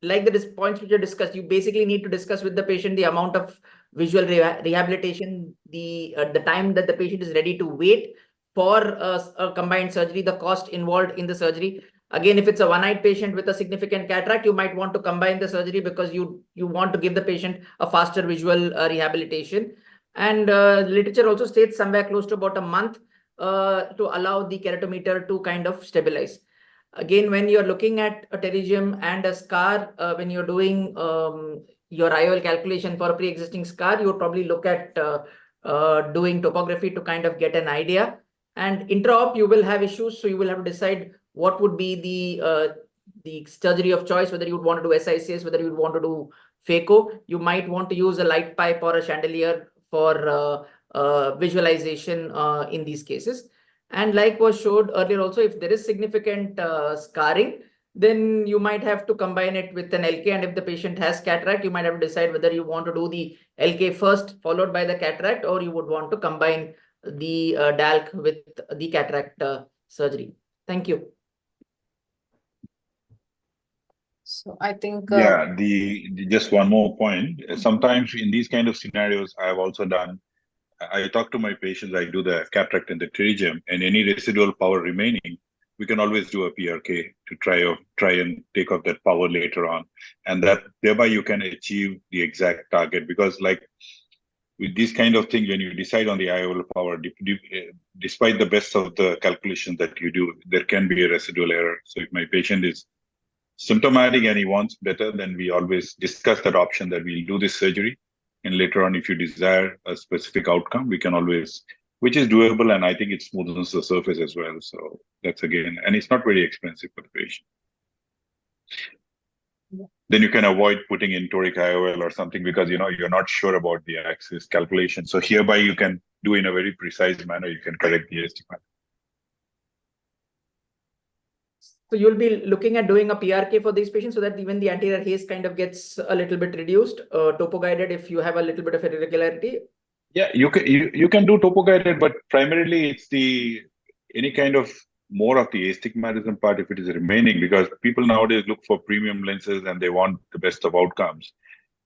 like the points which are discussed, you basically need to discuss with the patient the amount of visual rehabilitation, the time that the patient is ready to wait for a combined surgery, the cost involved in the surgery. Again, if it's a one-eyed patient with a significant cataract, you might want to combine the surgery because you want to give the patient a faster visual rehabilitation. And literature also states somewhere close to about a month to allow the keratometer to kind of stabilize. Again, when you're looking at a pterygium and a scar, when you're doing your IOL calculation for a pre-existing scar, you would probably look at doing topography to kind of get an idea. And intra-op, you will have issues, so you will have to decide what would be the surgery of choice, whether you would want to do SICS, whether you would want to do phaco. You might want to use a light pipe or a chandelier for visualization in these cases. And like was showed earlier also, if there is significant scarring, then you might have to combine it with an LK. And if the patient has cataract, you might have to decide whether you want to do the LK first, followed by the cataract, or you would want to combine the DALC with the cataract surgery. Thank you. So I think Yeah, just one more point. Sometimes in these kind of scenarios, I have also done. I talk to my patients. I do the cataract and the pterygium, and any residual power remaining, we can always do a PRK to try and take off that power later on, and that thereby you can achieve the exact target. Because like with these kind of things, when you decide on the IOL power, despite the best of the calculations that you do, there can be a residual error. So if my patient is symptomatic and he wants better, then we always discuss that option that we'll do this surgery. And later on, if you desire a specific outcome, we can always, which is doable. And I think it smoothens the surface as well. So that's again, and it's not very expensive for the patient. Yeah. Then you can avoid putting in toric IOL or something because, you're not sure about the axis calculation. So hereby you can do in a very precise manner, you can correct the estimate. So you'll be looking at doing a PRK for these patients so that even the anterior haze kind of gets a little bit reduced, topo guided if you have a little bit of irregularity. Yeah, you can do topo guided, but primarily it's any kind of more of the astigmatism part if it is remaining, because people nowadays look for premium lenses and they want the best of outcomes.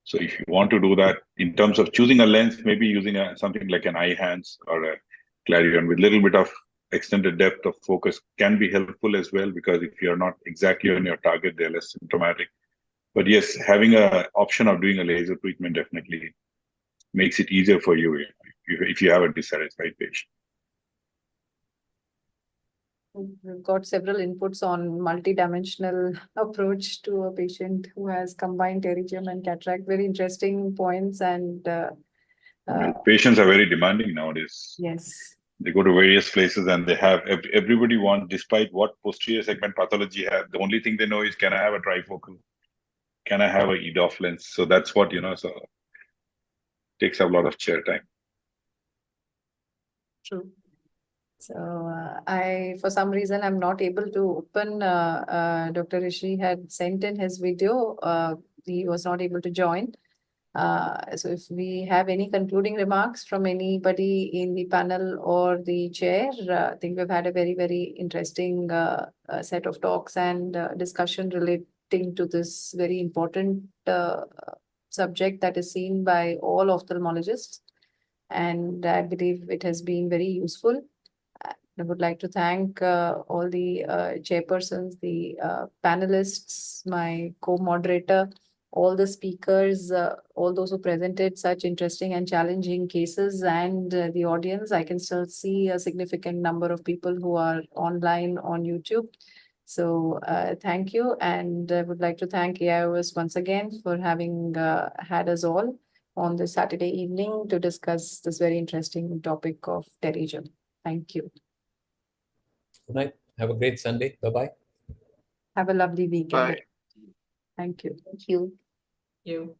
So if you want to do that in terms of choosing a lens, maybe using something like an iHands or a Clarion with a little bit of extended depth of focus can be helpful as well, because if you're not exactly on your target, they're less symptomatic. But yes, having an option of doing a laser treatment definitely makes it easier for you if you have a dissatisfied patient. We've got several inputs on multi-dimensional approach to a patient who has combined pterygium and cataract. Very interesting points, and patients are very demanding nowadays. yes, they go to various places and they have everybody wants, despite what posterior segment pathology have, the only thing they know is, can I have a trifocal? Can I have a EDOF lens? So that's what, so takes up a lot of chair time. true. So for some reason, I'm not able to open. Dr. Rishi had sent in his video. He was not able to join. So if we have any concluding remarks from anybody in the panel or the chair, I think we've had a very, very interesting set of talks and discussion relating to this very important subject that is seen by all ophthalmologists. And I believe it has been very useful. I would like to thank all the chairpersons, the panelists, my co-moderator, all the speakers, all those who presented such interesting and challenging cases, and the audience. I can still see a significant number of people who are online on YouTube. So thank you. And I would like to thank AIOS once again for having had us all on this Saturday evening to discuss this very interesting topic of pterygium. Thank you. Good night. Have a great Sunday. Bye-bye. Have a lovely weekend. Bye. Thank you. Thank you. You.